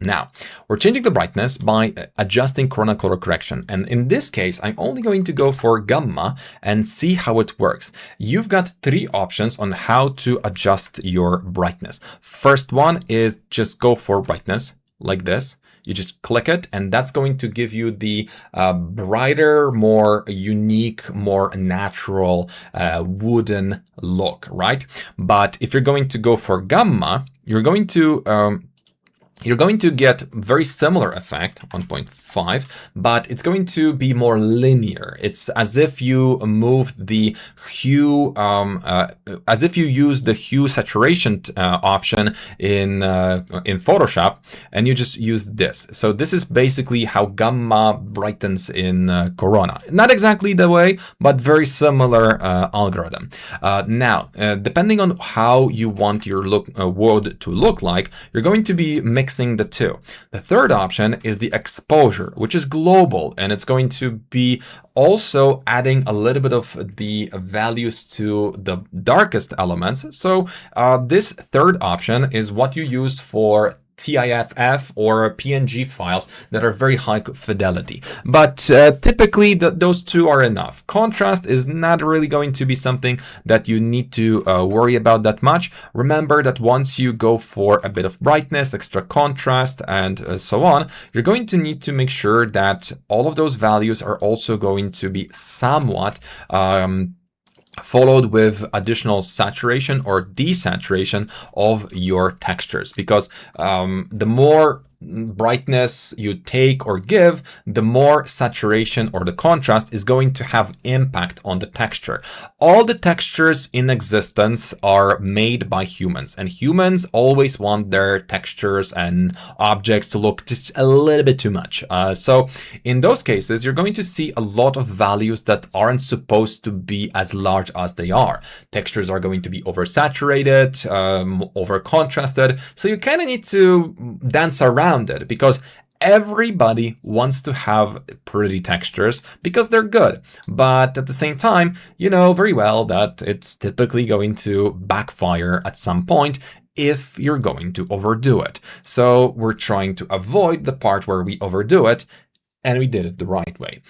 now, we're changing the brightness by adjusting Corona color correction. And in this case, I'm only going to go for gamma and see how it works. You've got 3 options on how to adjust your brightness. First one is just go for brightness like this. You just click it, and that's going to give you the brighter, more unique, more natural wooden look, right? But if you're going to go for gamma, you're going to get very similar effect, 1.5, but it's going to be more linear. It's as if you moved the hue, as if you use the hue saturation option in Photoshop, and you just use this. So this is basically how gamma brightens in Corona. Not exactly the way, but very similar algorithm. Now, depending on how you want your wood to look like, you're going to be mixing the two. The third option is the exposure, which is global, and it's going to be also adding a little bit of the values to the darkest elements. So this third option is what you use for TIFF or PNG files that are very high fidelity. But typically those two are enough. Contrast is not really going to be something that you need to worry about that much. Remember that once you go for a bit of brightness, extra contrast, and so on, you're going to need to make sure that all of those values are also going to be somewhat followed with additional saturation or desaturation of your textures, because the more brightness you take or give, the more saturation or the contrast is going to have impact on the texture. All the textures in existence are made by humans, and humans always want their textures and objects to look just a little bit too much. So in those cases, you're going to see a lot of values that aren't supposed to be as large as they are. Textures are going to be oversaturated, over contrasted. So you kind of need to dance around it, because everybody wants to have pretty textures because they're good. But at the same time, you know very well that it's typically going to backfire at some point if you're going to overdo it. So we're trying to avoid the part where we overdo it, and we did it the right way.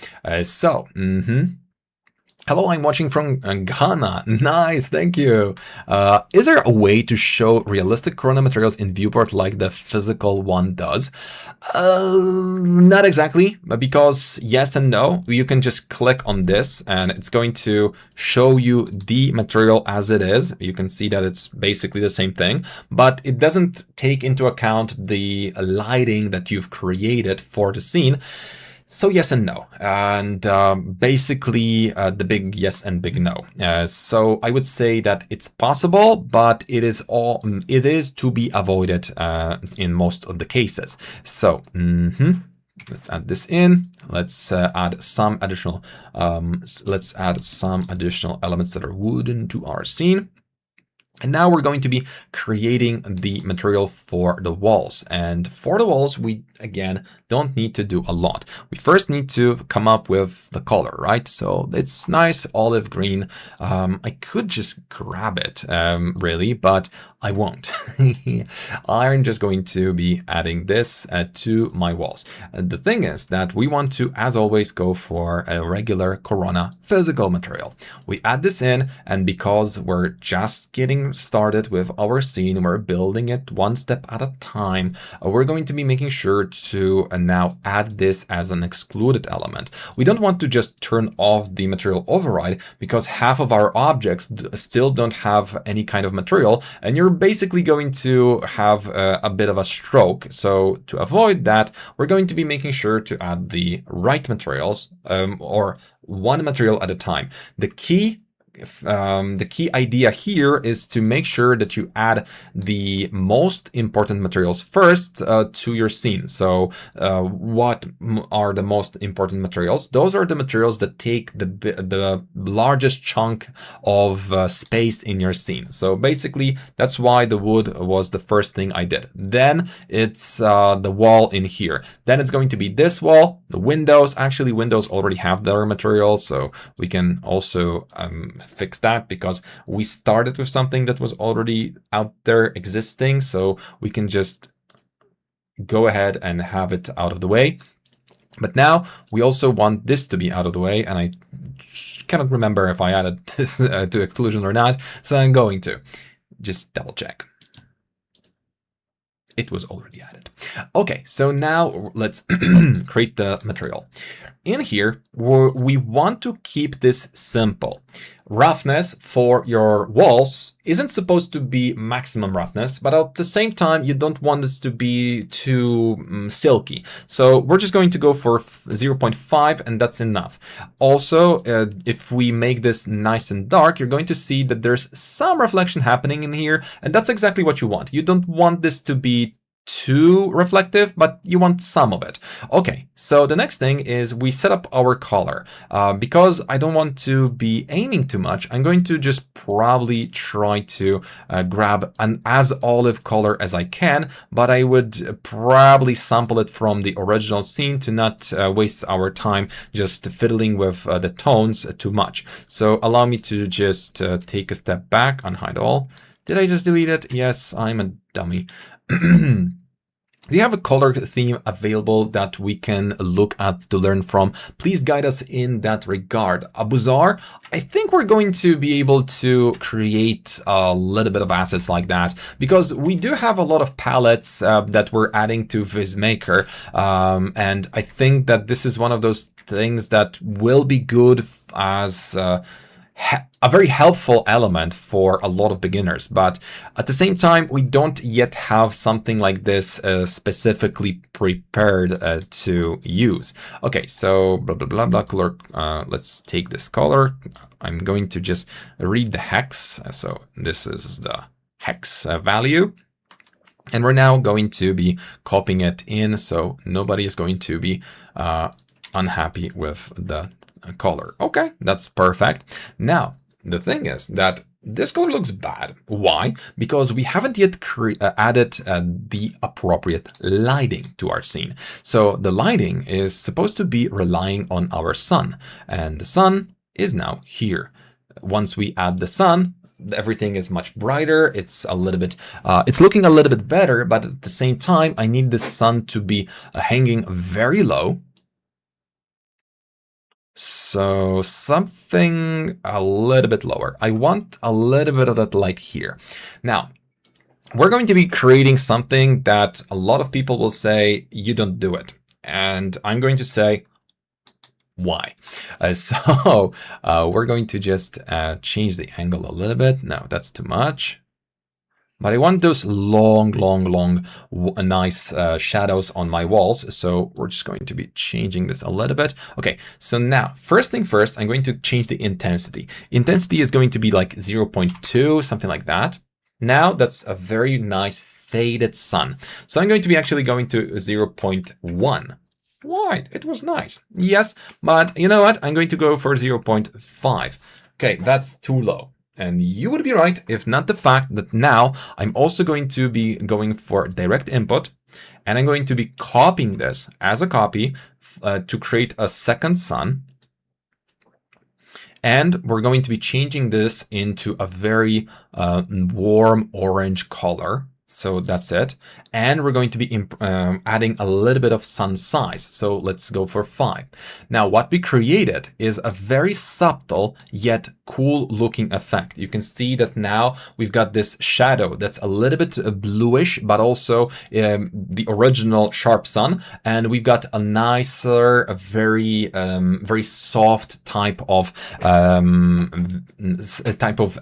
Hello, I'm watching from Ghana. Nice, thank you. Is there a way to show realistic corona materials in viewport like the physical one does? Not exactly, because yes and no. You can just click on this and it's going to show you the material as it is. You can see that it's basically the same thing, but it doesn't take into account the lighting that you've created for the scene. So yes and no, and basically the big yes and big no. So I would say that it's possible, but it is to be avoided in most of the cases. So let's add this in. Let's add some additional elements that are wooden to our scene. And now we're going to be creating the material for the walls. And for the walls, we, again, don't need to do a lot. We first need to come up with the color, right? So it's nice olive green. I could just grab it, really, but I won't. I'm just going to be adding this to my walls. The thing is that we want to, as always, go for a regular Corona physical material. We add this in, and because we're just getting started with our scene, we're building it one step at a time, we're going to be making sure to now add this as an excluded element. We don't want to just turn off the material override, because half of our objects still don't have any kind of material, and you're basically going to have a bit of a stroke. So to avoid that, we're going to be making sure to add the right materials, or one material at a time. The key idea here is to make sure that you add the most important materials first to your scene. So what are the most important materials? Those are the materials that take the largest chunk of space in your scene. So basically, that's why the wood was the first thing I did. Then it's the wall in here. Then it's going to be this wall, the windows. Actually, windows already have their materials, so we can also fix that, because we started with something that was already out there existing, so we can just go ahead and have it out of the way. But now we also want this to be out of the way, and I cannot remember if I added this to exclusion or not, so I'm going to just double check. It was already added. Okay, so now let's create the material. In here, we want to keep this simple. Roughness for your walls isn't supposed to be maximum roughness, but at the same time, you don't want this to be too silky. So we're just going to go for 0.5, and that's enough. Also, if we make this nice and dark, you're going to see that there's some reflection happening in here, and that's exactly what you want. You don't want this to be too reflective, but you want some of it. Okay, so the next thing is we set up our color. Because I don't want to be aiming too much, I'm going to just probably try to grab an as olive color as I can, but I would probably sample it from the original scene to not waste our time just fiddling with the tones too much. So allow me to just take a step back, unhide all. Did I just delete it? Yes, I'm a dummy. Do you have a color theme available that we can look at to learn from? Please guide us in that regard. Abuzar, I think we're going to be able to create a little bit of assets like that, because we do have a lot of palettes that we're adding to VizMaker. And I think that this is one of those things that will be good as a very helpful element for a lot of beginners, but at the same time, we don't yet have something like this specifically prepared to use. Okay, so blah, blah, blah, blah, color. Let's take this color. I'm going to just read the hex. So this is the hex value. And we're now going to be copying it in, so nobody is going to be unhappy with the color. Okay, that's perfect. Now, the thing is that this color looks bad. Why? Because we haven't yet added the appropriate lighting to our scene. So the lighting is supposed to be relying on our sun, and the sun is now here. Once we add the sun, everything is much brighter. It's a little bit, it's looking a little bit better, but at the same time, I need the sun to be hanging very low. So something a little bit lower. I want a little bit of that light here. Now, we're going to be creating something that a lot of people will say, you don't do it. And I'm going to say, why? We're going to just change the angle a little bit. No, that's too much. But I want those long, nice shadows on my walls. So we're just going to be changing this a little bit. Okay, so now, first thing first, I'm going to change the intensity. Intensity is going to be like 0.2, something like that. Now that's a very nice faded sun. So I'm going to be actually going to 0.1. Why? It was nice. Yes, but you know what? I'm going to go for 0.5. Okay, that's too low. And you would be right if not the fact that now I'm also going to be going for direct input, and I'm going to be copying this as a copy to create a second sun. And we're going to be changing this into a very warm orange color. So that's it. And we're going to be adding a little bit of sun size. So let's go for 5. Now, what we created is a very subtle yet cool looking effect. You can see that now we've got this shadow that's a little bit bluish, but also the original sharp sun. And we've got a nicer, a very soft type of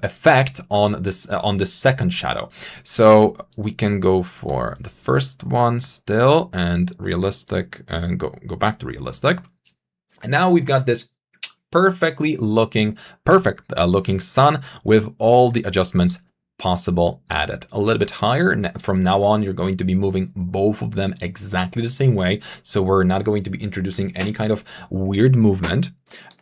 effect on this second shadow. So we can go for the first one still and realistic, and go back to realistic. And now we've got this perfect looking sun with all the adjustments possible added. A little bit higher. From now on, you're going to be moving both of them exactly the same way. So we're not going to be introducing any kind of weird movement.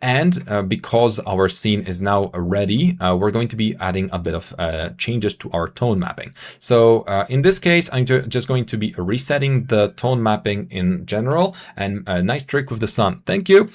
And because our scene is now ready, we're going to be adding a bit of changes to our tone mapping. So in this case, I'm just going to be resetting the tone mapping in general, and a nice trick with the sun. Thank you.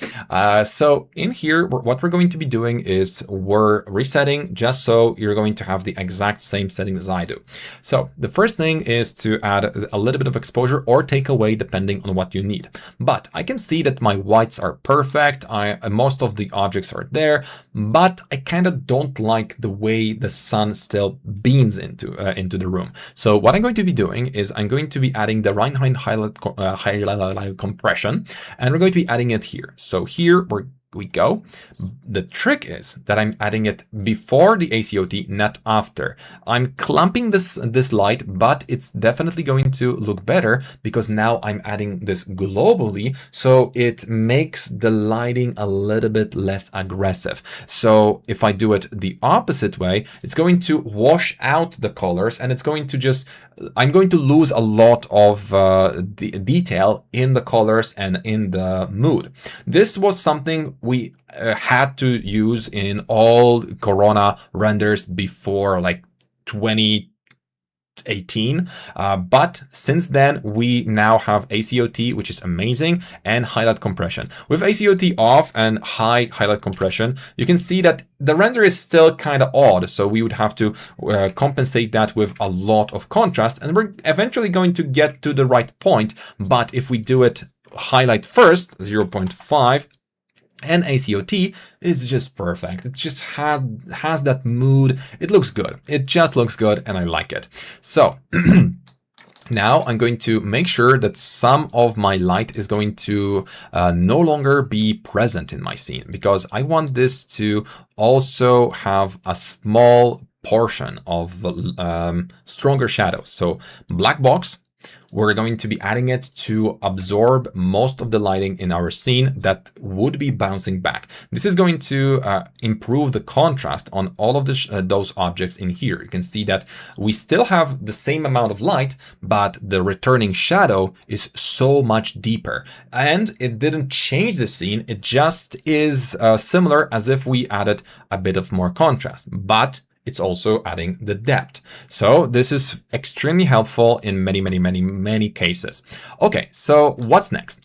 So in here, what we're going to be doing is we're resetting just so you're going to have the exact same settings as I do. So the first thing is to add a little bit of exposure or take away depending on what you need. But I can see that my whites are perfect. Most of the objects are there, but I kind of don't like the way the sun still beams into the room. So what I'm going to be doing is I'm going to be adding the Reinhardt highlight compression, and we're going to be adding it here. So here we go. The trick is that I'm adding it before the ACOT, not after. I'm clumping this light, but it's definitely going to look better because now I'm adding this globally, so it makes the lighting a little bit less aggressive. So if I do it the opposite way, it's going to wash out the colors, and it's going to I'm going to lose a lot of the detail in the colors and in the mood. This was something we had to use in all Corona renders before like 2018, but since then we now have ACOT, which is amazing, and highlight compression. With ACOT off and high highlight compression, you can see that the render is still kind of odd, so we would have to compensate that with a lot of contrast, and we're eventually going to get to the right point. But if we do it highlight first, 0.5, and ACOT is just perfect. It just has that mood. It looks good. It just looks good, and I like it. So Now I'm going to make sure that some of my light is going to no longer be present in my scene, because I want this to also have a small portion of stronger shadows. So black box, we're going to be adding it to absorb most of the lighting in our scene that would be bouncing back. This is going to improve the contrast on all of those objects in here. You can see that we still have the same amount of light, but the returning shadow is so much deeper. And it didn't change the scene, it just is similar as if we added a bit of more contrast. But it's also adding the depth. So this is extremely helpful in many cases. Okay, so what's next?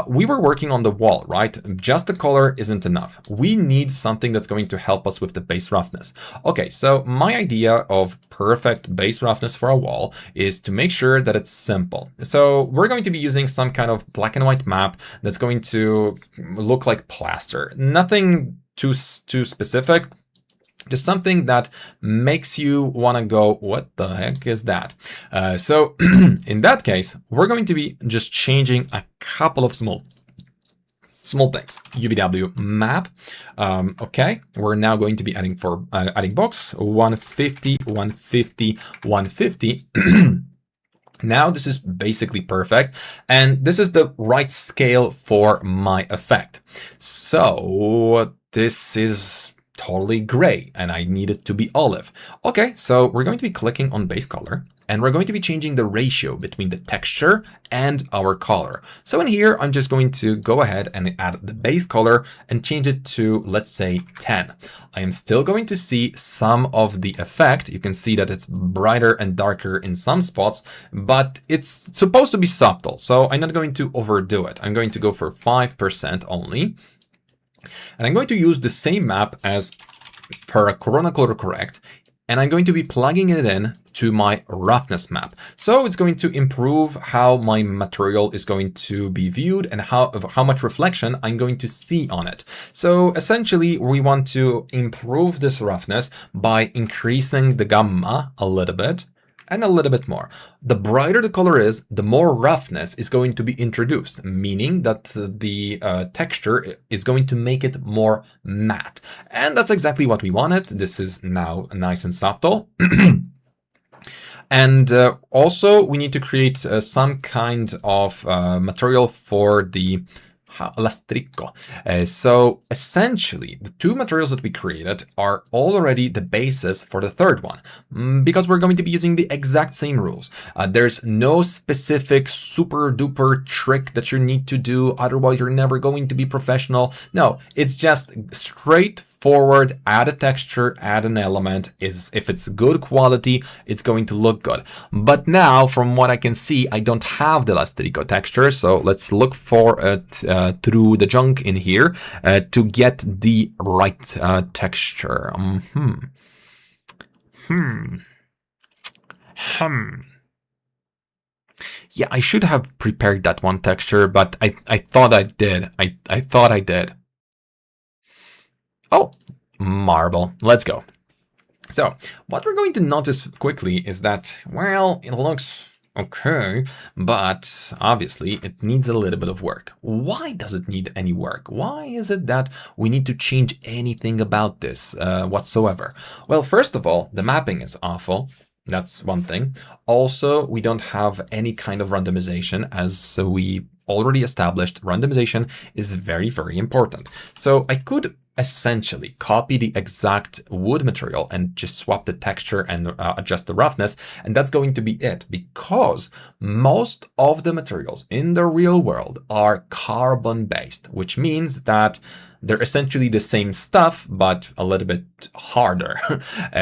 We were working on the wall, right? Just the color isn't enough. We need something that's going to help us with the base roughness. Okay, so my idea of perfect base roughness for a wall is to make sure that it's simple. So we're going to be using some kind of black and white map that's going to look like plaster. Nothing too specific. Just something that makes you want to go, what the heck is that? So in that case, we're going to be just changing a couple of small things. UVW map. Okay, we're now going to be adding adding box 150, 150, 150. Now this is basically perfect, and this is the right scale for my effect. So this is totally gray, and I need it to be olive. Okay, so we're going to be clicking on base color, and we're going to be changing the ratio between the texture and our color. So in here, I'm just going to go ahead and add the base color and change it to, let's say, 10. I am still going to see some of the effect. You can see that it's brighter and darker in some spots, but it's supposed to be subtle. So I'm not going to overdo it. I'm going to go for 5% only. And I'm going to use the same map as per Corona Color Correct, and I'm going to be plugging it in to my roughness map. So it's going to improve how my material is going to be viewed and how much reflection I'm going to see on it. So essentially, we want to improve this roughness by increasing the gamma a little bit and a little bit more. The brighter the color is, the more roughness is going to be introduced, meaning that the texture is going to make it more matte. And that's exactly what we wanted. This is now nice and subtle. And also we need to create some kind of material for the lastrico. So essentially, the two materials that we created are already the basis for the third one, because we're going to be using the exact same rules. There's no specific super duper trick that you need to do, otherwise you're never going to be professional. No, it's just straightforward, add a texture, add an element. If it's good quality, it's going to look good. But now, from what I can see, I don't have the lastrico texture, so let's look for it through the junk in here to get the right texture. Yeah, I should have prepared that one texture, but I thought I did. I thought I did. Oh, marble. Let's go. So what we're going to notice quickly is that, well, it looks okay, but obviously it needs a little bit of work. Why does it need any work? Why is it that we need to change anything about this whatsoever? Well, first of all, the mapping is awful. That's one thing. Also, we don't have any kind of randomization, as we already established. Randomization is very, very important. So I could essentially copy the exact wood material and just swap the texture and adjust the roughness, and that's going to be it, because most of the materials in the real world are carbon-based, which means that they're essentially the same stuff, but a little bit harder.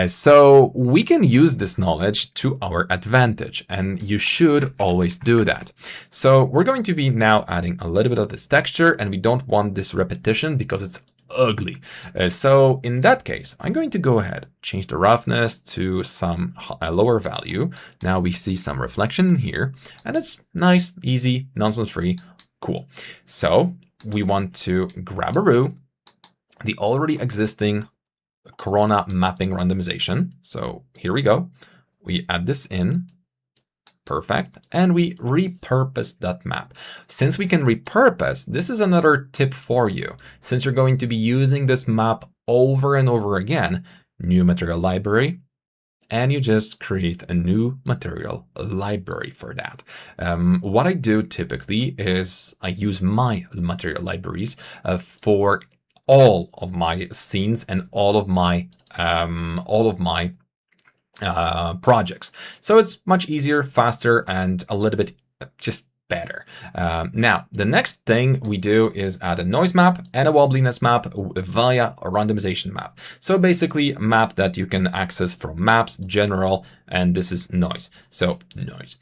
So we can use this knowledge to our advantage, and you should always do that. So we're going to be now adding a little bit of this texture, and we don't want this repetition because it's ugly. So in that case, I'm going to go ahead, change the roughness to some lower value. Now we see some reflection here, and it's nice, easy, nonsense-free, cool. So we want to grab a row, the already existing Corona mapping randomization. So here we go. We add this in. Perfect. And we repurpose that map. Since we can repurpose, this is another tip for you. Since you're going to be using this map over and over again, new material library, and you just create a new material library for that. What I do typically is I use my material libraries for all of my scenes and all of my projects. So it's much easier, faster, and a little bit just better. Now, the next thing we do is add a noise map and a wobbliness map via a randomization map. So basically a map that you can access from maps, general, and this is noise. So noise.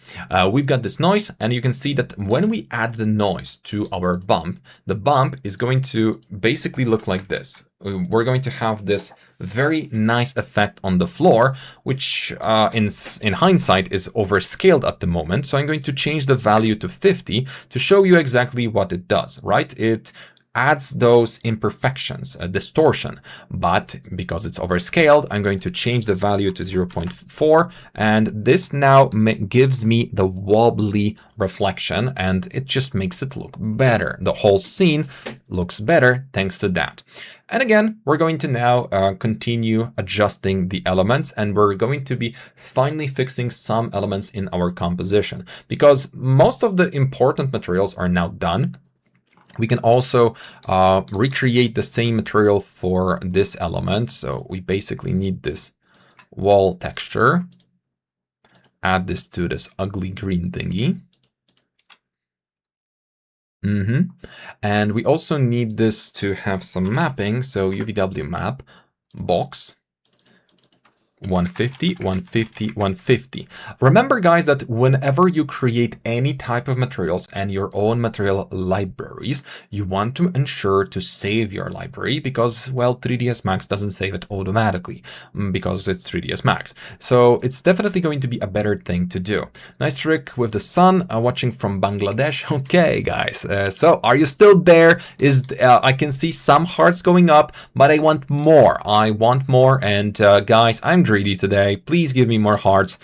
We've got this noise, and you can see that when we add the noise to our bump, the bump is going to basically look like this. We're going to have this very nice effect on the floor, which in hindsight is overscaled at the moment. So I'm going to change the value to 50 to show you exactly what it does, right? It adds those imperfections, a distortion, but because it's overscaled, I'm going to change the value to 0.4, and this now gives me the wobbly reflection, and it just makes it look better. The whole scene looks better thanks to that. And again, we're going to now continue adjusting the elements, and we're going to be finally fixing some elements in our composition, because most of the important materials are now done. We can also recreate the same material for this element. So we basically need this wall texture. Add this to this ugly green thingy. And we also need this to have some mapping. So UVW map, box, 150, 150, 150. Remember, guys, that whenever you create any type of materials and your own material libraries, you want to ensure to save your library because, well, 3ds Max doesn't save it automatically because it's 3ds Max. So it's definitely going to be a better thing to do. Nice trick with the sun, watching from Bangladesh. Okay, guys. So are you still there? I can see some hearts going up, but I want more. I want more. And guys, I'm greedy today. Please give me more hearts.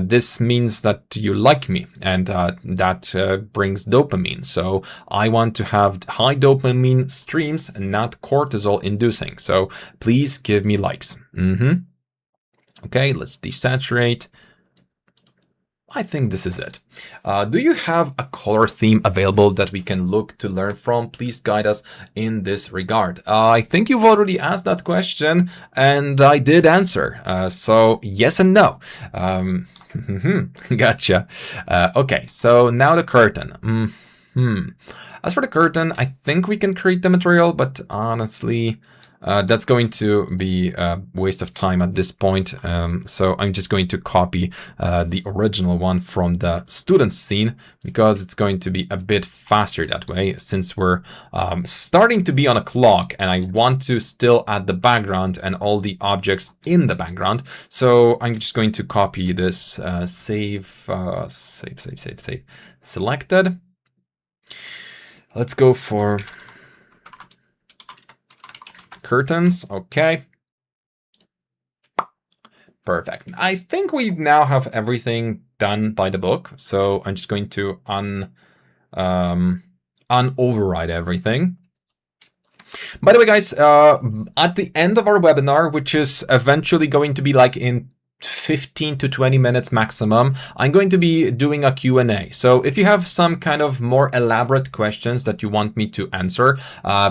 This means that you like me, and that brings dopamine. So I want to have high dopamine streams and not cortisol inducing. So please give me likes. Okay, let's desaturate. I think this is it. Do you have a color theme available that we can look to learn from? Please guide us in this regard. I think you've already asked that question, and I did answer. So yes and no. Gotcha. Okay, so now the curtain. As for the curtain, I think we can create the material, but honestly, that's going to be a waste of time at this point. So I'm just going to copy the original one from the student scene because it's going to be a bit faster that way, since we're starting to be on a clock and I want to still add the background and all the objects in the background. So I'm just going to copy this, save, selected. Let's go for curtains. Okay. Perfect. I think we now have everything done by the book. So I'm just going to unoverride everything. By the way, guys, at the end of our webinar, which is eventually going to be like in 15 to 20 minutes maximum, I'm going to be doing a Q&A. So if you have some kind of more elaborate questions that you want me to answer,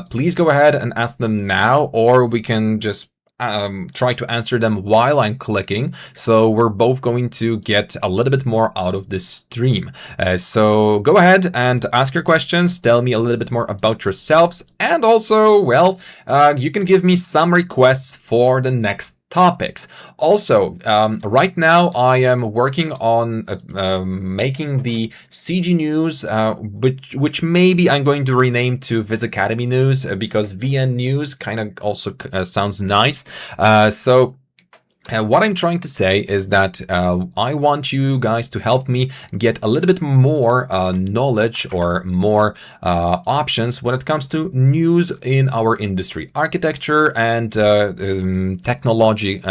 please go ahead and ask them now, or we can just try to answer them while I'm clicking. So we're both going to get a little bit more out of this stream. So go ahead and ask your questions. Tell me a little bit more about yourselves. And also, well, you can give me some requests for the next topics. Also, right now I am working on making the CG news, which maybe I'm going to rename to Viz Academy news, because VN news kind of also sounds nice. So What I'm trying to say is that I want you guys to help me get a little bit more knowledge or more options when it comes to news in our industry, architecture and technology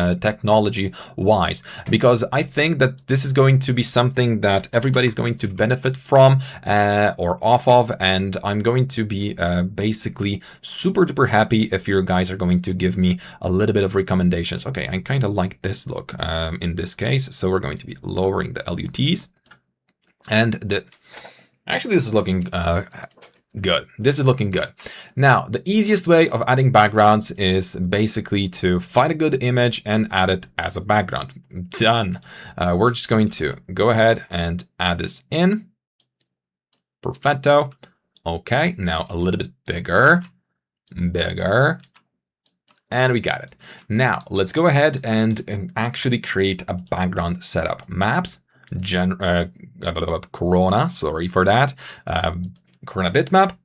wise, because I think that this is going to be something that everybody's going to benefit from or off of, and I'm going to be basically super duper happy if you guys are going to give me a little bit of recommendations. Okay, I kind of like this look in this case, so we're going to be lowering the LUTs, and actually this is looking good. This is looking good. Now, the easiest way of adding backgrounds is basically to find a good image and add it as a background. Done. We're just going to go ahead and add this in. Perfecto. Okay, now a little bit bigger. And we got it. Now, let's go ahead and actually create a background setup. Maps, Corona, sorry for that. Corona bitmap.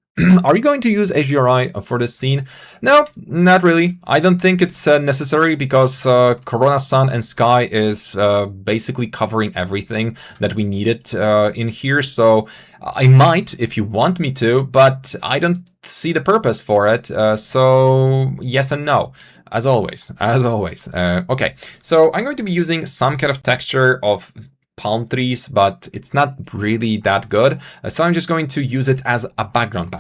Are you going to use HDRI for this scene? No, not really. I don't think it's necessary because Corona sun and sky is basically covering everything that we needed in here. So I might if you want me to, but I don't see the purpose for it. So yes and no, as always. Okay, so I'm going to be using some kind of texture of palm trees, but it's not really that good. So I'm just going to use it as a background.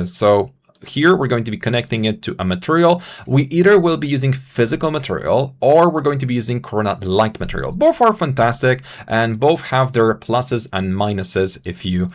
So here we're going to be connecting it to a material. We either will be using physical material or we're going to be using Corona light material. Both are fantastic and both have their pluses and minuses, if you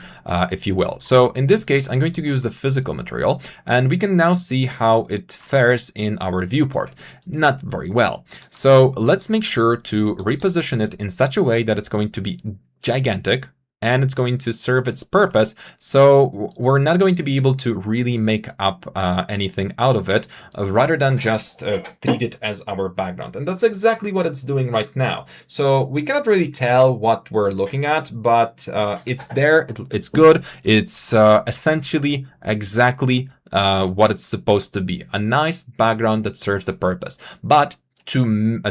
will. So in this case, I'm going to use the physical material, and we can now see how it fares in our viewport. Not very well. So let's make sure to reposition it in such a way that it's going to be gigantic and it's going to serve its purpose. So we're not going to be able to really make up anything out of it, rather than just treat it as our background. And that's exactly what it's doing right now. So we cannot really tell what we're looking at, but it's there, it's good. It's essentially exactly what it's supposed to be. A nice background that serves the purpose. But to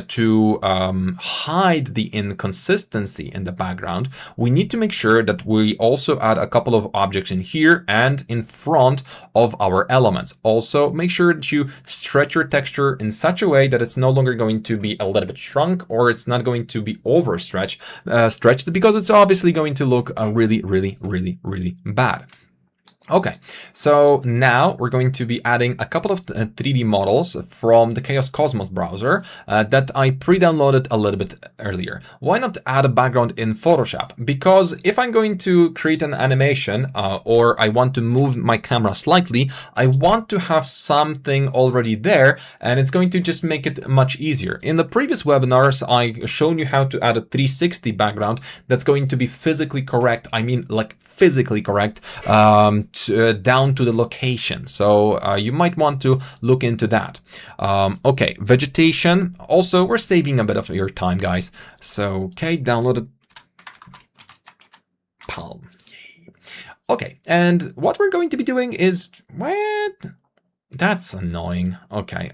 hide the inconsistency in the background, we need to make sure that we also add a couple of objects in here and in front of our elements. Also, make sure that you stretch your texture in such a way that it's no longer going to be a little bit shrunk, or it's not going to be stretched, because it's obviously going to look really bad. Okay, so now we're going to be adding a couple of 3D models from the Chaos Cosmos browser that I pre-downloaded a little bit earlier. Why not add a background in Photoshop? Because if I'm going to create an animation or I want to move my camera slightly, I want to have something already there, and it's going to just make it much easier. In the previous webinars, I shown you how to add a 360 background that's going to be physically correct. I mean, like physically correct, down to the location. So you might want to look into that. Okay, vegetation. Also, we're saving a bit of your time, guys. So, okay, downloaded Palm. Yay. Okay, and what we're going to be doing is, what? That's annoying. Okay,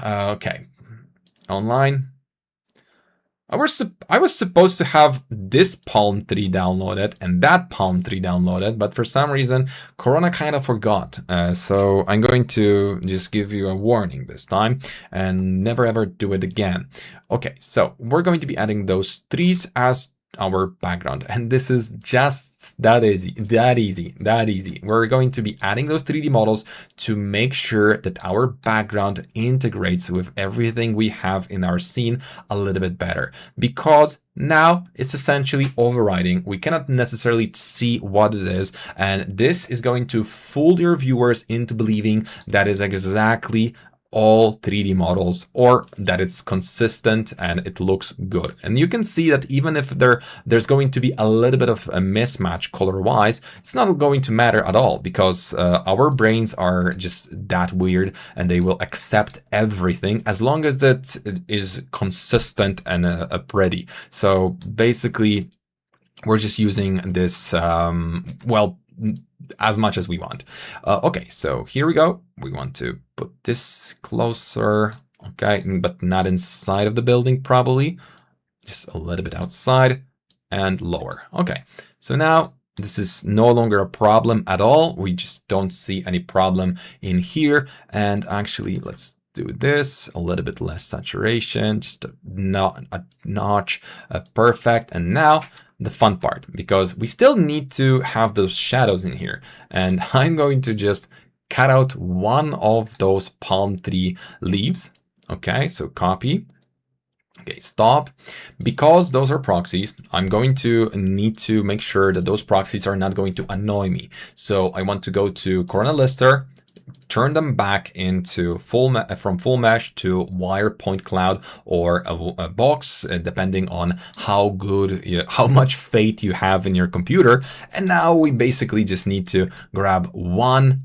okay, online. I was supposed to have this palm tree downloaded and that palm tree downloaded, but for some reason, Corona kind of forgot. So I'm going to just give you a warning this time and never ever do it again. Okay, so we're going to be adding those trees as our background, and this is just that easy. We're going to be adding those 3D models to make sure that our background integrates with everything we have in our scene a little bit better, because now it's essentially overriding. We cannot necessarily see what it is, and this is going to fool your viewers into believing that is exactly all 3D models, or that it's consistent and it looks good. And you can see that even if there's going to be a little bit of a mismatch color wise, it's not going to matter at all, because our brains are just that weird and they will accept everything as long as it is consistent and pretty. So basically, we're just using this, well, as much as we want. Okay, so here we go. We want to put this closer, okay, but not inside of the building probably, just a little bit outside and lower. Okay, so now this is no longer a problem at all. We just don't see any problem in here. And actually, let's do this, a little bit less saturation, just a notch, perfect. And now the fun part, because we still need to have those shadows in here. And I'm going to just cut out one of those palm tree leaves. Okay, so copy. Okay, stop. Because those are proxies, I'm going to need to make sure that those proxies are not going to annoy me. So I want to go to Corona Lister, turn them back into from full mesh to wire point cloud or a box, depending on how good, how much faith you have in your computer. And now we basically just need to grab one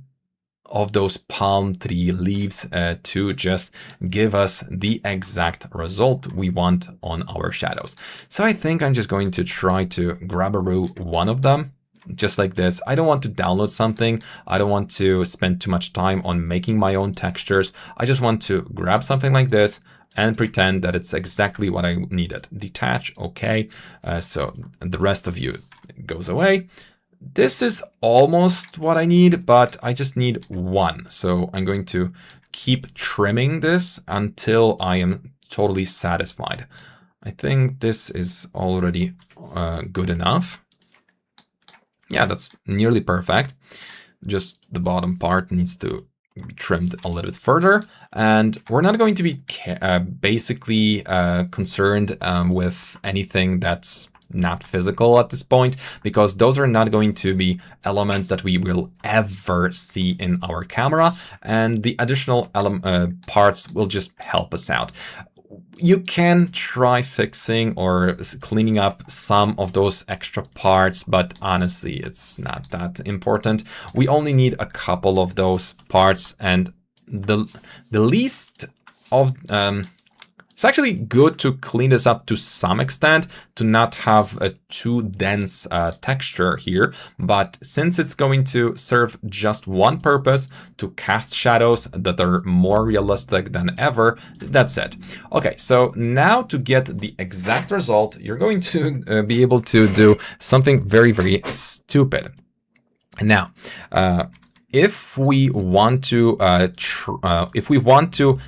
of those palm tree leaves to just give us the exact result we want on our shadows. So I think I'm just going to try to grab one of them, just like this. I don't want to download something. I don't want to spend too much time on making my own textures. I just want to grab something like this and pretend that it's exactly what I needed. Detach, okay. So the rest of you goes away. This is almost what I need, but I just need one. So I'm going to keep trimming this until I am totally satisfied. I think this is already good enough. Yeah, that's nearly perfect. Just the bottom part needs to be trimmed a little bit further. And we're not going to be basically concerned with anything that's not physical at this point, because those are not going to be elements that we will ever see in our camera, and the additional parts will just help us out. You can try fixing or cleaning up some of those extra parts, but honestly, it's not that important. We only need a couple of those parts, and the least of it's actually good to clean this up to some extent to not have a too dense texture here. But since it's going to serve just one purpose, to cast shadows that are more realistic than ever, that's it. Okay, so now to get the exact result, you're going to be able to do something very, very stupid. Now, if we want to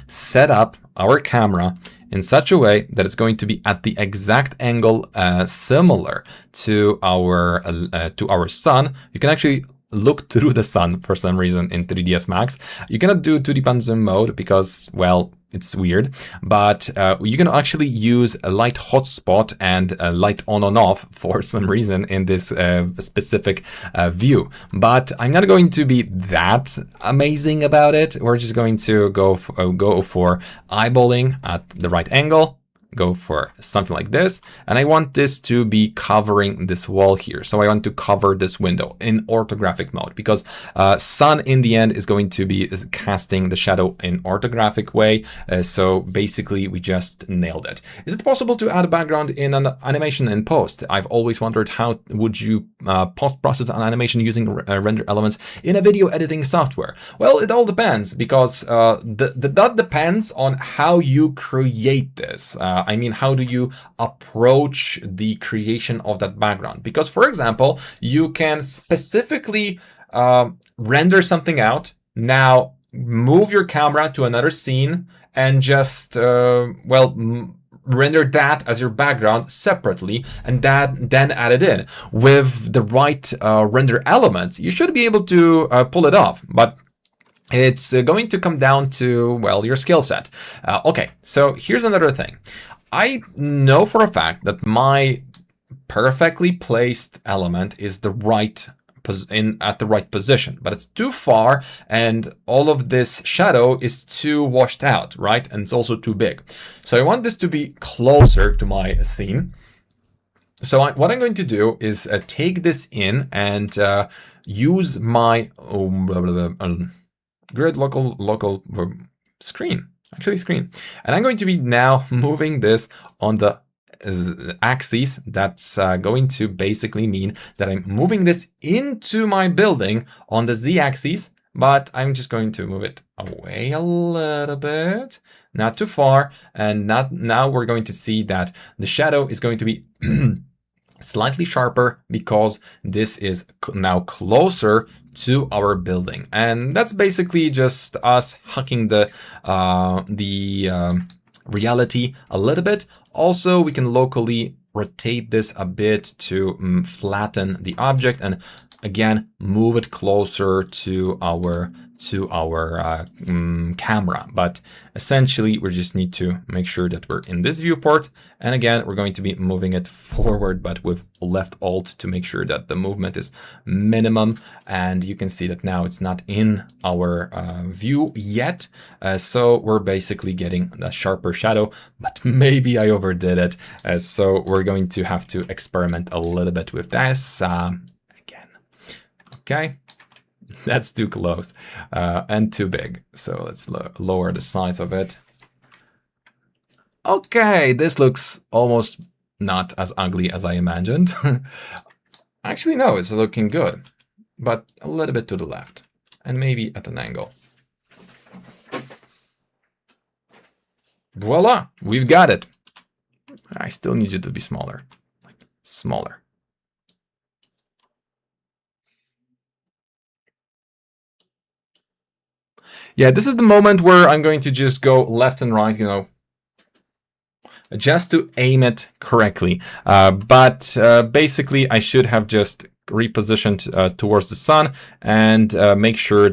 set up our camera in such a way that it's going to be at the exact angle similar to our sun, you can actually look through the sun for some reason in 3ds Max. You cannot do 2D pan zoom mode because, well, it's weird, but you can actually use a light hotspot and a light on and off for some reason in this specific view. But I'm not going to be that amazing about it. We're just going to go for eyeballing at the right angle. Go for something like this, and I want this to be covering this wall here. So I want to cover this window in orthographic mode, because sun in the end is going to be casting the shadow in orthographic way. So basically we just nailed it. Is it possible to add a background in an animation in post? I've always wondered, how would you post-process an animation using render elements in a video editing software? Well, it all depends, because that depends on how you create this. I mean, how do you approach the creation of that background? Because, for example, you can specifically render something out, now move your camera to another scene and just, render that as your background separately, and then add it in. With the right render elements, you should be able to pull it off. But it's going to come down to, well, your skill set. Okay, so here's another thing. I know for a fact that my perfectly placed element is at the right position, but it's too far, and all of this shadow is too washed out, right? And it's also too big. So I want this to be closer to my scene. So what I'm going to do is take this in and use my grid local screen. And I'm going to be now moving this on the axis, that's going to basically mean that I'm moving this into my building on the z-axis, but I'm just going to move it away a little bit, not too far, and now we're going to see that the shadow is going to be slightly sharper because this is now closer to our building, and that's basically just us hucking the reality a little bit. Also, we can locally rotate this a bit to flatten the object and again move it closer to our camera. But essentially we just need to make sure that we're in this viewport, and again we're going to be moving it forward but with left alt to make sure that the movement is minimum. And you can see that now it's not in our view yet, so we're basically getting a sharper shadow, but maybe I overdid it, so we're going to have to experiment a little bit with this again. Okay, that's too close and too big. So let's lower the size of it. Okay, this looks almost not as ugly as I imagined. Actually, no, it's looking good, but a little bit to the left and maybe at an angle. Voila, we've got it. I still need you to be smaller, like smaller. Yeah, this is the moment where I'm going to just go left and right, you know, just to aim it correctly. But basically, I should have just repositioned towards the sun and making sure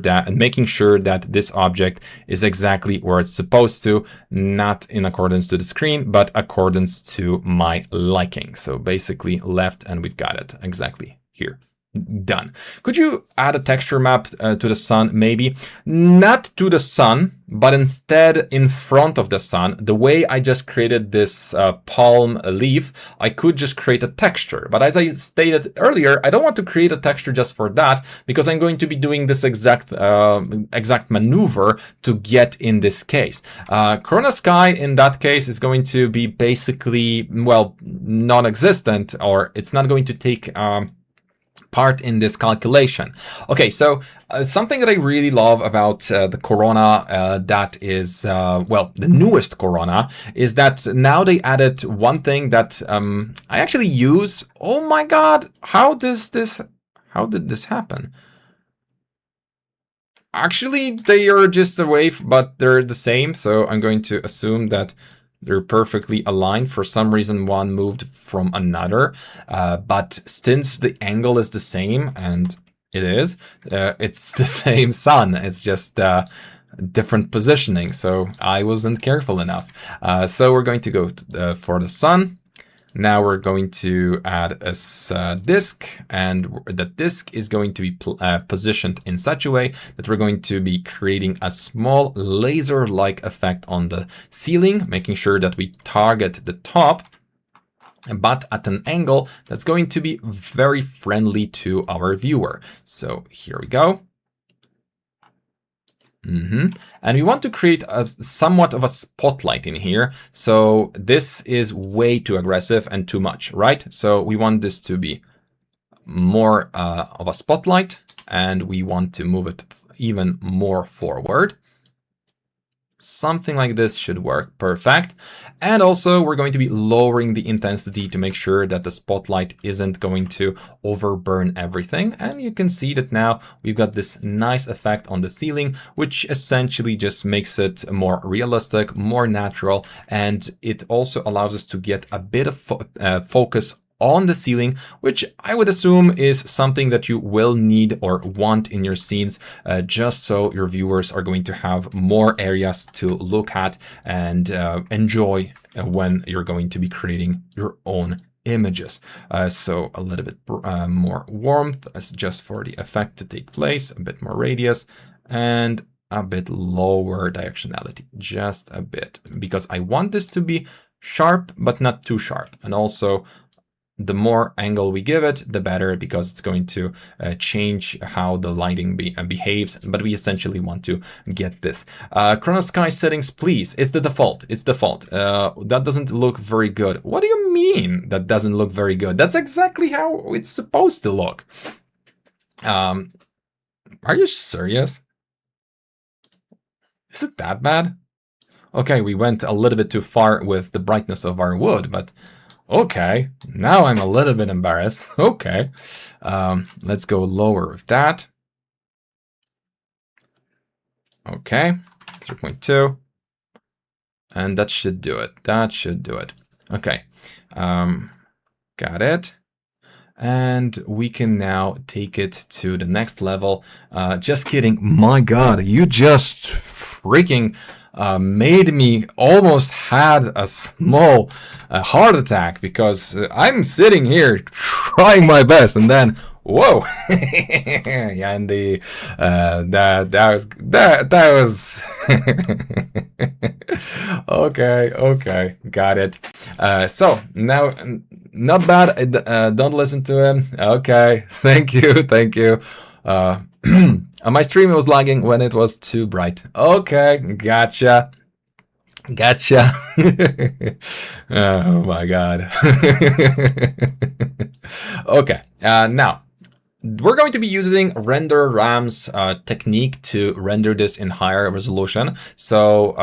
that this object is exactly where it's supposed to, not in accordance to the screen, but accordance to my liking. So basically left, and we've got it exactly here. Done. Could you add a texture map to the sun? Maybe not to the sun, but instead in front of the sun. The way I just created this palm leaf, I could just create a texture. But as I stated earlier, I don't want to create a texture just for that, because I'm going to be doing this exact maneuver to get in this case. Corona Sky in that case is going to be basically, well, non-existent, or it's not going to take part in this calculation. Okay, so something that I really love about the Corona that is, well, the newest Corona, is that now they added one thing that I actually use. Oh my God, how did this happen? Actually, they are just away, but they're the same, so I'm going to assume that they're perfectly aligned. For some reason, one moved from another, but since the angle is the same, and it is, it's the same sun. It's just different positioning, so I wasn't careful enough. So we're going to go for the sun. Now we're going to add a disk, and the disk is going to be positioned in such a way that we're going to be creating a small laser-like effect on the ceiling, making sure that we target the top, but at an angle that's going to be very friendly to our viewer. So here we go. And we want to create somewhat of a spotlight in here. So this is way too aggressive and too much, right? So we want this to be more of a spotlight, and we want to move it even more forward. Something like this should work perfect. And also we're going to be lowering the intensity to make sure that the spotlight isn't going to overburn everything. And you can see that now we've got this nice effect on the ceiling, which essentially just makes it more realistic, more natural. And it also allows us to get a bit of focus on the ceiling, which I would assume is something that you will need or want in your scenes, just so your viewers are going to have more areas to look at and enjoy when you're going to be creating your own images. So a little bit more warmth just for the effect to take place, a bit more radius, and a bit lower directionality, just a bit, because I want this to be sharp, but not too sharp. And also the more angle we give it, the better, because it's going to change how the lighting behaves. But we essentially want to get this. Chrono Sky settings, please. It's the default. It's default. That doesn't look very good. What do you mean that doesn't look very good? That's exactly how it's supposed to look. Are you serious? Is it that bad? Okay, we went a little bit too far with the brightness of our wood, but okay, now I'm a little bit embarrassed. Okay, let's go lower with that. Okay, 3.2. And that should do it. That should do it. Okay, got it. And we can now take it to the next level. Just kidding. My God, you just freaking made me almost had a small heart attack, because I'm sitting here trying my best, and then whoa, yeah, and the that was okay, got it. So now, not bad. Don't listen to him. Okay, thank you. My stream was lagging when it was too bright. Okay, gotcha. Oh my God. Okay, now we're going to be using render ram's technique to render this in higher resolution. So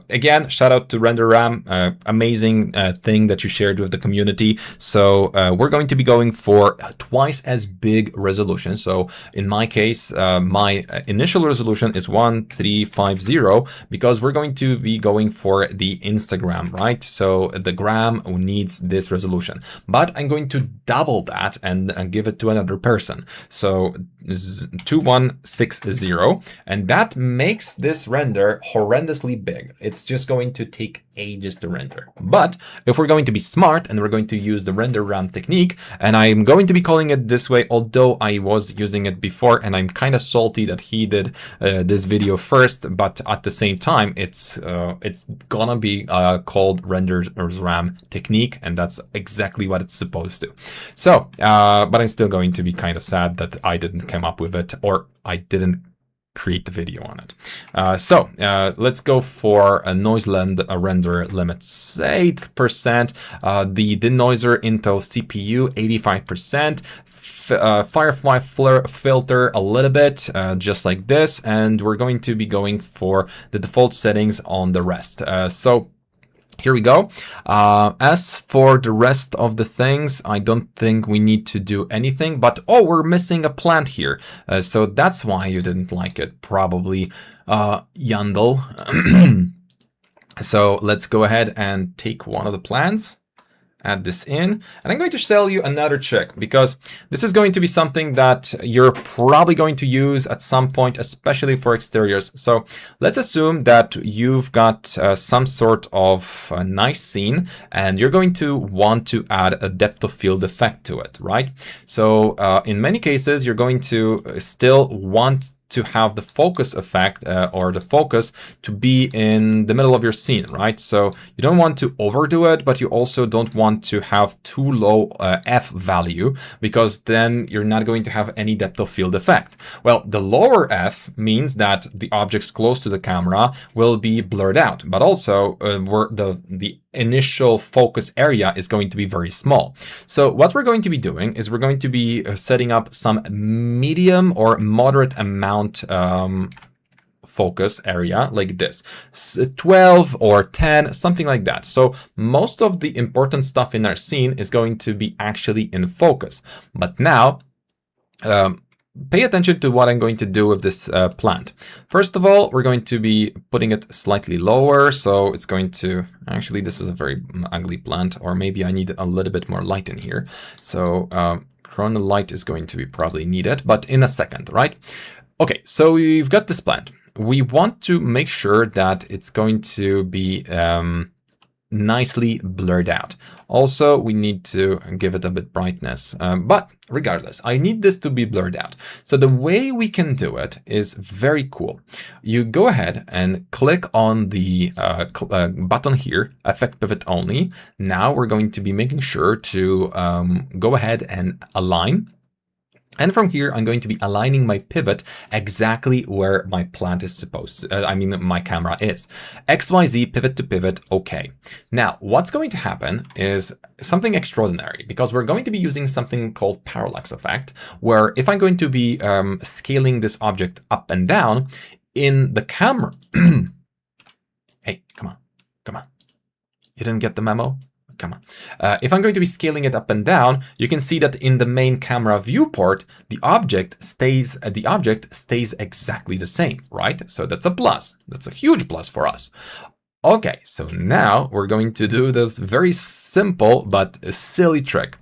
again, shout out to render ram, amazing thing that you shared with the community. So we're going to be going for twice as big resolution. So in my case, my initial resolution is 1350, because we're going to be going for the Instagram, right? So the gram needs this resolution, but I'm going to double that and give it to another person. So this is 2160, and that makes this render horrendously big. It's just going to take ages to render. But if we're going to be smart and we're going to use the render RAM technique, and I'm going to be calling it this way, although I was using it before, and I'm kind of salty that he did this video first, but at the same time, it's gonna be called render RAM technique, and that's exactly what it's supposed to. So, but I'm still going to be kind of sad that I didn't come up with it, or I didn't create the video on it. So let's go for a noise render limit 8%, the denoiser Intel CPU 85%, Firefly filter a little bit, just like this, and we're going to be going for the default settings on the rest. So here we go. As for the rest of the things, I don't think we need to do anything, but oh, we're missing a plant here. So that's why you didn't like it, probably, Yandel. So let's go ahead and take one of the plants, add this in, and I'm going to tell you another trick, because this is going to be something that you're probably going to use at some point, especially for exteriors. So let's assume that you've got some sort of a nice scene, and you're going to want to add a depth of field effect to it, right? So in many cases, you're going to still want to have the focus effect or the focus to be in the middle of your scene, right? So you don't want to overdo it, but you also don't want to have too low F value, because then you're not going to have any depth of field effect. Well, the lower F means that the objects close to the camera will be blurred out, but also the initial focus area is going to be very small. So what we're going to be doing is we're going to be setting up some medium or moderate amount focus area like this, 12 or 10, something like that. So most of the important stuff in our scene is going to be actually in focus. But now, pay attention to what I'm going to do with this plant. First of all, we're going to be putting it slightly lower. So it's going to, actually, this is a very ugly plant, or maybe I need a little bit more light in here. So chrono light is going to be probably needed, but in a second, right? Okay, so we've got this plant. We want to make sure that it's going to be nicely blurred out. Also, we need to give it a bit brightness, but regardless, I need this to be blurred out. So the way we can do it is very cool. You go ahead and click on the button here, Effect Pivot Only. Now we're going to be making sure to go ahead and align. And from here, I'm going to be aligning my pivot exactly where my plant is supposed to, my camera is. XYZ, pivot to pivot, okay. Now, what's going to happen is something extraordinary, because we're going to be using something called parallax effect, where if I'm going to be scaling this object up and down in the camera, hey, come on. You didn't get the memo? Come on. If I'm going to be scaling it up and down, you can see that in the main camera viewport, the object stays exactly the same, right? So that's a plus. That's a huge plus for us. Okay, so now we're going to do this very simple but silly trick.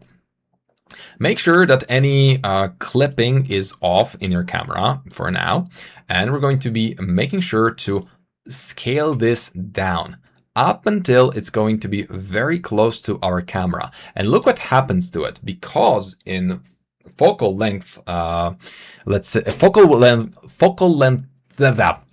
Make sure that any clipping is off in your camera for now, and we're going to be making sure to scale this down up until it's going to be very close to our camera. And look what happens to it, because in focal length, let's say focal length,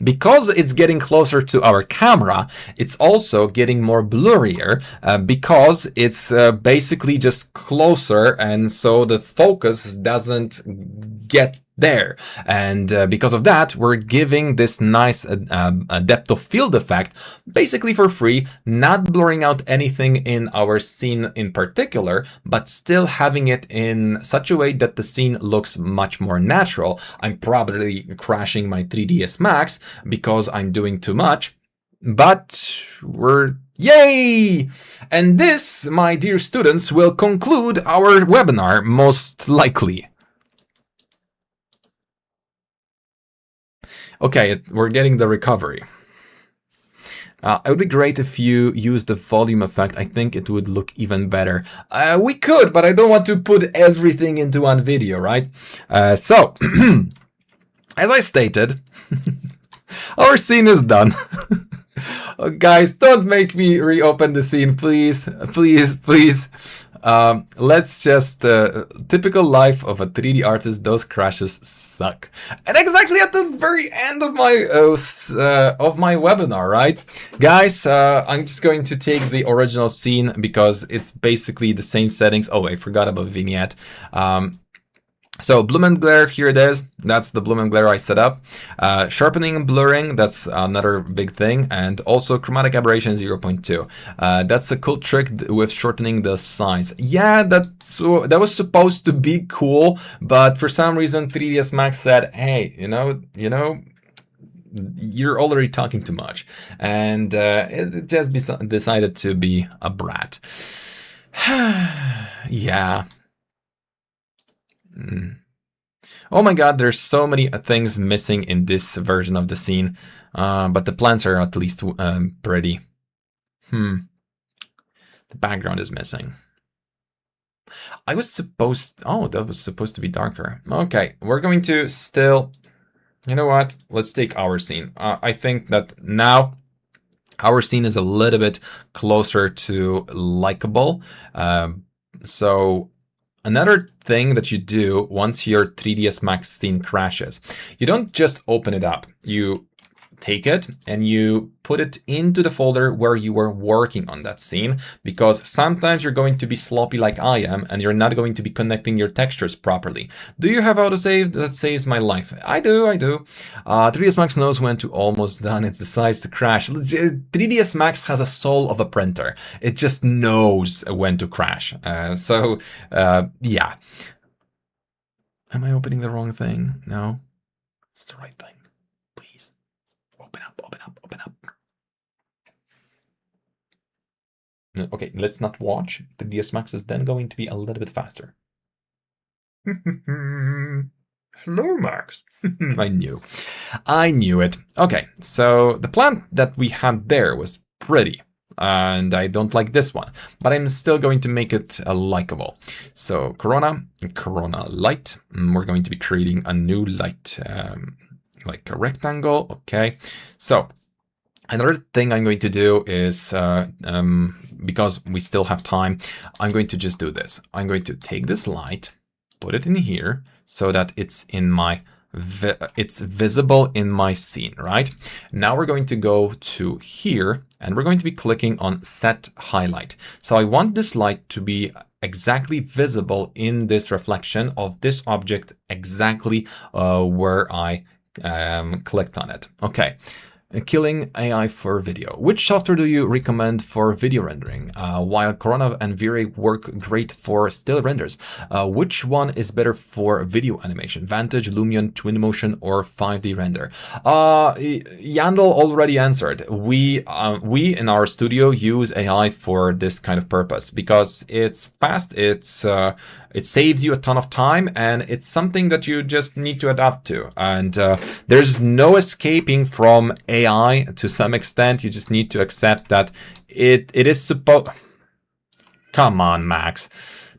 because it's getting closer to our camera, it's also getting more blurrier because it's basically just closer, and so the focus doesn't get there. And because of that, we're giving this nice depth of field effect basically for free, not blurring out anything in our scene in particular, but still having it in such a way that the scene looks much more natural. I'm probably crashing my 3ds Max because I'm doing too much, but yay! And this, my dear students, will conclude our webinar, most likely. Okay, we're getting the recovery. It would be great if you use the volume effect. I think it would look even better. We could, but I don't want to put everything into one video, right? So, as I stated, our scene is done. Oh, guys, don't make me reopen the scene, please. Please. Let's just, typical life of a 3D artist, those crashes suck. And exactly at the very end of my webinar, right? Guys, I'm just going to take the original scene because it's basically the same settings. Oh, I forgot about vignette. So bloom and glare, here it is. That's the bloom and glare I set up. Sharpening and blurring, that's another big thing. And also chromatic aberration 0.2. That's a cool trick with shortening the size. Yeah, that was supposed to be cool, but for some reason 3ds Max said, hey, you know, you're already talking too much. And it just decided to be a brat. Yeah. Oh my god, there's so many things missing in this version of the scene, but the plants are at least pretty. The background is missing. That was supposed to be darker. Okay, we're going to still, you know what? Let's take our scene. I think that now our scene is a little bit closer to likable. So another thing that you do once your 3ds Max scene crashes, you don't just open it up. You take it and you put it into the folder where you were working on that scene, because sometimes you're going to be sloppy like I am and you're not going to be connecting your textures properly. Do you have autosave? That saves my life. I do. 3ds Max knows when to almost done. It decides to crash. 3ds Max has a soul of a printer. It just knows when to crash. Yeah. Am I opening the wrong thing? No, it's the right thing. Please. Open up. Okay, let's not watch. The 3ds Max is then going to be a little bit faster. Hello, Max. I knew it. Okay, so the plant that we had there was pretty, and I don't like this one, but I'm still going to make it likable. So Corona light. We're going to be creating a new light, like a rectangle. Okay, so Another thing I'm going to do is, because we still have time, I'm going to just do this. I'm going to take this light, put it in here so that it's in my it's visible in my scene, right? Now we're going to go to here and we're going to be clicking on set highlight. So I want this light to be exactly visible in this reflection of this object exactly where I clicked on it. Okay. Killing AI for video. Which software do you recommend for video rendering? While Corona and V-Ray work great for still renders, which one is better for video animation? Vantage, Lumion, Twinmotion, or 5D render? Yandel already answered. We in our studio use AI for this kind of purpose because it's fast, it saves you a ton of time, and it's something that you just need to adapt to. And there's no escaping from AI to some extent. You just need to accept that it is supposed... Come on,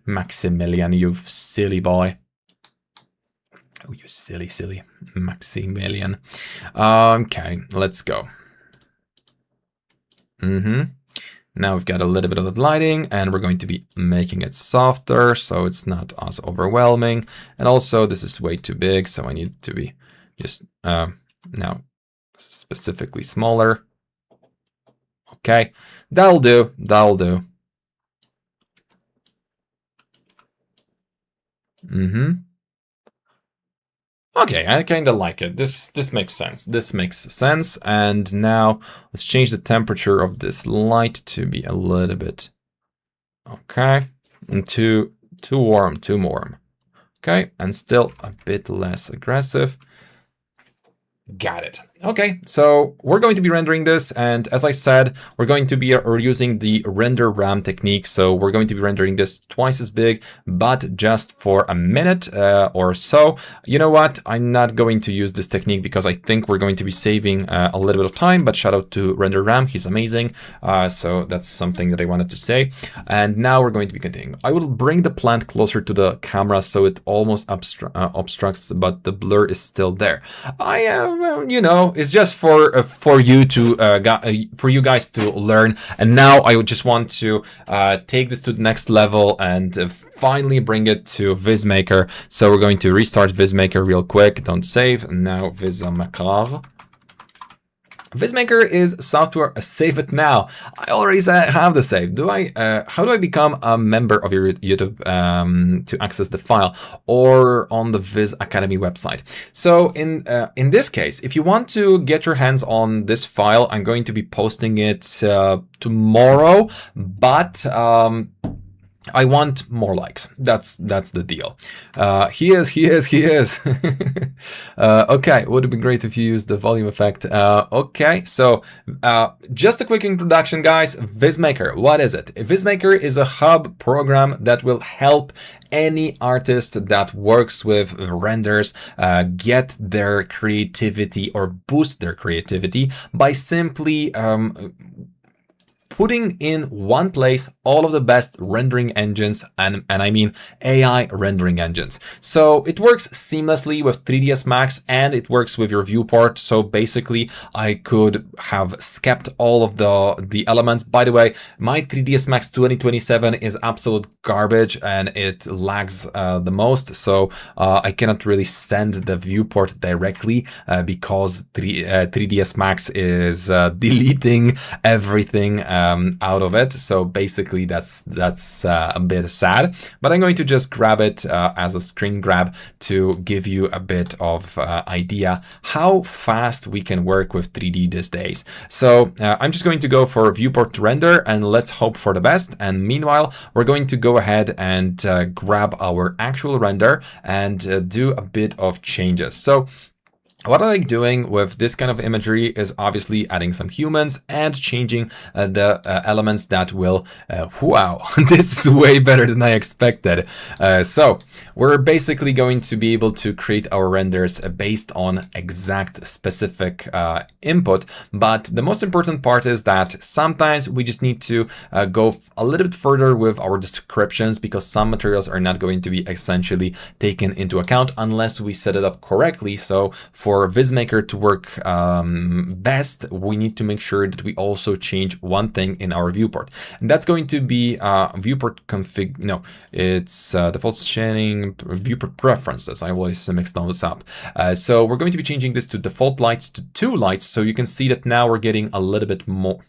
Maximilian, you silly boy. Oh, you silly Maximilian. Okay, let's go. Now we've got a little bit of the lighting, and we're going to be making it softer so it's not as overwhelming. And also this is way too big, so I need to be just now specifically smaller. Okay, that'll do. Okay, I kind of like it. This makes sense. And now let's change the temperature of this light to be a little bit, okay, and too warm. Okay, and still a bit less aggressive. Got it. Okay, so we're going to be rendering this, and as I said, we're going to be using the render RAM technique. So we're going to be rendering this twice as big, but just for a minute or so. You know what? I'm not going to use this technique because I think we're going to be saving a little bit of time, but shout out to Render RAM, he's amazing. So that's something that I wanted to say. And now we're going to be continuing. I will bring the plant closer to the camera so it almost obstructs, but the blur is still there. I am, you know, it's just for you to for you guys to learn. And now I would just want to take this to the next level and finally bring it to VizMaker. So we're going to restart VizMaker real quick. Don't save. Now VizMaker. VizMaker is software. Save it now. I already have the save. How do I become a member of your YouTube to access the file, or on the Viz Academy website? So in this case, if you want to get your hands on this file, I'm going to be posting it tomorrow, but I want more likes. That's the deal. He is. Okay, would have been great if you used the volume effect. Okay, so just a quick introduction, guys. VizMaker, what is it? VizMaker is a hub program that will help any artist that works with renders get their creativity or boost their creativity by simply putting in one place all of the best rendering engines, and I mean AI rendering engines. So it works seamlessly with 3ds Max, and it works with your viewport. So basically I could have skipped all of the elements. By the way, my 3ds Max 2027 is absolute garbage and it lags the most. So I cannot really send the viewport directly because 3ds Max is deleting everything out of it. So basically that's a bit sad, but I'm going to just grab it as a screen grab to give you a bit of idea how fast we can work with 3D these days. So I'm just going to go for viewport to render, and let's hope for the best. And meanwhile, we're going to go ahead and grab our actual render and do a bit of changes. So what I like doing with this kind of imagery is obviously adding some humans and changing the elements that will, wow, this is way better than I expected. So we're basically going to be able to create our renders based on exact specific input. But the most important part is that sometimes we just need to go a little bit further with our descriptions, because some materials are not going to be essentially taken into account unless we set it up correctly. So for for VizMaker to work best, we need to make sure that we also change one thing in our viewport. And that's going to be viewport config. No, it's default setting, viewport preferences. I always mix those up. So we're going to be changing this to default lights to 2 lights. So you can see that now we're getting a little bit more.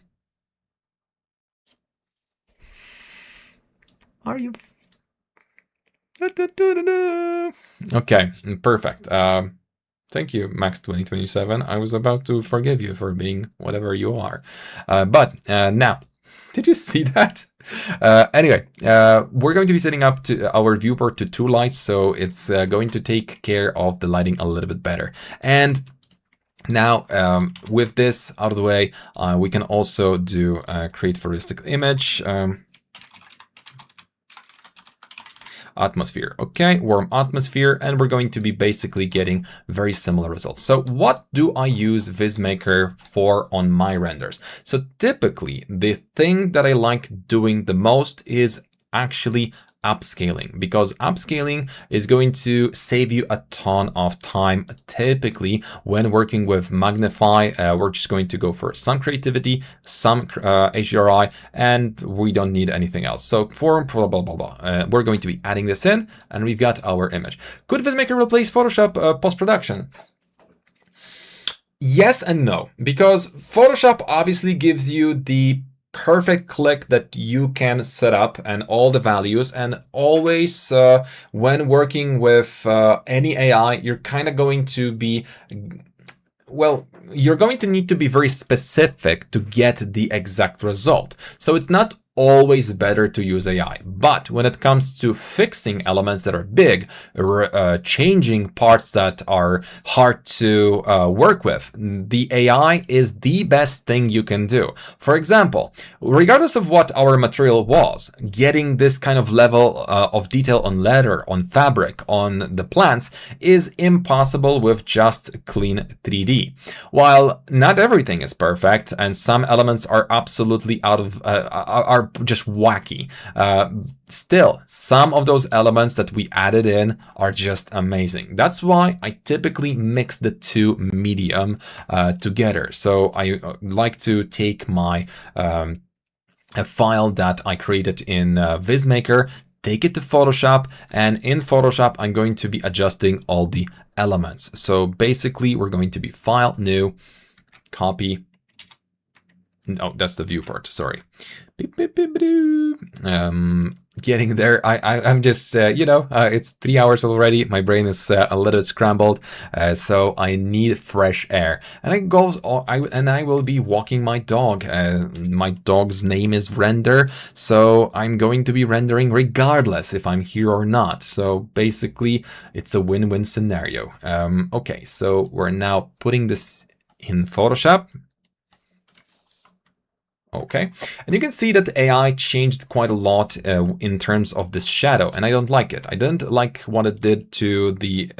Are you? Okay, perfect. Thank you, Max 2027. I was about to forgive you for being whatever you are. But now, did you see that? Anyway, we're going to be setting up to our viewport to 2 lights, so it's going to take care of the lighting a little bit better. And now, with this out of the way, we can also do create photorealistic image. Atmosphere. Okay, warm atmosphere, and we're going to be basically getting very similar results. So what do I use VizMaker for on my renders? So typically, the thing that I like doing the most is actually upscaling, because upscaling is going to save you a ton of time. Typically, when working with Magnify, we're just going to go for some creativity, some HDRI, and we don't need anything else. So for blah, blah, blah, blah. We're going to be adding this in, and we've got our image. Could VizMaker replace Photoshop post-production? Yes and no, because Photoshop obviously gives you the perfect click that you can set up and all the values, and always when working with any AI, you're kind of going to be, well, you're going to need to be very specific to get the exact result. So it's not always better to use AI. But when it comes to fixing elements that are big, changing parts that are hard to work with, the AI is the best thing you can do. For example, regardless of what our material was, getting this kind of level of detail on leather, on fabric, on the plants is impossible with just clean 3D. While not everything is perfect, and some elements are absolutely out of are just wacky. Still, some of those elements that we added in are just amazing. That's why I typically mix the two medium together. So I like to take my a file that I created in VizMaker, take it to Photoshop, and in Photoshop I'm going to be adjusting all the elements. So basically we're going to be File, New, Copy. No, that's the viewport, sorry. Getting there. I'm just, it's 3 hours already. My brain is a little bit scrambled, so I need fresh air. And I will be walking my dog. My dog's name is Render, so I'm going to be rendering regardless if I'm here or not. So basically, it's a win-win scenario. Okay, so we're now putting this in Photoshop. Okay, and you can see that the AI changed quite a lot in terms of this shadow, and I don't like it. I didn't like what it did to the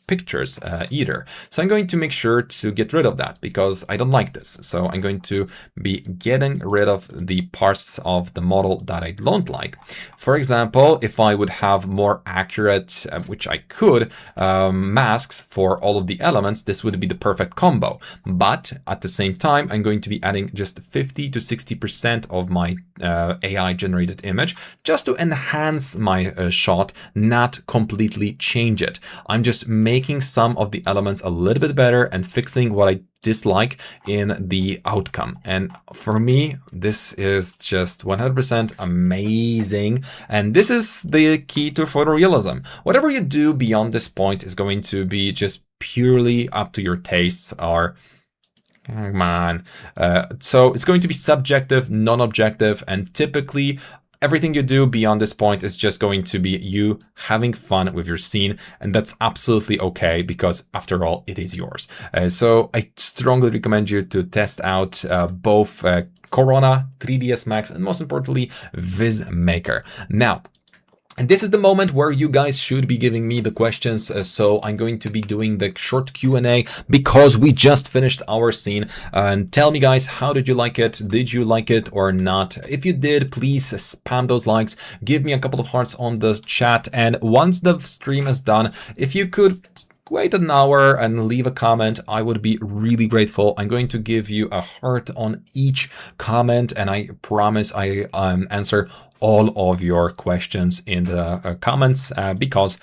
pictures either. So I'm going to make sure to get rid of that because I don't like this. So I'm going to be getting rid of the parts of the model that I don't like. For example, if I would have more accurate, which I could, masks for all of the elements, this would be the perfect combo. But at the same time, I'm going to be adding just 50 to 60% of my AI generated image just to enhance my shot, not completely change it. I'm just making some of the elements a little bit better and fixing what I dislike in the outcome. And for me, this is just 100% amazing. And this is the key to photorealism. Whatever you do beyond this point is going to be just purely up to your tastes or come on. So it's going to be subjective, non-objective, and typically everything you do beyond this point is just going to be you having fun with your scene, and that's absolutely okay because after all, it is yours. So I strongly recommend you to test out both Corona, 3ds Max, and most importantly, VizMaker. Now, and this is the moment where you guys should be giving me the questions. So I'm going to be doing the short Q&A because we just finished our scene. And tell me, guys, how did you like it? Did you like it or not? If you did, please spam those likes. Give me a couple of hearts on the chat. And once the stream is done, if you could wait an hour and leave a comment, I would be really grateful. I'm going to give you a heart on each comment, and I promise I answer all of your questions in the comments because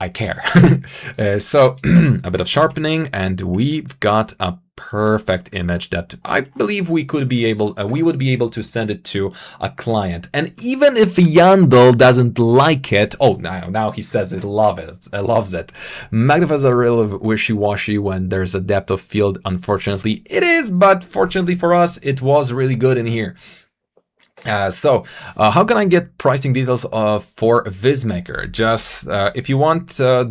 I care. So a bit of sharpening, and we've got a perfect image that I believe we would be able to send it to a client. And even if Yandel doesn't like it, oh, now he says it loves it. Magnifies are real wishy-washy when there's a depth of field. Unfortunately, it is, but fortunately for us, it was really good in here. So how can I get pricing details for VizMaker? Just if you want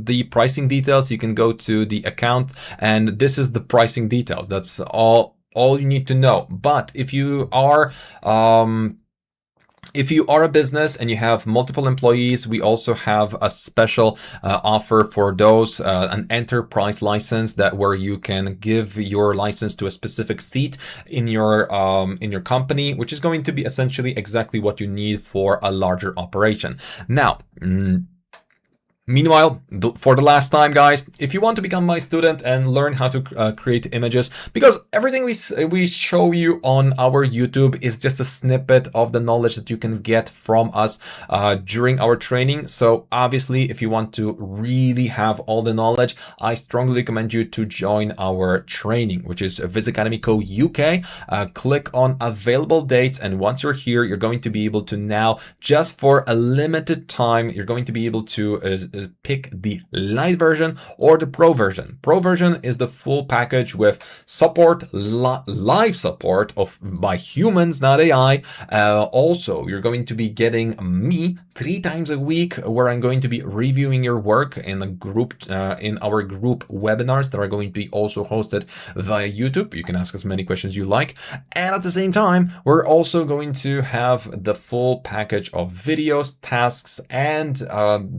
the pricing details, you can go to the account, and this is the pricing details. That's all you need to know. But if you are a business and you have multiple employees, we also have a special offer for those, an enterprise license where you can give your license to a specific seat in your company, which is going to be essentially exactly what you need for a larger operation. Now, meanwhile, for the last time, guys, if you want to become my student and learn how to create images, because everything we show you on our YouTube is just a snippet of the knowledge that you can get from us during our training. So obviously, if you want to really have all the knowledge, I strongly recommend you to join our training, which is Viz Academy Co. UK. Click on available dates, and once you're here, you're going to be able to now, just for a limited time, you're going to be able to pick the light version or the pro version. Pro version is the full package with support, live support by humans, not AI. Also, you're going to be getting me 3 times a week, where I'm going to be reviewing your work in a group, in our group webinars that are going to be also hosted via YouTube. You can ask as many questions you like. And at the same time, we're also going to have the full package of videos, tasks, and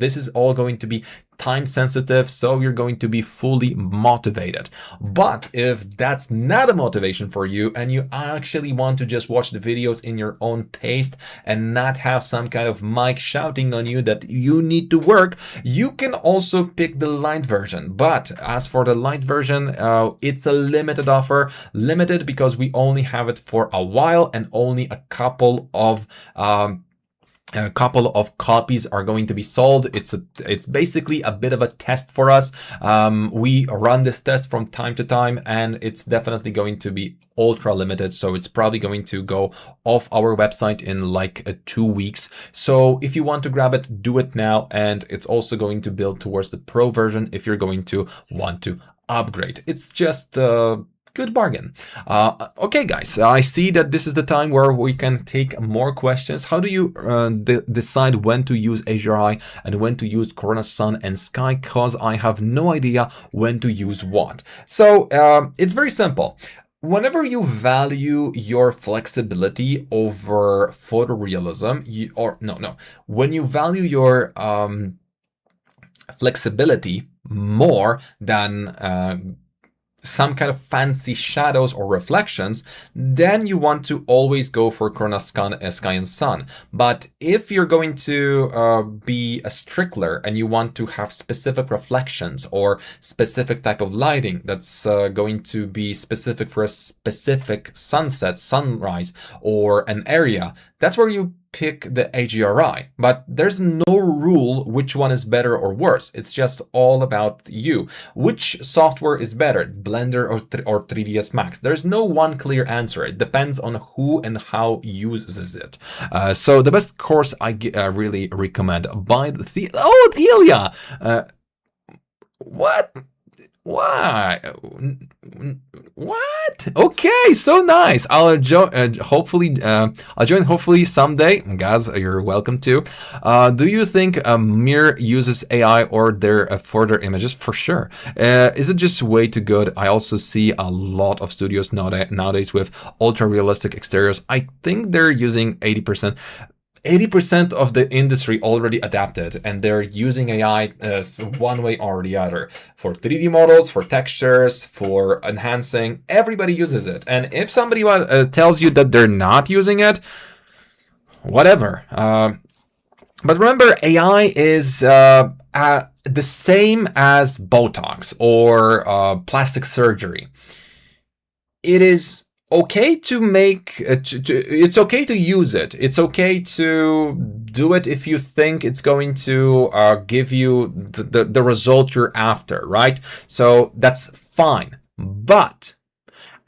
this is all going to be time sensitive, so you're going to be fully motivated. But if that's not a motivation for you and you actually want to just watch the videos in your own pace and not have some kind of mic shouting on you that you need to work, you can also pick the light version. But as for the light version, it's a limited offer, limited because we only have it for a while, and only a couple of copies are going to be sold. It's basically a bit of a test for us. We run this test from time to time, and it's definitely going to be ultra limited, so it's probably going to go off our website in like 2 weeks. So if you want to grab it, do it now, and it's also going to build towards the pro version if you're going to want to upgrade. It's just good bargain. Okay, guys, I see that this is the time where we can take more questions. How do you decide when to use HDRI and when to use Corona Sun and Sky? Because I have no idea when to use what. So it's very simple. Whenever you value your flexibility over photorealism, when you value your flexibility more than some kind of fancy shadows or reflections, then you want to always go for Corona Sky and Sun. But if you're going to be a strickler and you want to have specific reflections or specific type of lighting that's going to be specific for a specific sunset, sunrise, or an area, that's where you pick the HDRI. But there's no rule which one is better or worse. It's just all about you. Which software is better, Blender or 3ds Max? There's no one clear answer. It depends on who and how uses it. So the best course I really recommend by Thelia. What? Why? What? Okay, so nice. I'll join. I'll join hopefully someday. Guys, you're welcome to. Do you think Mir uses AI or for their images? For sure. Is it just way too good? I also see a lot of studios nowadays with ultra realistic exteriors. I think they're using 80%. 80% of the industry already adapted, and they're using AI one way or the other. For 3D models, for textures, for enhancing, everybody uses it. And if somebody tells you that they're not using it, whatever. But remember, AI is the same as Botox or plastic surgery. It is okay to make it's okay to use it. It's okay to do it if you think it's going to give you the result you're after, right? So that's fine. But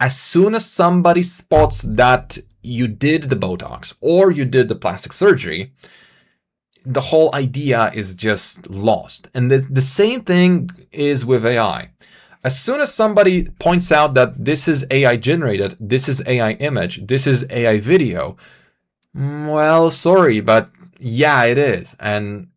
as soon as somebody spots that you did the Botox or you did the plastic surgery, the whole idea is just lost. And the same thing is with AI. As soon as somebody points out that this is AI generated, this is AI image, this is AI video, well, sorry, but yeah, it is. And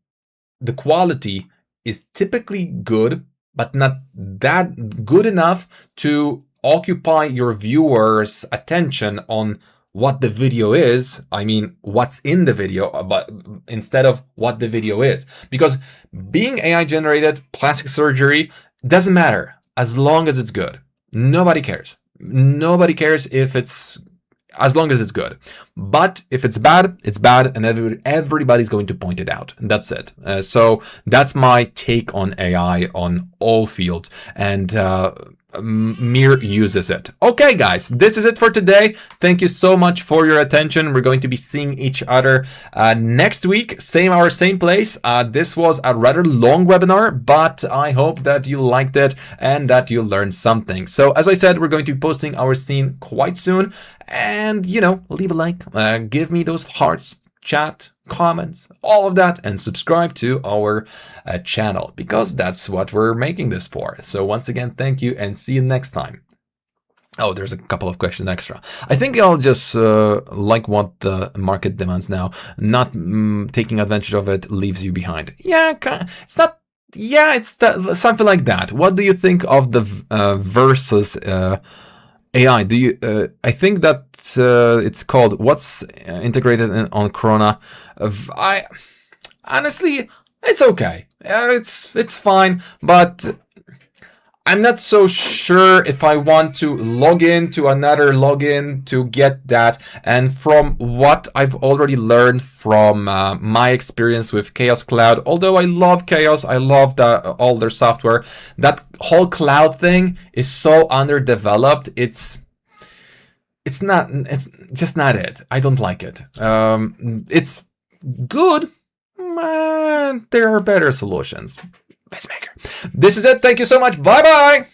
the quality is typically good, but not that good enough to occupy your viewers' attention on what the video is. I mean, what's in the video, but instead of what the video is. Because being AI generated plastic surgery doesn't matter as long as it's good. Nobody cares. Nobody cares if it's, as long as it's good. But if it's bad, and everybody's going to point it out. And that's it. So that's my take on AI on all fields. And Mir uses it. Okay, guys, this is it for today. Thank you so much for your attention. We're going to be seeing each other next week, same hour, same place. This was a rather long webinar, but I hope that you liked it and that you learned something. So as I said, we're going to be posting our scene quite soon. And, you know, leave a like, give me those hearts, chat, comments, all of that, and subscribe to our channel, because that's what we're making this for. So once again, thank you and see you next time. Oh, there's a couple of questions extra. I think I'll just like what the market demands now. Not taking advantage of it leaves you behind. Yeah, it's not. Yeah, it's something like that. What do you think of the versus AI? Do you? I think that it's called what's integrated on Corona. I honestly, it's okay. It's fine, but I'm not so sure if I want to log in to another login to get that. And from what I've already learned from my experience with Chaos Cloud, although I love Chaos, I love all their software, that whole cloud thing is so underdeveloped. It's just not it. I don't like it. It's good, but there are better solutions. Pacemaker. This is it. Thank you so much. Bye bye.